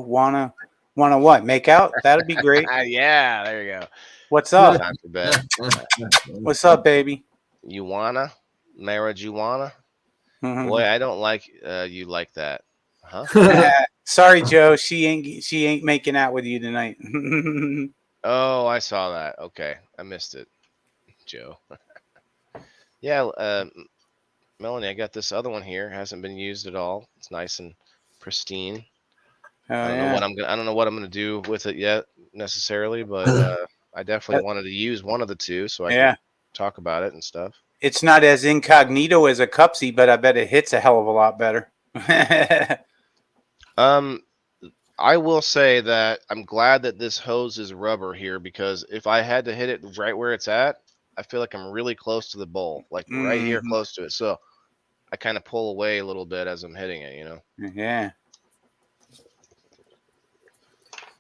wanna what? Make out? That'd be great. Yeah, there you go. What's up? Time for bed. What's up, baby? You wanna marijuana? Mhm. Boy, I don't like you like that, huh? Sorry, Joe. She ain't making out with you tonight. Oh, I saw that. Okay, I missed it, Joe. Yeah, Melanie, I got this other one here. Hasn't been used at all. It's nice and pristine. I don't know what I'm gonna do with it yet necessarily, but I definitely wanted to use one of the 2 so I could talk about it and stuff. It's not as incognito as a Cupsy, but I bet it hits a hell of a lot better. I will say that I'm glad that this hose is rubber here, because if I had to hit it right where it's at, I feel like I'm really close to the bowl, like right here close to it. So I kind of pull away a little bit as I'm hitting it, Yeah.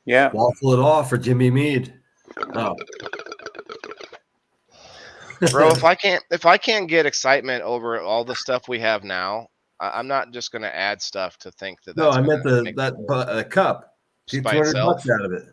Yeah. Waffle it off for Jimmy Mead. Oh. Bro, if I can't get excitement over all the stuff we have now, I'm not just going to add stuff to think that. No, I meant that cup. Get $200 out of it.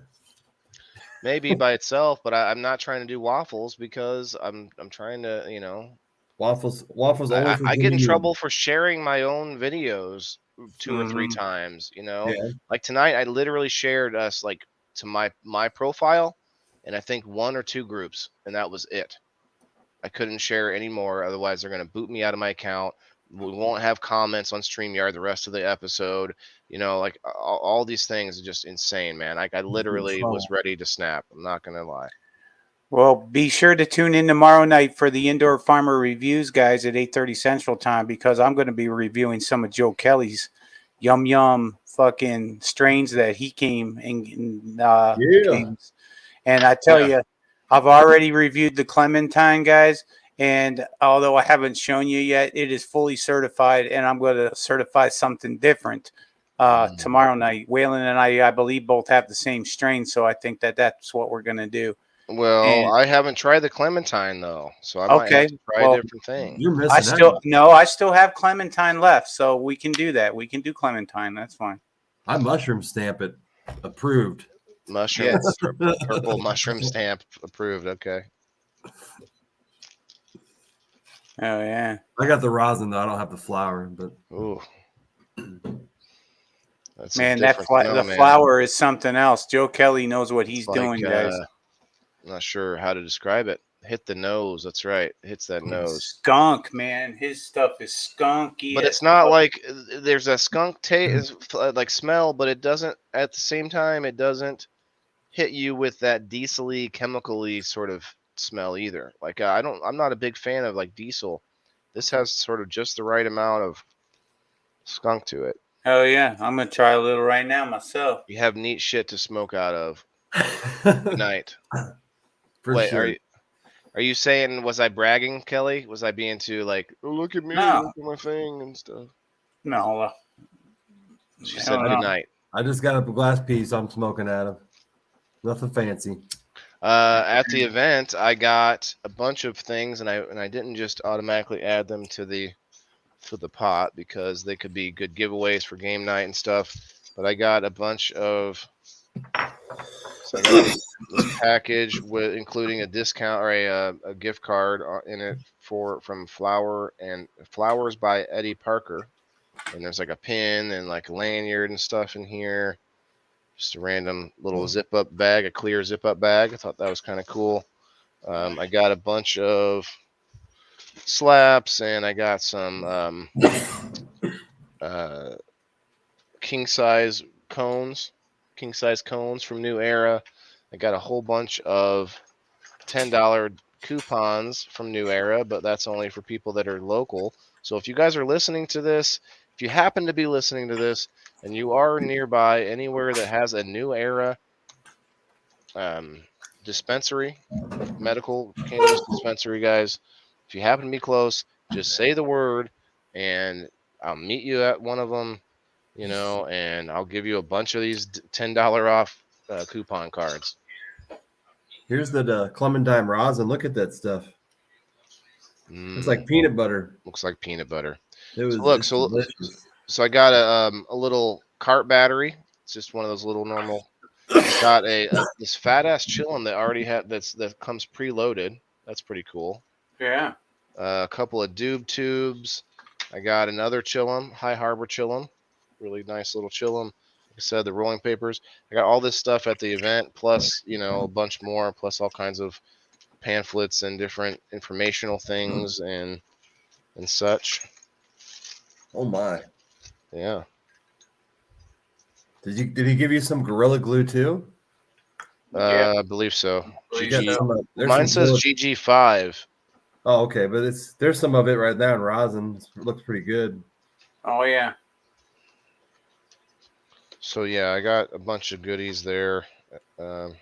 Maybe by itself, but I'm not trying to do waffles because I'm trying to, Waffles. Only for I get in trouble for sharing my own videos 2 or 3 times. Yeah. Like tonight, I literally shared us like to my profile, and I think 1 or 2 groups, and that was it. I couldn't share anymore, otherwise they're going to boot me out of my account. We won't have comments on StreamYard the rest of the episode. Like all these things are just insane, man. I literally was ready to snap. I'm not going to lie. Well, be sure to tune in tomorrow night for the Indoor Farmer Reviews, guys, at 8:30 Central Time, because I'm going to be reviewing some of Joe Kelly's yum fucking strains that he came and I tell you, I've already reviewed the Clementine, guys, and although I haven't shown you yet, it is fully certified, and I'm going to certify something different tomorrow night. Waylon and I believe, both have the same strain, so I think that's what we're going to do. Well, I haven't tried the Clementine though, so I might have to try a different thing. You're missing out. I still have Clementine left, so we can do that. We can do Clementine. That's fine. I mushroom stamp it. Approved. Mushroom, purple mushroom stamp approved. Okay. Oh yeah. I got the rosin though. I don't have the flower, but ooh. That's man, the flower is something else. Joe Kelly knows what he's doing, guys. I'm not sure how to describe it. Hit the nose. That's right. It hits that nose. Skunk, man. His stuff is skunky. But it's not like there's a skunk taste, like smell, but it doesn't. At the same time, it doesn't hit you with that diesel-y, chemical-y sort of smell either. Like I'm not a big fan of like diesel. This has sort of just the right amount of skunk to it. Hell yeah, I'm gonna try a little right now myself. You have neat shit to smoke out of. Good night. For Wait, sure. are you saying, was I bragging, Kelly? Was I being too like, oh, look at me, No. look at my thing and stuff? No, She I said don't good know. night. I just got a glass piece I'm smoking out of. Nothing fancy. At the event, I got a bunch of things, and I didn't just automatically add them to the pot because they could be good giveaways for game night and stuff. But I got a bunch of. So I got this package with including a discount or a gift card in it from Flowers by Eddie Parker, and there's like a pin and like a lanyard and stuff in here. Just a random little zip up bag, a clear zip up bag. I thought that was kind of cool. I got a bunch of slaps and I got some king size cones from New Era. I got a whole bunch of $10 coupons from New Era, but that's only for people that are local. So if you guys are listening to this, if you happen to be listening to this and you are nearby anywhere that has a New Era dispensary, medical cannabis dispensary, guys, if you happen to be close, just say the word and I'll meet you at one of them, and I'll give you a bunch of these $10 off coupon cards. Here's the Clementine rosin. Look at that stuff. It's like peanut butter. Looks like peanut butter. It was delicious. So I got a little cart battery. It's just one of those little normal. I got this fat ass chillum that already that comes preloaded. That's pretty cool. Yeah. A couple of doob tubes. I got another chillum, High Harbor chillum, really nice little chillum. Like I said, the rolling papers. I got all this stuff at the event, plus a bunch more, plus all kinds of pamphlets and different informational things and such. Oh my! Yeah. Did he give you some Gorilla Glue too? I believe so. Mine says GG5. Oh, okay, but there's some of it right now in rosin. It looks pretty good. Oh yeah. So yeah, I got a bunch of goodies there. I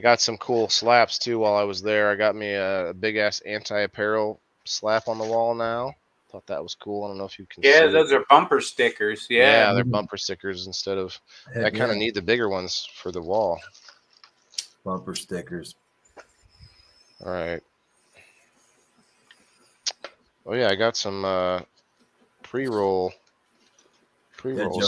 got some cool slaps too while I was there. I got me a big ass anti-apparel slap on the wall now. Thought that was cool. I don't know if you can see those are bumper stickers. Yeah, they're bumper stickers instead of I kind of need the bigger ones for the wall. Bumper stickers. All right. Oh yeah, I got some pre-rolls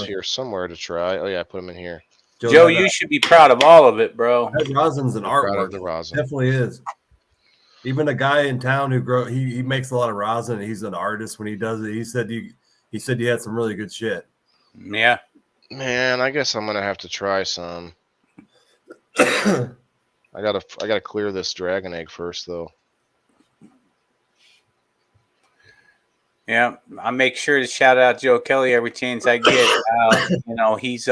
here somewhere to try. Oh yeah, I put them in here. Joe, you should be proud of all of it, bro. That rosin's an artwork. Proud of the rosin. Definitely is. Even a guy in town who he makes a lot of rosin. He's an artist when he does it. He said you had some really good shit. Yeah. Man, I guess I'm gonna have to try some. I gotta clear this dragon egg first though. Yeah, I make sure to shout out Joe Kelly every chance I get. He's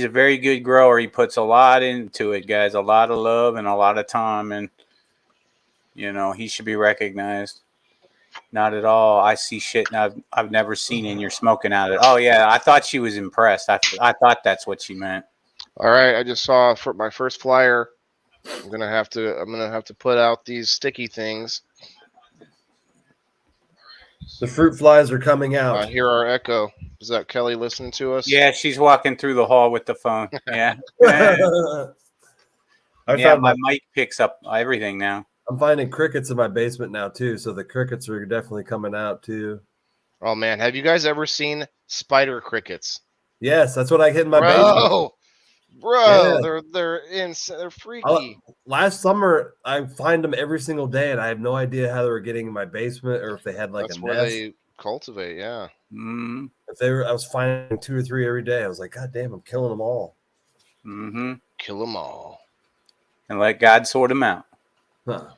a very good grower. He puts a lot into it, guys. A lot of love and a lot of time, and he should be recognized. Not at all. I see shit I've never seen, and you're smoking out of it. Oh yeah, I thought she was impressed. I thought that's what she meant. All right, I just saw for my first flyer. I'm gonna have to put out these sticky things. The fruit flies are coming out. I hear our echo. Is that Kelly listening to us? Yeah, she's walking through the hall with the phone. Yeah. My mic picks up everything now. I'm finding crickets in my basement now too, so the crickets are definitely coming out too. Oh man, have you guys ever seen spider crickets? Yes, that's what I get in my basement. Bro, yeah. They're freaky. Last summer, I find them every single day, and I have no idea how they were getting in my basement or if they had That's a where nest. They cultivate, yeah. Mm-hmm. I was finding 2 or 3 every day. I was like, God damn, I'm killing them all. Mm-hmm. Kill them all. And let God sort them out. Huh.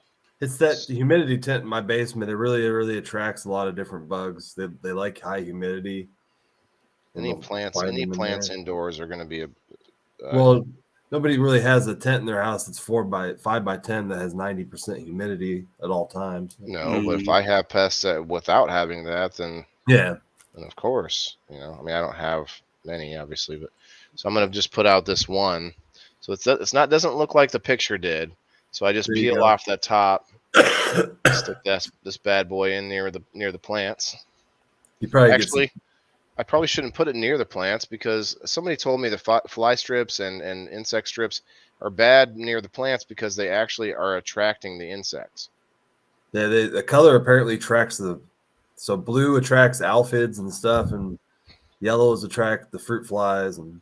It's that humidity tent in my basement. It really, really attracts a lot of different bugs. They like high humidity. Any plants indoors are going to be well, Nobody really has a tent in their house that's 5 by 10 that has 90% humidity at all times. No, but if I have pests without having that, then Yeah. and of course, I mean, I don't have many, obviously, but so I'm gonna just put out this one. So it's not doesn't look like the picture did. So I just There you peel go. off that top, stick this bad boy in near the plants. You probably Actually, I probably shouldn't put it near the plants because somebody told me the fly strips and insect strips are bad near the plants because they actually are attracting the insects. Yeah, the color apparently attracts so blue attracts aphids and stuff, and yellows attract the fruit flies. And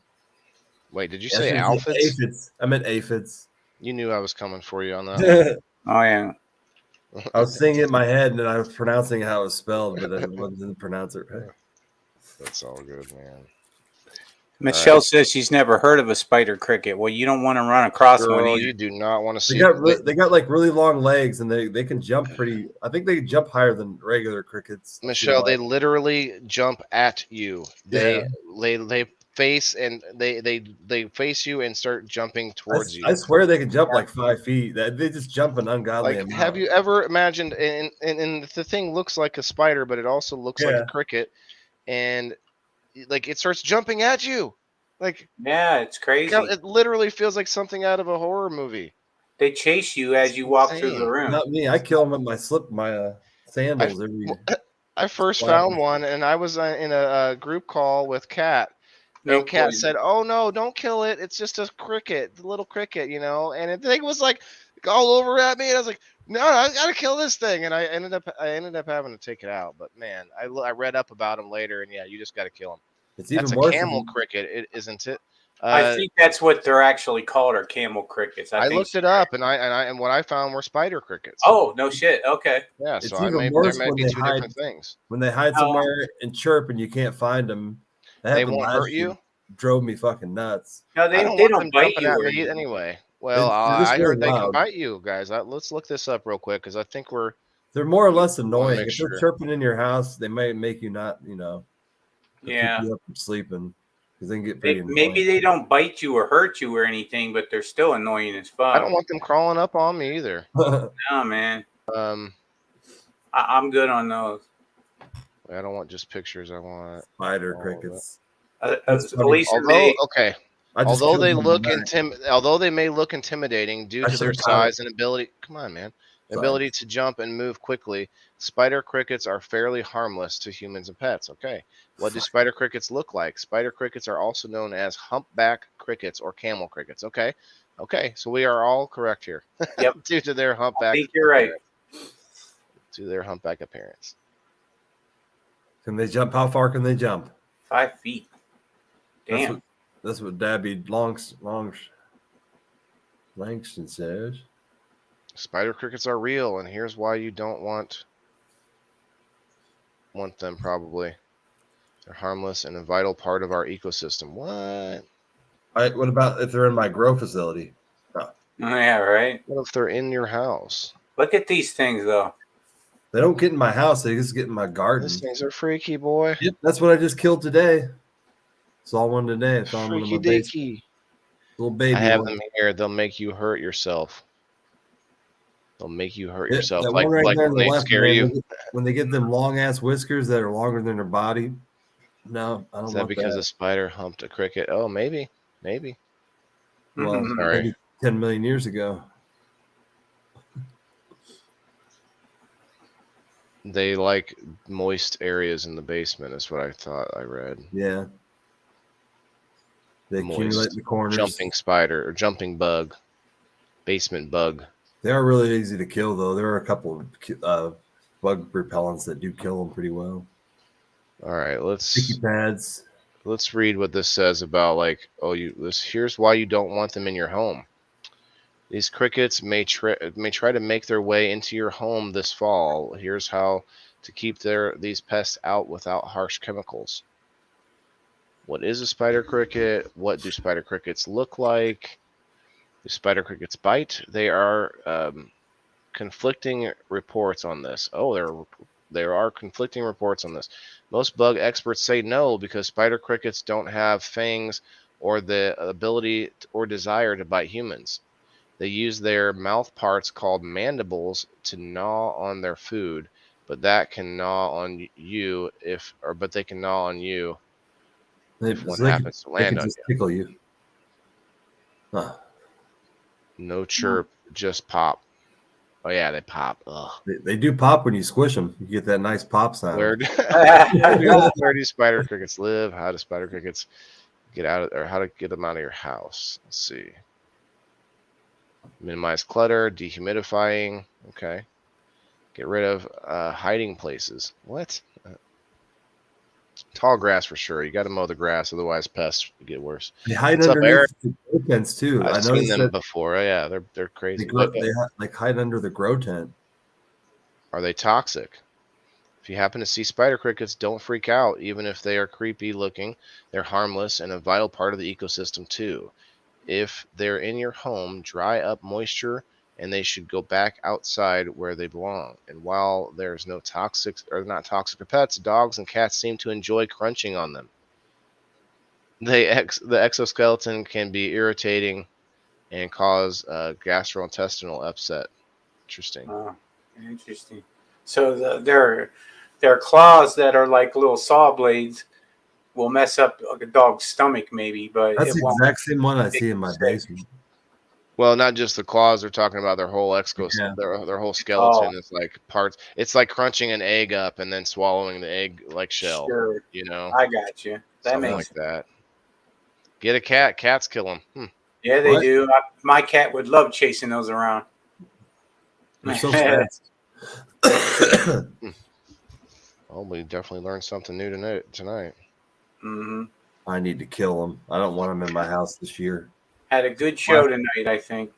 Wait, did you say aphids? aphids? I meant aphids. You knew I was coming for you on that one. Oh yeah. I was saying it in my head, and then I was pronouncing how it was spelled, but I didn't pronounce it right. That's all good, man. Michelle says she's never heard of a spider cricket. Well, you don't want to run across one Girl, either. you do not want to see. They got like really long legs, and they can jump pretty. I think they can jump higher than regular crickets. Michelle, they literally jump at you. They face and they face you and start jumping towards you. I swear they can jump like 5 feet. They just jump an ungodly amount. Have you ever imagined? And the thing looks like a spider, but it also looks like a cricket, and like it starts jumping at you. Like Yeah, it's crazy. it literally feels like something out of a horror movie. They chase you as you walk through the room. Not me. I kill them with my sandals. I first found one, and I was in a group call with Kat. And Kat said, "Oh no, don't kill it. It's just a cricket, the little cricket, you know." And the thing was like all over at me, and I was like, "No, I gotta kill this thing." And I ended up having to take it out. But man, I read up about them later, and yeah, you just gotta kill them. That's a camel cricket, isn't it? I think that's what they're actually called, are camel crickets. I looked it up, and what I found were spider crickets. Oh no shit! Okay. Yeah, it's so even there worse might be two hide, different things. When they hide somewhere and chirp and you can't find them. They won't hurt you. Drove me fucking nuts. No, they don't bite you at me anyway. Well, I heard they can bite you guys. Let's look this up real quick because I think they're more or less annoying. If they're chirping in your house, they may make you not, keep you up from sleeping because they can get pretty annoying. Maybe they don't bite you or hurt you or anything, but they're still annoying as fuck. I don't want them crawling up on me either. No, man. I'm good on those. I don't want just pictures. I want spider crickets. Although they may look intimidating due to their size and ability, ability to jump and move quickly, spider crickets are fairly harmless to humans and pets. Okay, what do spider crickets look like? Spider crickets are also known as humpback crickets or camel crickets. Okay, so we are all correct here. Yep. Due to their humpback. I think you're right. To their humpback appearance. Can they jump? How far can they jump? 5 feet. Damn. That's what Dabby Langston says. Spider crickets are real, and here's why you don't want them. Probably, they're harmless and a vital part of our ecosystem. What? What about if they're in my grow facility? Oh, yeah, right. What if they're in your house? Look at these things, though. They don't get in my house. They just get in my garden. These things are freaky, boy. Yep, that's what I just killed today. Saw one today. Freaky dicky. Little baby. I have them here. They'll make you hurt yourself. Like when they scare you. When they get them long ass whiskers that are longer than their body. No, I don't. Is that because a spider humped a cricket? Oh, maybe. Well, maybe 10 million years ago. They like moist areas in the basement. Is what I thought I read. Yeah. They accumulate in the corners. Jumping spider or jumping bug, basement bug. They are really easy to kill, though. There are a couple of bug repellents that do kill them pretty well. All right, sticky pads. Let's read what this says about here's why you don't want them in your home. These crickets may try to make their way into your home this fall. Here's how to keep these pests out without harsh chemicals. What is a spider cricket? What do spider crickets look like? Do spider crickets bite? There are conflicting reports on this. Oh, there are conflicting reports on this. Most bug experts say no because spider crickets don't have fangs or the ability or desire to bite humans. They use their mouth parts called mandibles to gnaw on their food, but that can gnaw on you but they can gnaw on you if one happens to They land can on just you. tickle you. Huh. No chirp, just pop. Oh yeah, they pop. Ugh. They do pop when you squish them. You get that nice pop sound. Where do spider crickets live? How do spider crickets get out of, or how to get them out of your house? Let's see. Minimize clutter, dehumidifying. Okay. Get rid of hiding places. What? Tall grass for sure. You got to mow the grass, otherwise pests get worse. They hide What's up, Eric? underneath the grow tents too. I've I seen noticed them that before. Oh, yeah, they're they, crazy. like hide under the grow tent. Are they toxic? If you happen to see spider crickets, don't freak out. Even if they are creepy looking, they're harmless and a vital part of the ecosystem too. If they're in your home, dry up moisture and they should go back outside where they belong. And while there's no toxic or not toxic for pets, dogs and cats seem to enjoy crunching on them. The exoskeleton can be irritating and cause gastrointestinal upset. Interesting. Oh, interesting. So their claws that are like little saw blades will mess up a dog's stomach, maybe, but That's it the won't. exact same one I see in my basement. Well, not just the claws. They're talking about their whole Yeah. their whole skeleton is like parts. It's like crunching an egg up and then swallowing the egg like shell. Sure, You know, I got you. That something like makes that. Get a cat. Cats kill them. Yeah, they What? do. My cat would love chasing those around. They're so fast. Well, we definitely learned something new tonight. Hmm. I need to kill them. I don't want them in my house this year. Had a good show tonight, I think.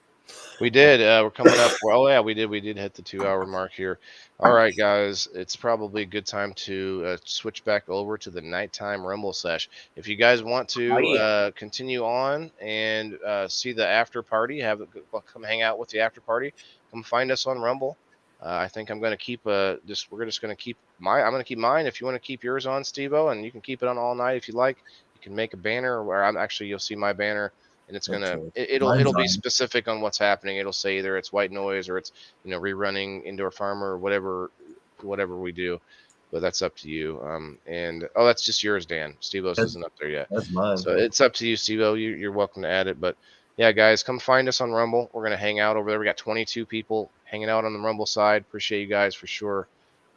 We did. We're coming up. Well, yeah, we did. We did hit the 2-hour mark here. All right, guys. It's probably a good time to switch back over to the nighttime Rumble sesh. If you guys want to continue on and see the after party, come hang out with the after party. Come find us on Rumble. I think I'm going to keep we're just going to keep I'm going to keep mine. If you want to keep yours on, SteveO, and you can keep it on all night if you like. You can make a banner where you'll see my banner. And it's it'll be specific on what's happening. It'll say either it's white noise or it's rerunning Indoor Farmer or whatever we do, but that's up to you. And that's just yours, Dan. SteveO's isn't up there yet. That's mine. So it's up to you, SteveO. You're welcome to add it. But yeah, guys, come find us on Rumble. We're gonna hang out over there. We got 22 people hanging out on the Rumble side. Appreciate you guys for sure.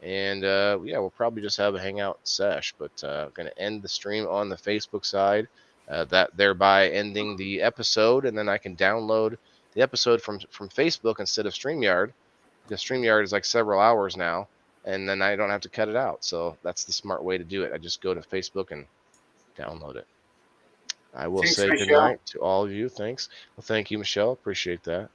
And yeah, we'll probably just have a hangout sesh, but gonna end the stream on the Facebook side. That thereby ending the episode, and then I can download the episode from Facebook instead of StreamYard, because StreamYard is like several hours now, and then I don't have to cut it out. So that's the smart way to do it. I just go to Facebook and download it. I will say good night to all of you. Thanks. Well, thank you, Michelle. Appreciate that.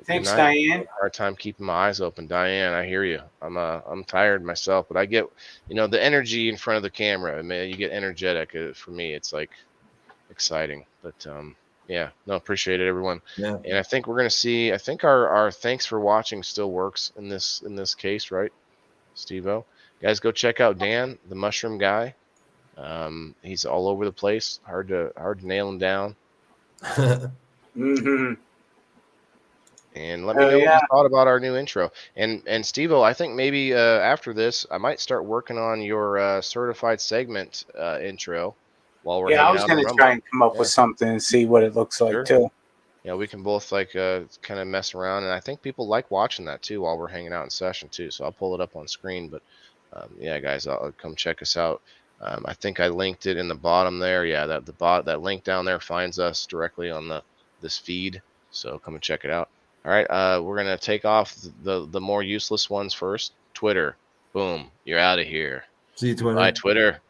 Thanks, Diane. Hard time keeping my eyes open, Diane. I hear you. I'm tired myself, but I get the energy in front of the camera. I mean, you get energetic. For me, it's like exciting. But yeah, no, appreciate it, everyone. Yeah. And I think we're gonna see. I think our thanks for watching still works in this case, right, SteveO? Guys, go check out Dan, the mushroom guy. He's all over the place. Hard to nail him down. Mm-hmm. And let me know what you thought about our new intro. And SteveO, I think maybe after this, I might start working on your certified segment intro while we're I was going to try and come up with something and see what it looks like too. Yeah, we can both kind of mess around, and I think people like watching that too while we're hanging out in session too. So I'll pull it up on screen. But yeah, guys, I'll come check us out. I think I linked it in the bottom there. Yeah, that link down there finds us directly on this feed. So come and check it out. All right, we're going to take off the more useless ones first. Twitter. Boom. You're out of here. See you, Twitter. Bye, Twitter.